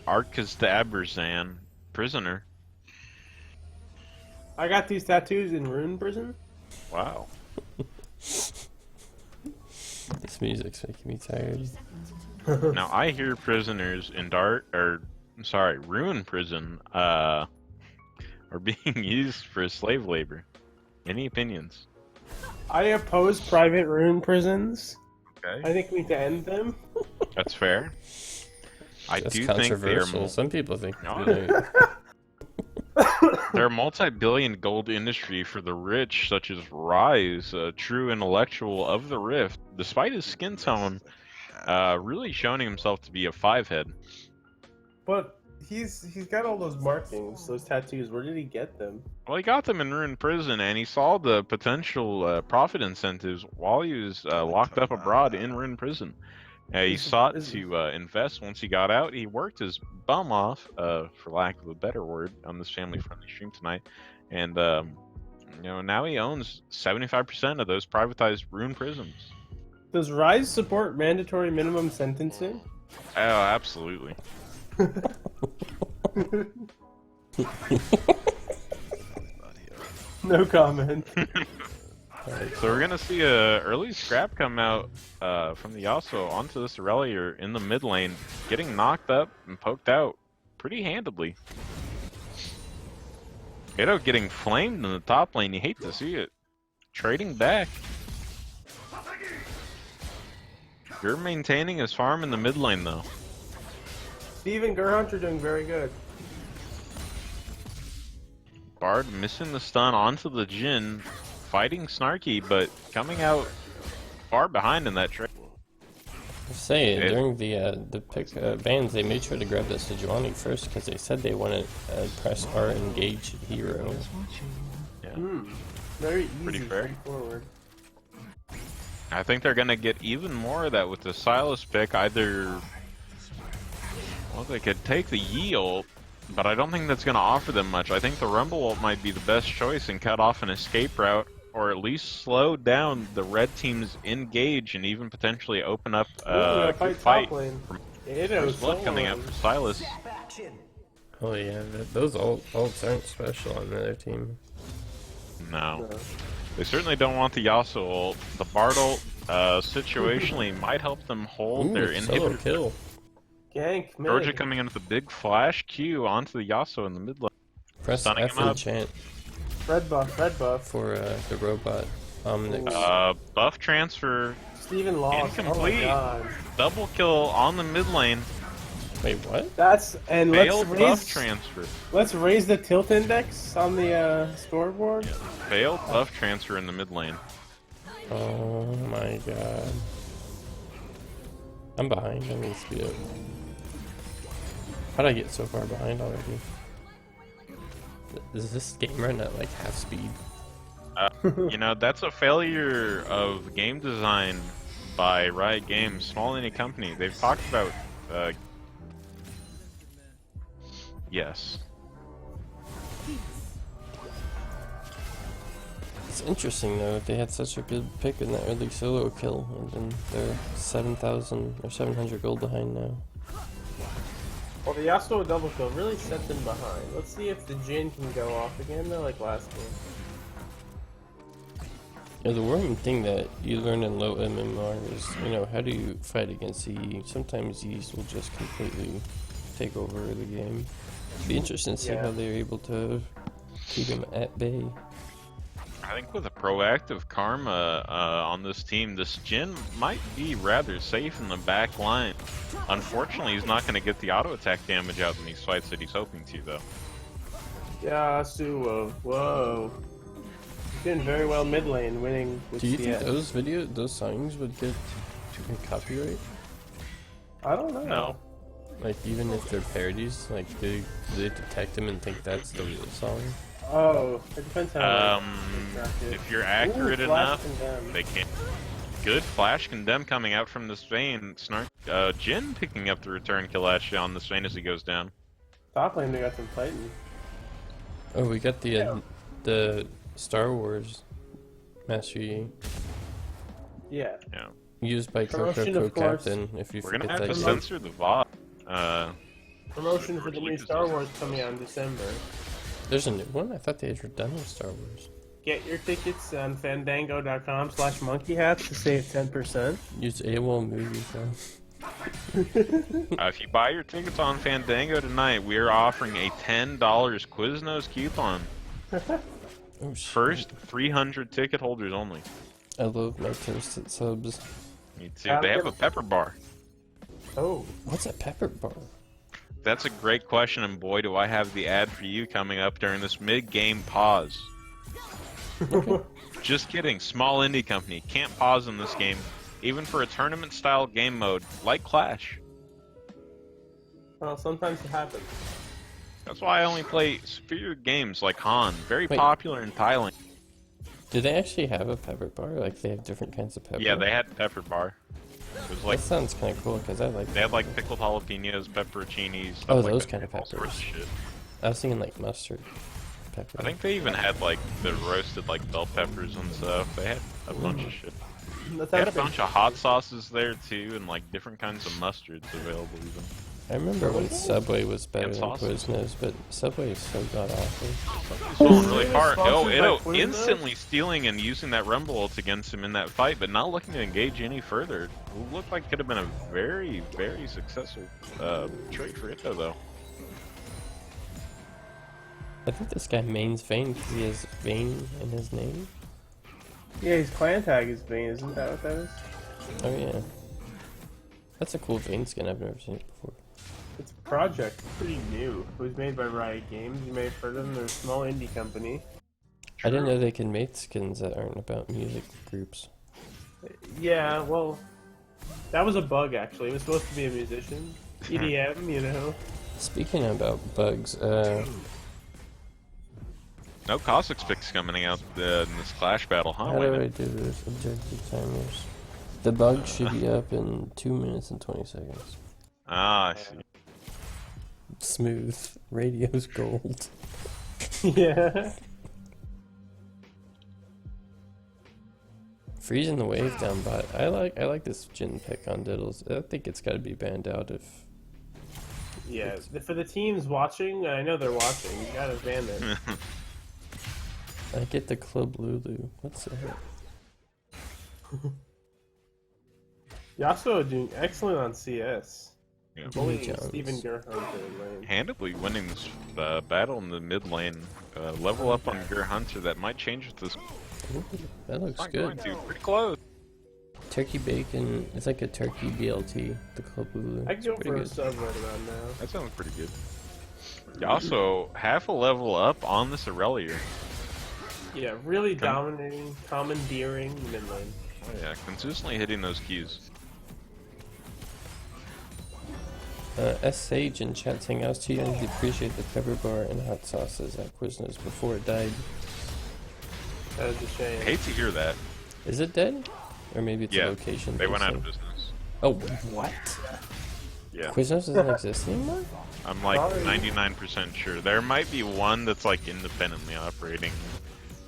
Arkazabarzan prisoner. I got these tattoos in Rune Prison. Wow. This music's making me tired. Now I hear prisoners in Ruin Prison are being used for slave labor. Any opinions? I oppose private Rune prisons. Okay. I think we need to end them. That's fair. I That's do think they're controversial. Some people think No. they're They're a multi-billion gold industry for the rich, such as Rise, a true intellectual of the Rift, despite his skin tone, really showing himself to be a 5-head. But he's got all those markings, those tattoos. Where did he get them? Well, he got them in Ruin Prison, and he saw the potential profit incentives while he was locked up abroad in Ruin Prison. He sought to invest once he got out. He worked his bum off, for lack of a better word, on this family-friendly stream tonight, and now he owns 75% of those privatized Ruin prisons. Does Rise support mandatory minimum sentencing? Oh, absolutely. No comment. So we're gonna see a early scrap come out from the Yasuo onto this Aurelia in the mid lane, getting knocked up and poked out pretty handedly. Hito getting flamed in the top lane. You hate to see it. Trading back. You're maintaining his farm in the mid lane though. Steven Gerhunter doing very good. Bard missing the stun onto the Jhin, fighting Snarky, but coming out far behind in that trade. Say during the pick bans, they made sure to grab the Sejuani first because they said they want to press R engage hero. Yeah. Very easy, Pretty fair. straightforward. I think they're gonna get even more of that with the Silas pick. Either, well, they could take the Yi ult, but I don't think that's gonna offer them much. I think the Rumble ult might be the best choice and cut off an escape route, or at least slow down the red team's engage and even potentially open up a good fight from blood coming out for Silas. Oh yeah, those ults aren't special on the other team. No. They certainly don't want the Yasuo ult. The Bard ult, situationally, might help them hold their inhibitor. Kill. Gank, man. Georgia coming in with a big flash Q onto the Yasuo in the mid lane. Press Stunning F him up. enchant Red buff. for the robot. Buff transfer. Steven lost. Oh my Incomplete. god. Double kill on the mid lane. Wait, what? That's and Failed let's buff raise. transfer. Let's raise the tilt index on the scoreboard. Failed buff transfer in the mid lane. Oh my god. I'm behind. I need to speed up. How'd I get so far behind already? Is this game run at like half speed? You know, that's a failure of game design by Riot Games, small indie company. They've talked about, yes. It's interesting though, if they had such a good pick in that early solo kill, and then they're 7,000 or 700 gold behind now. Well, the Yasuo double kill really set them behind. Let's see if the Jhin can go off again though, like last game. Yeah, the one thing that you learn in low MMR is, you know, how do you fight against Yi? Sometimes Yi's will just completely take over the game. It'd be interesting to see how they're able to keep him at bay. I think with a proactive Karma on this team, this Jhin might be rather safe in the back line. Unfortunately, he's not going to get the auto attack damage out in these fights that he's hoping to, though. Yasuo, whoa. He's doing very well mid lane, winning with Do you think CS. those songs would get copyright? I don't know. No. Like, even if they're parodies, like, do they detect them and think that's the real song? Oh, it depends how. If you're accurate Flash enough, Condemn. they can. Good flash condemn coming out from this vein. Snark, Jhin picking up the return kill actually on this vein as he goes down. Top lane, they got some Titan. Oh, we got the Star Wars Master Yi. Yeah. Yeah. Used by Promotion, Coco of course. Captain, if you We're forget gonna have that to game. censor the VOD. Promotion for the new Star Wars coming out in December. There's a new one? I thought they had done with Star Wars. Get your tickets on fandango.com/monkeyhats to save 10%. Use AWOL movies though. If you buy your tickets on Fandango tonight, we are offering a $10 Quiznos coupon. Oh, First 300 ticket holders only. I love my toasted subs. Me too. They have a pepper bar. Oh. What's a pepper bar? That's a great question, and boy, do I have the ad for you coming up during this mid-game pause. Just kidding. Small indie company. Can't pause in this game, even for a tournament-style game mode like Clash. Well, sometimes it happens. That's why I only play superior games like Han. Very popular in Thailand. Do they actually have a pepper bar? Like, they have different kinds of pepper? Yeah, they had pepper bar. It was like that sounds kind of cool, because I like they had like pickled jalapenos, pepperoncinis, stuff oh, like those that. kind of All sorts peppers. of shit. I was thinking like mustard pepper. I think they even had like the roasted like bell peppers and stuff. They had a bunch of shit. They had a bunch of hot sauces there too, and like different kinds of mustards available even. I remember when Subway was better And than sauces. Quiznos, but Subway is so god-awful. He's going really hard. Oh, Sponsored by Edo Quiznos? instantly stealing and using that Rumble ult against him in that fight, but not looking to engage any further. It looked like it could have been a very, very successful trade for Edo though. I think this guy mains Vayne because he has Vayne in his name. Yeah, his clan tag is Vayne, isn't that what that is? Oh yeah. That's a cool Vayne skin. I've never seen it before. It's a project, pretty new. It was made by Riot Games. You may have heard of them. They're a small indie company. I didn't know they can make skins that aren't about music groups. Yeah, well, that was a bug actually. It was supposed to be a musician. EDM, you know. Speaking about bugs, No Cossacks picks coming out in this Clash battle, huh? how do I do this? Objective timers. The bug should be up in 2 minutes and 20 seconds. Ah, I see. Smooth. Radio's gold. Yeah. Freezing the wave down bot. I like this Jin pick on Diddles. I think it's got to be banned out if. Yeah, for the teams watching, I know they're watching. You gotta ban it. I get the Club Lulu. What's that? Yasuo doing excellent on CS. Yeah. Bullying Steven Gerhardt in lane. Handedly winning this battle in the mid lane. Level up on Gerhunter, that might change with this. Ooh, that looks Not good. going to. Pretty close. Turkey bacon. It's like a turkey BLT. The Club Lulu. I can go It's for pretty a good. sub right about now. That sounds pretty good. Also, half a level up on this Aurelia. Yeah, really dominating, commandeering mid lane. Oh yeah, consistently hitting those keys. S-Sage in chat saying I was too young to appreciate the pepper bar and hot sauces at Quiznos before it died. That is a shame. I hate to hear that. Is it dead? Or maybe it's a location. They went out of thing. business. Oh, what? Yeah. Quiznos doesn't exist anymore? I'm like 99% sure. There might be one that's like independently operating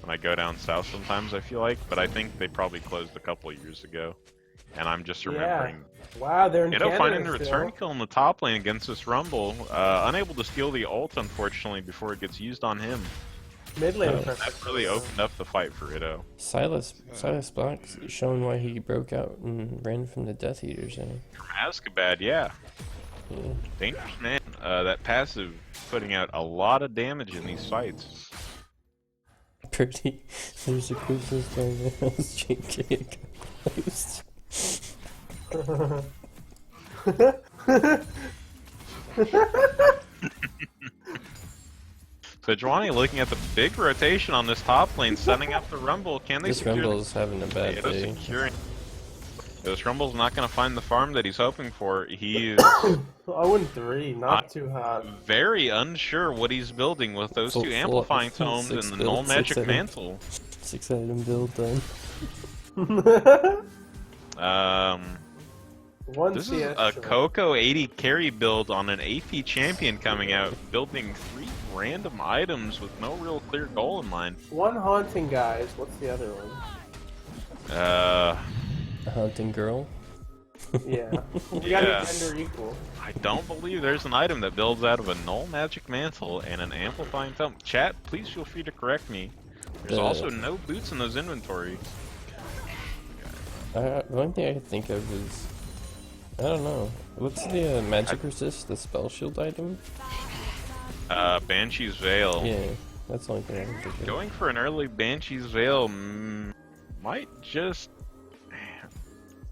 when I go down south sometimes, I feel like, but I think they probably closed a couple of years ago. And I'm just remembering. Yeah. Wow, they're in Canada finding the still. return kill in the top lane against this Rumble. Unable to steal the ult, unfortunately, before it gets used on him. Mid lane. That really opened up the fight for Itto. Silas Black's showing why he broke out and ran from the Death Eaters. From Azkaban, yeah. Dangerous man. That passive putting out a lot of damage in these fights. Pretty. There's a Quiznos down there. I was drinking closed. So Juwani looking at the big rotation on this top lane, setting up the Rumble. Can they This secure Rumble's having a bad Itto day. securing. This Rumble's not going to find the farm that he's hoping for. He is 0-3, not too hot. very unsure what he's building with those two amplifying tomes and the null magic mantle. 6-item build done. This is a Coco 80 carry build on an AP champion coming out, building 3 random items with no real clear goal in mind. One haunting, guys. What's the other one? A hunting girl. Yeah. We Yeah. gotta gender equal. I don't believe there's an item that builds out of a null magic mantle and an amplifying tome. Chat, please feel free to correct me. There's also no boots in those inventory. The only thing I can think of is, I don't know. What's the magic resist, the spell shield item? Banshee's Veil. Yeah, that's the only thing I can think of. Going for an early Banshee's Veil might just...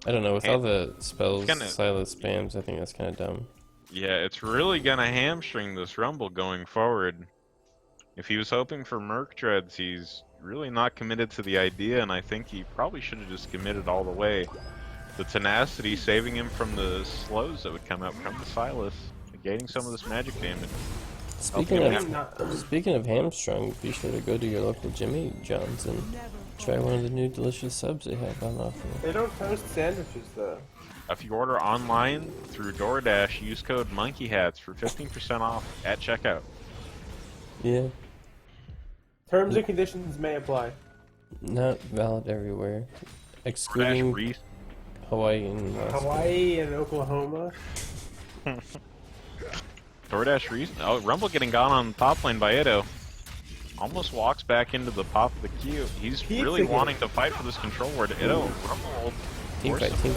I don't know, with all the spells kinda- Silas spams, I think that's kind of dumb. Yeah, it's really gonna hamstring this Rumble going forward. If he was hoping for Merc Dreads, he's really not committed to the idea, and I think he probably should have just committed all the way. The tenacity saving him from the slows that would come out from the Silas, negating some of this magic damage. Speaking of hamstrung, be sure to go to your local Jimmy John's and try one of the new delicious subs they have on offer. They don't toast sandwiches, though. If you order online through DoorDash, use code Monkeyhats for 15% off at checkout. Yeah. Terms and conditions may apply. Not valid everywhere. Excluding Hawaii and Alaska. Hawaii and Oklahoma. DoorDash reason. Oh, Rumble getting gone on the top lane by Itto. Almost walks back into the top of the queue. He's really wanting to fight for this control ward. Itto, Rumble. Team fight. Team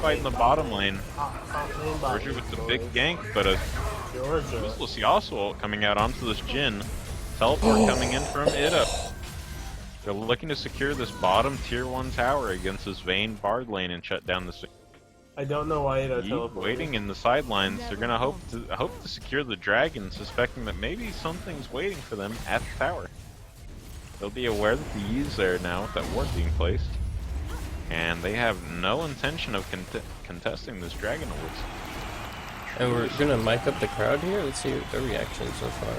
fight in the bottom lane. Georgia with the big gank, but a useless Yasuo coming out onto this Jin. Teleport coming in from Itto. They're looking to secure this bottom tier 1 tower against this Vayne Bard lane and shut down this. I don't know why Ito Yeet teleported. waiting in the sidelines. They're gonna hope to secure the dragon, suspecting that maybe something's waiting for them at the tower. They'll be aware that the Yee's there now with that ward being placed, and they have no intention of contesting this dragon awards. And we're gonna mic up the crowd here. Let's see their reaction so far.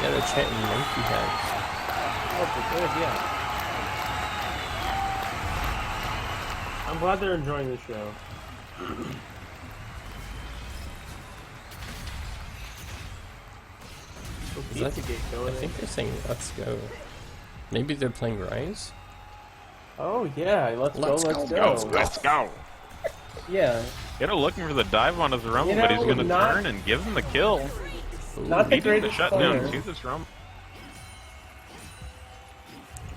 Yeah, they're chanting Monkeyhats. Oh, for good, yeah. I'm glad they're enjoying the show. I think they're saying "Let's go." Maybe they're playing Rise. Oh yeah, let's go. Let's go. Yeah. Ito looking for the dive onto the Rumble, You know, but he's gonna not- turn and give him the kill. Not the Needing greatest shutdown player. to this Rumble.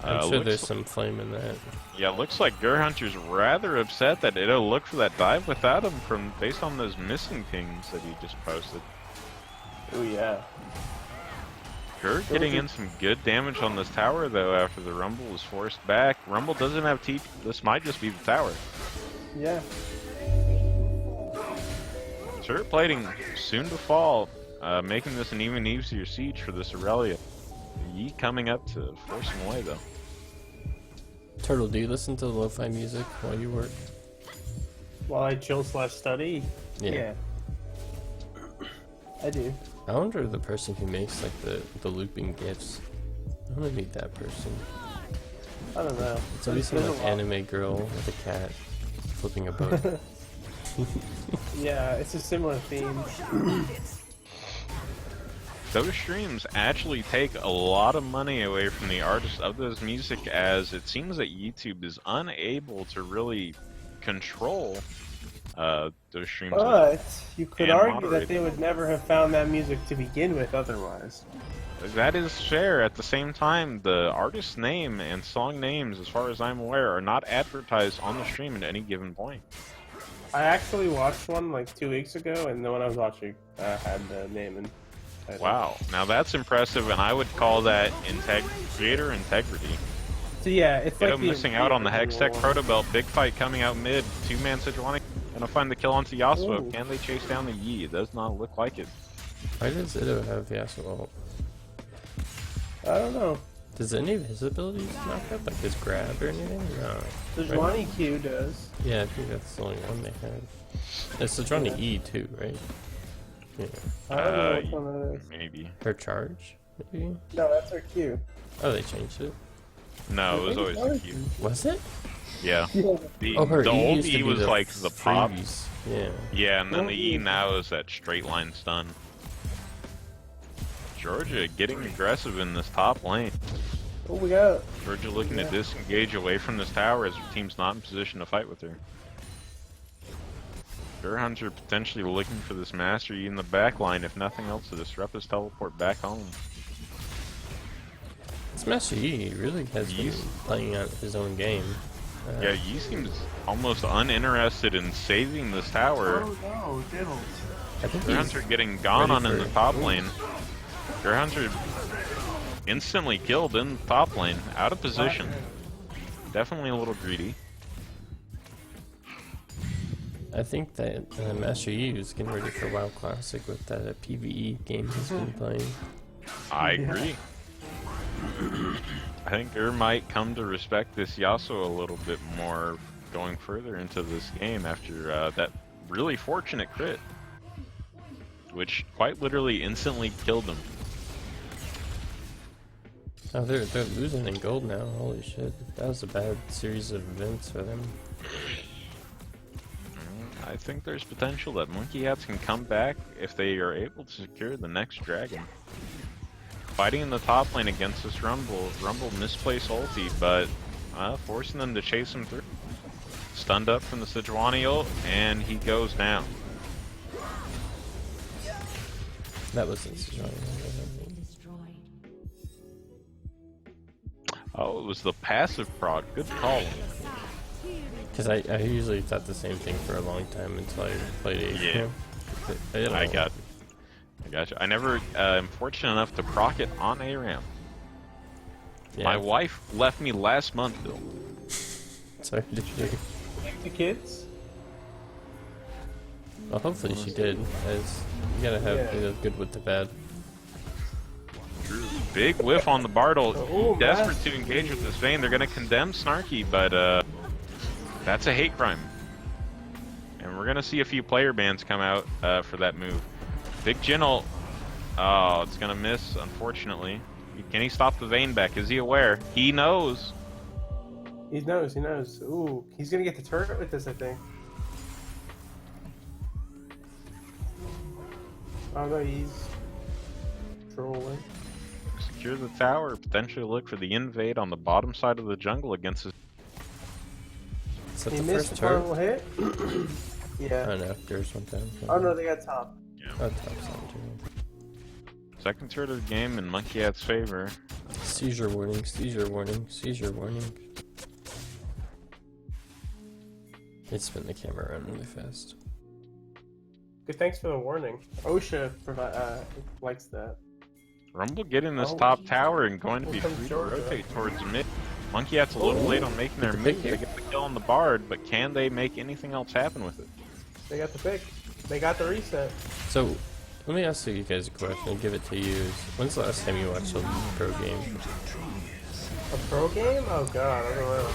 I'm sure looks there's some flame in that. Yeah, looks like Hunter's rather upset that Ito looked for that dive without him based on those missing pings that he just posted. Oh yeah. Gur getting in some good damage on this tower though after the Rumble was forced back. Rumble doesn't have TP. This might just be the tower. Yeah. Turret plating soon to fall, making this an even easier siege for this Aurelia. Yi coming up to force him away though. Turtle, do you listen to lo-fi music while you work? While I chill/study. Yeah. I do. I wonder if the person who makes like the looping gifs. I want to meet that person. I don't know. It's always some like anime girl with a cat flipping a boat. Yeah, it's a similar theme. Those streams actually take a lot of money away from the artists of those music, as it seems that YouTube is unable to really control those streams. But you could and argue moderate that they would never have found that music to begin with otherwise. That is fair. At the same time, the artist's name and song names, as far as I'm aware, are not advertised on the stream at any given point. I actually watched one like 2 weeks ago, and the one I was watching had the name and title. Wow, now that's impressive, and I would call that creator integrity. So yeah, it's Ito like the missing out on the Hextech one. Proto Belt. Big fight coming out mid. Two-man Sejuani gonna find the kill onto Yasuo. Ooh. Can they chase down the Yi? It does not look like it. Why does Ito have Yasuo? I don't know. Does any of his abilities knock up, like his grab or anything? No. Sejuani Q does. Yeah, I think that's the only one they have. It's Sejuani E too, right? Yeah. I don't know which one that is. Maybe. Her charge? Maybe? No, that's her Q. Oh, they changed it? No, it was always the Q. Was it? Yeah. Yeah. The, Oh, her the E old used to E be was the like the pop. freeze. Yeah. Yeah, and then the E now is that straight line stun. Georgia getting aggressive in this top lane. What we got? Georgia looking to disengage away from this tower as her team's not in position to fight with her. Hunter potentially looking for this Master Yi in the back line, if nothing else, to disrupt his teleport back home. This Master Yi really has been playing out his own game. Yeah, Yi seems almost uninterested in saving this tower. Oh no, Diddles. I think Hunter getting gone on in the top lane. Hunter instantly killed in the top lane, out of position. Definitely a little greedy. I think that Master Yi is getting ready for WoW Classic with that PvE game he's been playing. I agree. I think Ur might come to respect this Yasuo a little bit more going further into this game after that really fortunate crit, which quite literally instantly killed him. Oh, they're losing in gold now. Holy shit. That was a bad series of events for them. I think there's potential that Monkeyhats can come back if they are able to secure the next dragon. Fighting in the top lane against this Rumble. Rumble misplaced ulti, but forcing them to chase him through. Stunned up from the Sejuani ult, and he goes down. That wasn't Sejuani. Oh, it was the passive prod. Good call. Because I usually thought the same thing for a long time until I played Asia. Yeah. I got you. I never am fortunate enough to proc it on ARAM. Yeah. My wife left me last month, Bill. Sorry to hear. The kids? Well, hopefully she did, as you gotta have good with the bad. Big whiff on the Bartle. Oh, Desperate to engage with this Vayne. They're gonna condemn Snarky, but that's a hate crime. And we're gonna see a few player bans come out for that move. Big Jinnel. Oh, it's gonna miss, unfortunately. Can he stop the Vayne back? Is he aware? He knows. He knows, he knows. Ooh, he's gonna get the turret with this, I think. Oh no, he's trolling. Secure the tower, potentially look for the invade on the bottom side of the jungle against his... Is that He the missed first the turret? final hit. Yeah. Oh no, yours went down. Oh no, they got top. Yeah. Oh, top's down too. Second turret of the game in Monkeyhats' favor. Seizure warning, seizure warning, seizure warning. They spin the camera around really fast. Good, thanks for the warning. OSHA likes that. Rumble getting this Oh. top tower and going to be Here comes free to Georgia. rotate towards mid. Monkeyhats a little late on making their move. They get the kill on the Bard, but can they make anything else happen with it? They got the pick. They got the reset. So, let me ask you guys a question and give it to you. When's the last time you watched a pro game? A pro game? Oh god, I don't know.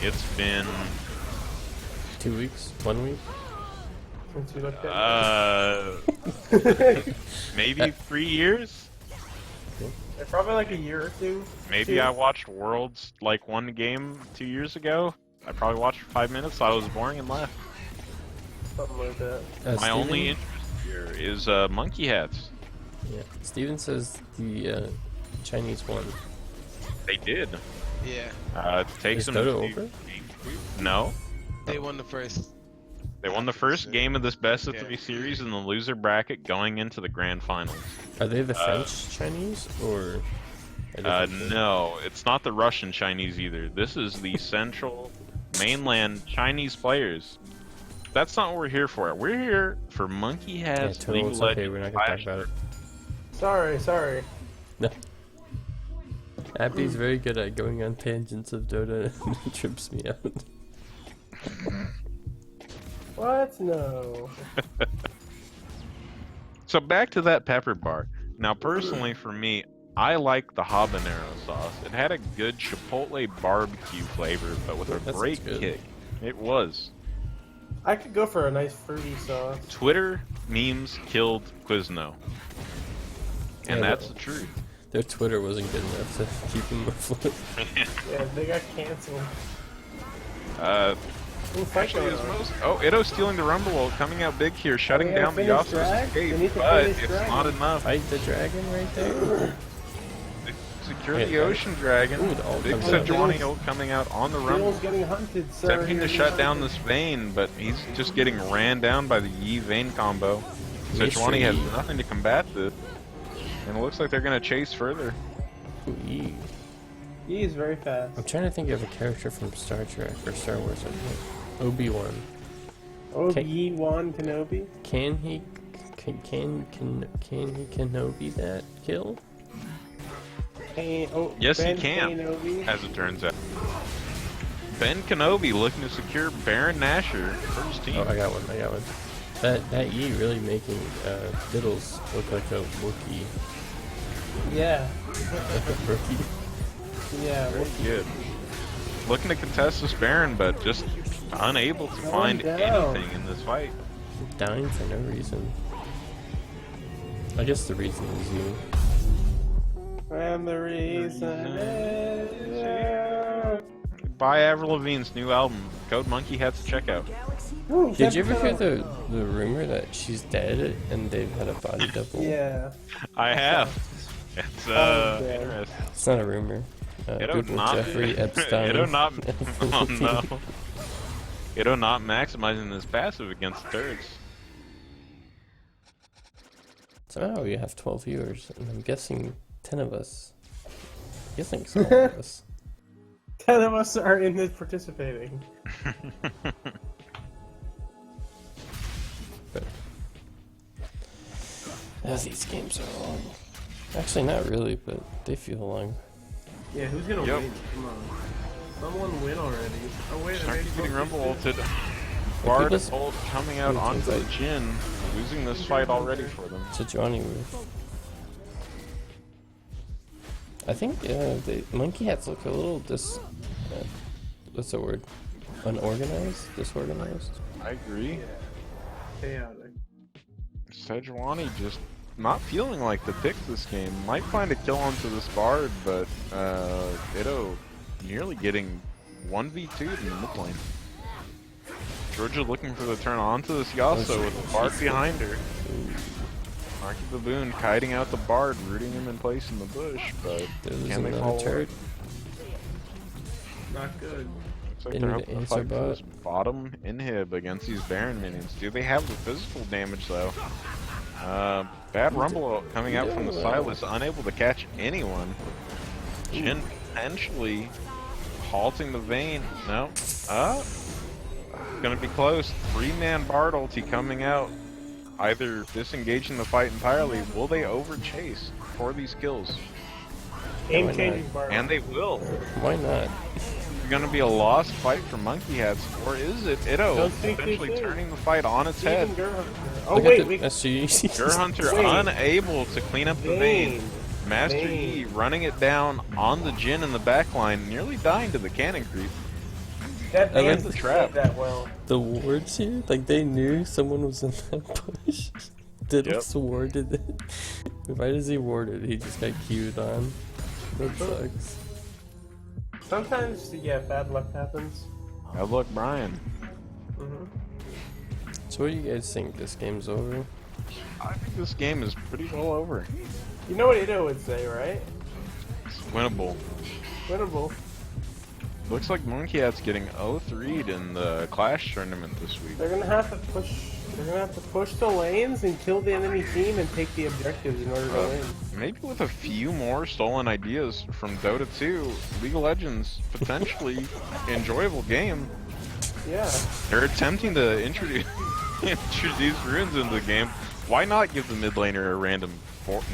It's been 2 weeks? 1 week? Since we looked at maybe 3 years. Probably like a year or two. Maybe I watched Worlds like one game 2 years ago. I probably watched for 5 minutes, thought it was boring, and left. Something like that. My only interest here is Monkeyhats. Yeah. Steven says the Chinese won. They did. Yeah. It takes Is them Dota to over? No. They won the first. They won the first game of this best of 3 series in the loser bracket going into the grand finals. Are they the French Chinese or? No, it's not the Russian Chinese either. This is the central mainland Chinese players. That's not what we're here for. We're here for Monkeyhats League of it's okay. Legends. We're not gonna talk about it. Sorry. No. Abby's very good at going on tangents of Dota and it trips me out. What? No. So back to that pepper bar. Now, personally, for me, I like the habanero sauce. It had a good chipotle barbecue flavor, but with a That great sounds good. kick. It was. I could go for a nice fruity sauce. Twitter memes killed Quizno. And Yeah, that's the truth. Their Twitter wasn't good enough to keep them afloat. Yeah, they got canceled. Actually, it's most... Oh, Ito stealing the Rumble ult, coming out big here, shutting Oh, yeah, down the finish Yasuo's drag? escape, They need to but finish it's drag. not enough. Fight the dragon right there. Secure Yeah, the Ocean Dragon. Ooh, the ult Big comes out. Sejuani ult coming out on the Rumble. Bill's getting hunted, sir. Attempting You're to getting shut down hunted. this Vayne, but he's just getting ran down by the Yi Vayne combo. Yes, Sejuani has Yi. nothing to combat this. And it looks like they're going to chase further. Ooh, Yi. He is very fast. I'm trying to think of a character from Star Trek or Star Wars. I think. Obi-Wan. Obi-Wan Kenobi? Can he Kenobi that kill? Yes, Ben he can, Kenobi? as it turns out. Ben Kenobi looking to secure Baron Nashor for his team. Oh, I got one. That Yi really making Diddles look like a Wookiee. Yeah. Rookie. Yeah, Very good. Looking to contest this Baron, but just unable to find down. anything in this fight. Dying for no reason. I guess the reason is you. And the reason is... Buy Avril Lavigne's new album, Code Monkeyhats at checkout. Ooh, Did you ever hear the rumor that she's dead and they've had a body double? Yeah. I have. It's interesting. It's not a rumor. Google Jeffrey Epstein. Ito not. Oh no. Ito not maximizing his passive against turrets. So you have 12 viewers, and I'm guessing 10 of us. I'm guessing some of us. 10 of us are in this participating. But these games are long. Actually, not really, but they feel long. Yeah, who's gonna Yep. win? Come on. Someone win already. Oh wait, I Start already getting broke Rumble this. ulted. Bard this- ult coming out onto the Jhin, losing this fight already for them. Sejuani with. I think the Monkeyhats look a little what's the word? Unorganized? Disorganized? I agree. Chaotic. Sejuani just not feeling like the pick this game. Might find a kill onto this Bard, but Ditto nearly getting 1v2'd in the mid lane. Georgia looking for the turn onto this Yasuo with the Bard behind her. Marky Baboon kiting out the Bard, rooting him in place in the bush, but can they follow up? Not good. Looks like they're hoping to fight for this bottom inhib against these Baron minions. Do they have the physical damage though? Bad Rumble coming out from the Silas, unable to catch anyone. Jhin potentially halting the Vayne. No. Gonna be close. 3-man Bard ulti coming out. Either disengaging the fight entirely, will they overchase for these kills? Game changing Bard. And they will. Why not? It's gonna be a lost fight for Monkeyhats, or is it Itto essentially turning the fight on its head? Oh wait, Hunter unable to clean up the Vayne. Master Yi running it down on the Jhin in the backline, nearly dying to the cannon creep. That I like Vayne's played that well. The wards here, like they knew someone was in that push. Diddle's warded it. Why does he ward it? He just got queued on. That sucks. Sometimes, yeah, bad luck happens. Bad luck, Brian. So what do you guys think? This game's over? I think this game is pretty well over. You know what Ito would say, right? It's winnable. Winnable. Looks like Monkeyhat's getting 0-3'd in the Clash tournament this week. They're gonna have to push. They're gonna have to push the lanes and kill the enemy team and take the objectives in order to win. Maybe with a few more stolen ideas from Dota 2, League of Legends, potentially enjoyable game. Yeah. They're attempting to introduce runes into the game. Why not give the mid laner a random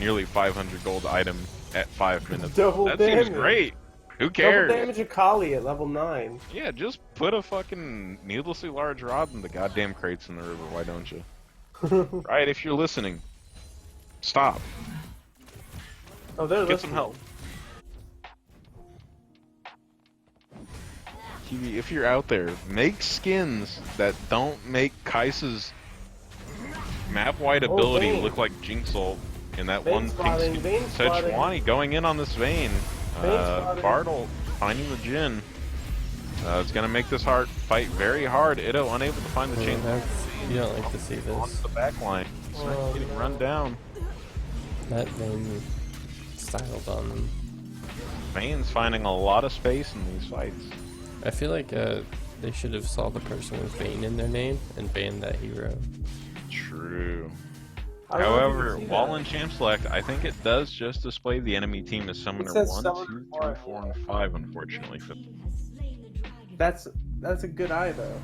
nearly 500 gold item at 5 minutes? Double that damage. seems great. Who cares? Double damage Akali at level 9. Yeah, just put a fucking needlessly large rod in the goddamn crates in the river, why don't you? Right, if you're listening, stop. Oh, they're Get some listening. help. TV, if you're out there, make skins that don't make Kai'Sa's map-wide ability Vayne. look like Jinx ult in that Vayne one spotting, pink Vayne skin. spotting. Sejuani going in on this Vayne. spotting. Bartle finding the Jhin. It's gonna make this fight very hard. Itto unable to find the chain. You don't like to see this. On the back line. Snark getting run down. That Vayne styled on them. Vayne's finding a lot of space in these fights. I feel like they should have saw the person with Vayne in their name and banned that hero. True. I don't However, even see while that. in champ select, I think it does just display the enemy team as summoner It says 1, summoner 2, 3, 4. 4, and 5, unfortunately. That's a good eye though.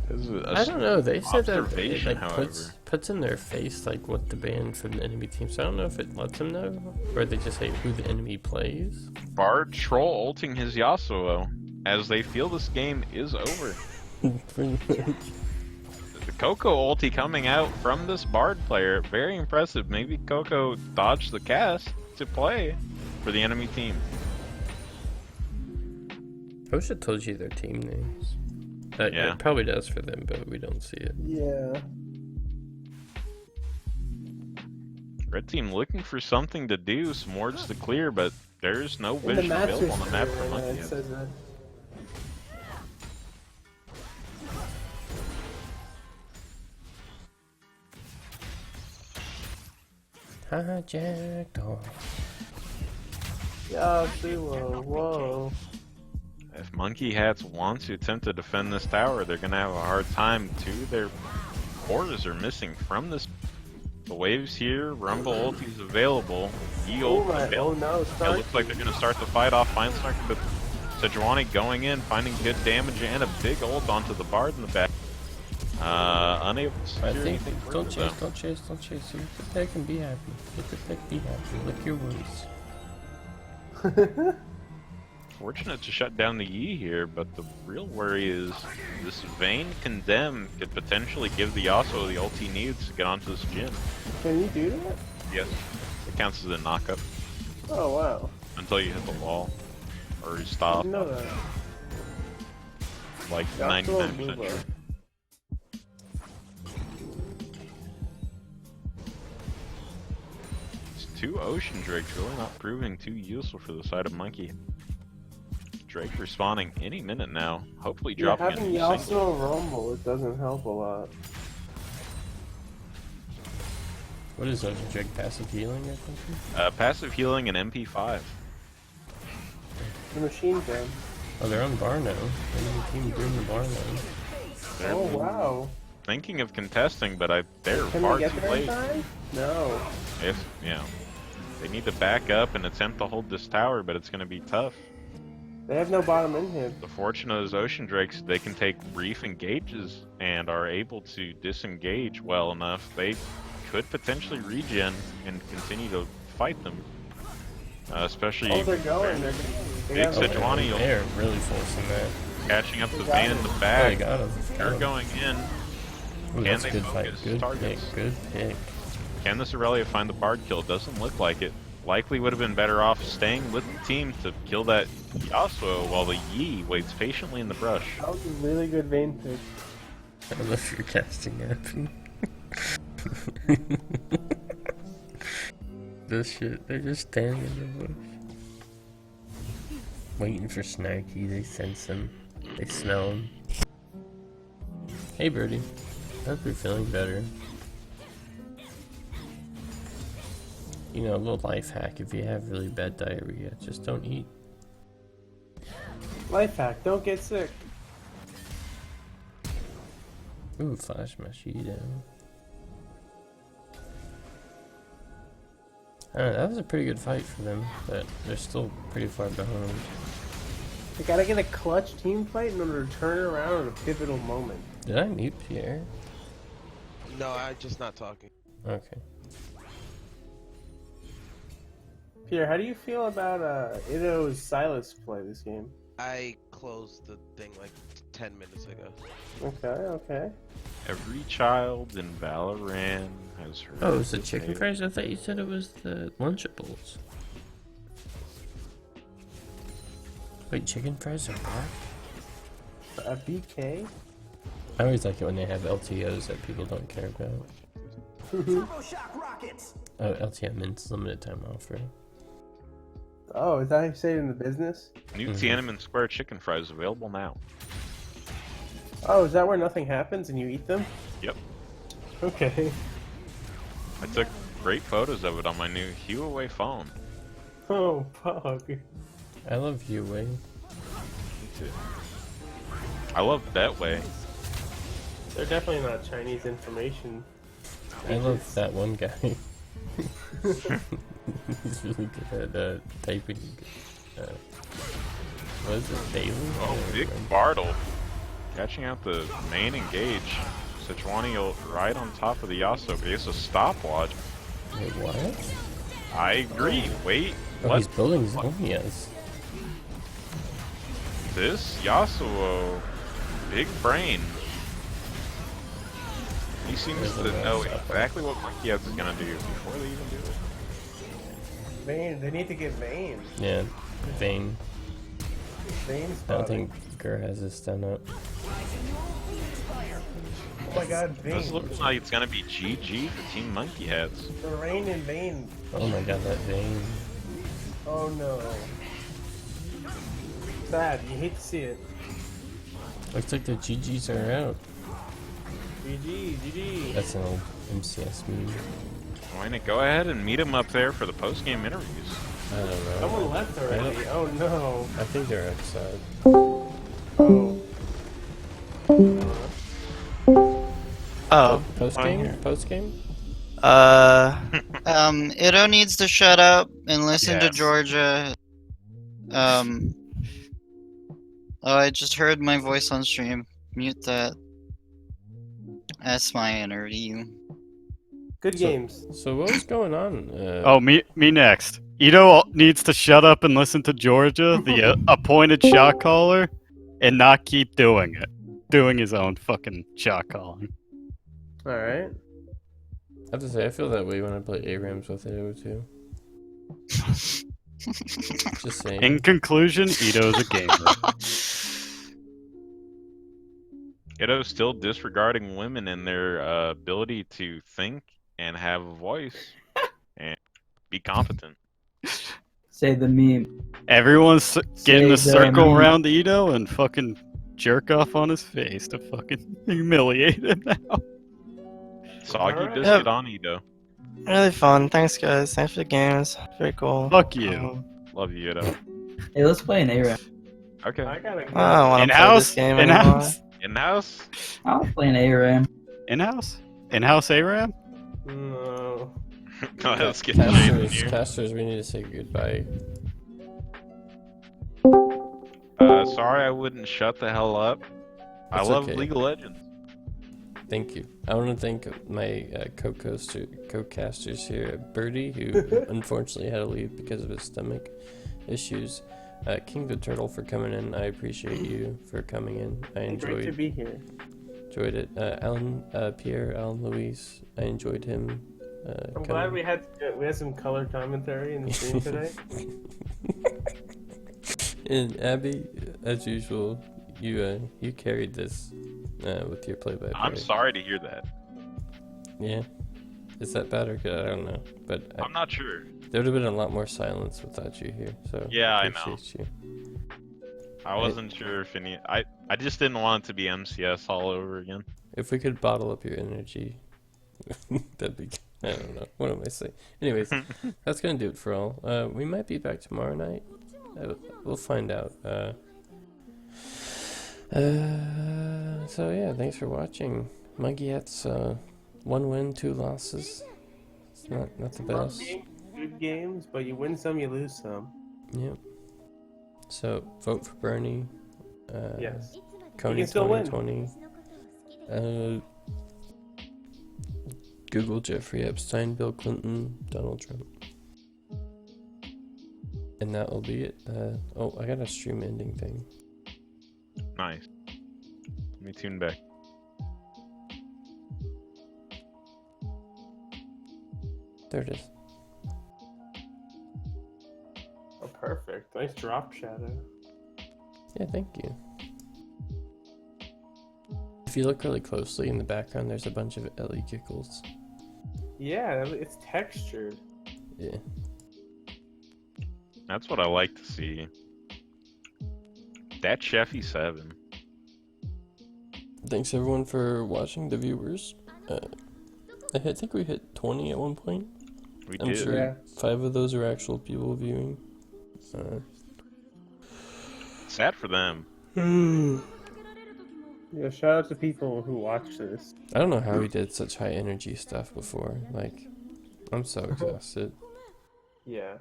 This is I don't know. They said that it observation, like however. puts in their face like what the ban from the enemy team. So I don't know if it lets them know, or they just say who the enemy plays. Bard troll ulting his Yasuo as they feel this game is over. The Coco ulti coming out from this Bard player, very impressive. Maybe Coco dodged the cast to play for the enemy team. I wish it told you their team names. Yeah. It probably does for them, but we don't see it. Yeah. Red team looking for something to do, some wards to clear, but there's no In the vision Master available on the map for Sphere, Monkey it yet. says that. Hijacked off. Yasuo, whoa. If Monkeyhats want to attempt to defend this tower, they're going to have a hard time. Their cores are missing from this. The waves here, Rumble ulti's available. Oh no, It Stark. looks like they're going to start the fight off. Fine Snark, but Sejuani going in, finding good damage and a big ult onto the Bard in the back. Unable to I secure think anything don't further, chase. You can pick and be happy. Pick and be happy. Lick your wounds. Fortunate to shut down the Yi here, but the real worry is this Vayne Condemn could potentially give the Yasuo the ult he needs to get onto this gym. Can you do that? Yes. It counts as a knockup. Oh wow. Until you hit the wall. Or you stop. Didn't know that. Like Yasuo 99% move sure. These two Ocean Drakes really not proving too useful for the side of Monkey. Drake respawning any minute now. Hopefully dropping having into Yasuo single. rumble, it doesn't help a lot. What is Ocean Drake passive healing or something? Passive healing and MP5. The machine gun. Oh, they're on bar now. Enemy team doing the bar now. They're Oh wow. thinking of contesting, but they're Can far we get too there in late. time? No. If they need to back up and attempt to hold this tower, but it's going to be tough. They have no bottom in here. The fortune of those Ocean Drakes, they can take brief engages and are able to disengage well enough. They could potentially regen and continue to fight them. Especially Oh, they're going. Big Sejuani They're really forcing that. catching up the Vayne in the Oh, back. they got him. They're going in. Ooh, Can that's they a good fight. focus Good targets? pick. Good pick. Can this Aurelia find the Bard kill? Doesn't look like it. Likely would have been better off staying with the team to kill that Yasuo while the Yi waits patiently in the brush. That was a really good Vayne pick. I don't know if you're casting happy. This shit, they're just standing in the bush. Waiting for Snarky, they sense him. They smell him. Hey Birdie, hope you're feeling better. You know, a little life hack, if you have really bad diarrhea, just don't eat. Life hack, don't get sick. Ooh, flash my sheet down. That was a pretty good fight for them, but they're still pretty far behind. They gotta get a clutch team fight in order to turn it around at a pivotal moment. Did I mute Pierre? No, I'm just not talking. Okay. Pierre, how do you feel about Ido's Silas play this game? I closed the thing like 10 minutes ago. Okay. Every child in Valorant has heard. Oh, it was the his chicken name. fries? I thought you said it was the Lunchables. Wait, chicken fries are back? A BK? I always like it when they have LTOs that people don't care about. Turbo shock rockets. Oh, LTO means limited time offer. Oh, is that how you say it in the business? New Tiananmen Square chicken fries available now. Oh, is that where nothing happens and you eat them? Yep. Okay. I took great photos of it on my new Huawei phone. Oh, fuck. I love Huawei. Me too. I love Betway. They're definitely not Chinese information. I love that one guy. He's really good at typing. What is it, Daily? Oh, Big Bartle. Catching out the main engage. Sejuani right on top of the Yasuo, but he has a stopwatch. Wait, what? I agree. Wait, Oh, what? he's building Zonias. This Yasuo, big brain. He seems to know exactly what Monkeyhats is gonna do before they even do it. Vayne, they need to get Vayne. Yeah, Vayne. Vayne's I don't spotting. think Gur has this done up. Oh my god, This Vayne. looks like it's gonna be GG for Team Monkeyhats. The rain in Vayne. Oh my god, that Vayne. Oh no. Sad, you hate to see it. Looks like the GGs are out. GG. That's an old MCS meme. Why not go ahead and meet him up there for the post-game interviews? I don't know. Someone left already. Oh no. I think they're outside. Oh. Post game? Post game? Ido needs to shut up and listen to Yes. Georgia. Oh, I just heard my voice on stream. Mute that. That's my interview. Good games. So what was going on? Oh, me next. Ito needs to shut up and listen to Georgia, the appointed shot caller, and not keep doing it. Doing his own fucking shot calling. Alright. I have to say, I feel that way when I play ARAMs with Ito too. Just saying. In conclusion, Ito's a gamer. Ito's still disregarding women and their ability to think and have a voice and be competent. Say the meme. Everyone's getting a Say circle the around Ito and fucking jerk off on his face to fucking humiliate him now. Soggy Alright. biscuit Yep. on Ito. Really fun. Thanks, guys. Thanks for the games. Very cool. Fuck you. Love you, Ito. Hey, let's play an ARAM. Okay. I gotta go. I don't want to play In-house? this game anymore. In-house? In-house? I'll play an ARAM. In-house? In-house ARAM? No. Go ahead, let's get Jade in here. Casters, we need to say goodbye. Sorry I wouldn't shut the hell up. I It's love okay. League of Legends. Thank you. I want to thank my co-casters here, Birdie, who unfortunately had to leave because of his stomach issues. King the Turtle for coming in. I appreciate you for coming in. I Great to be here. enjoyed it. Alan, Pierre, Alan Luis. I enjoyed him. I'm glad we had some color commentary in the stream today. And Abby, as usual, you carried this with your play-by-play. I'm sorry to hear that. Yeah, is that bad or good? I don't know, but I'm not sure. There would have been a lot more silence without you here. So Yeah, I know. appreciate you. I wasn't sure if any. I just didn't want it to be MCS all over again. If we could bottle up your energy, that'd be. I don't know. What am I saying? Anyways, that's gonna do it for all. We might be back tomorrow night. We'll find out. So yeah, thanks for watching. Monkeyhats, 1 win, 2 losses. It's not the best. Good games, but you win some, you lose some. Yep. So vote for Bernie. Yes. Coney You can still win. 2020. Google Jeffrey Epstein, Bill Clinton, Donald Trump. And that will be it. Oh, I got a stream ending thing. Nice. Let me tune back. There it is. Oh, perfect. Nice drop shadow. Yeah, thank you. If you look really closely in the background, there's a bunch of Ellie giggles. Yeah, it's textured. Yeah. That's what I like to see. That Cheffy 7. Thanks everyone for watching, the viewers. I think we hit 20 at one point. I'm did. sure Yeah. 5 of those are actual people viewing. Sad for them. Yeah, shout out to people who watch this. I don't know how we did such high energy stuff before. Like, I'm so exhausted. Yeah.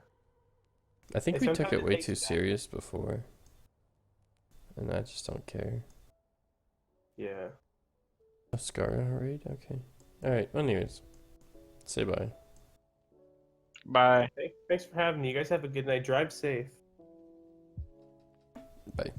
I think Hey, we took sometimes it it way takes too that. serious before. And I just don't care. Yeah. A scar on a raid? Okay. Alright, anyways. Say bye. Bye. Thanks for having me. You guys have a good night. Drive safe. Bye.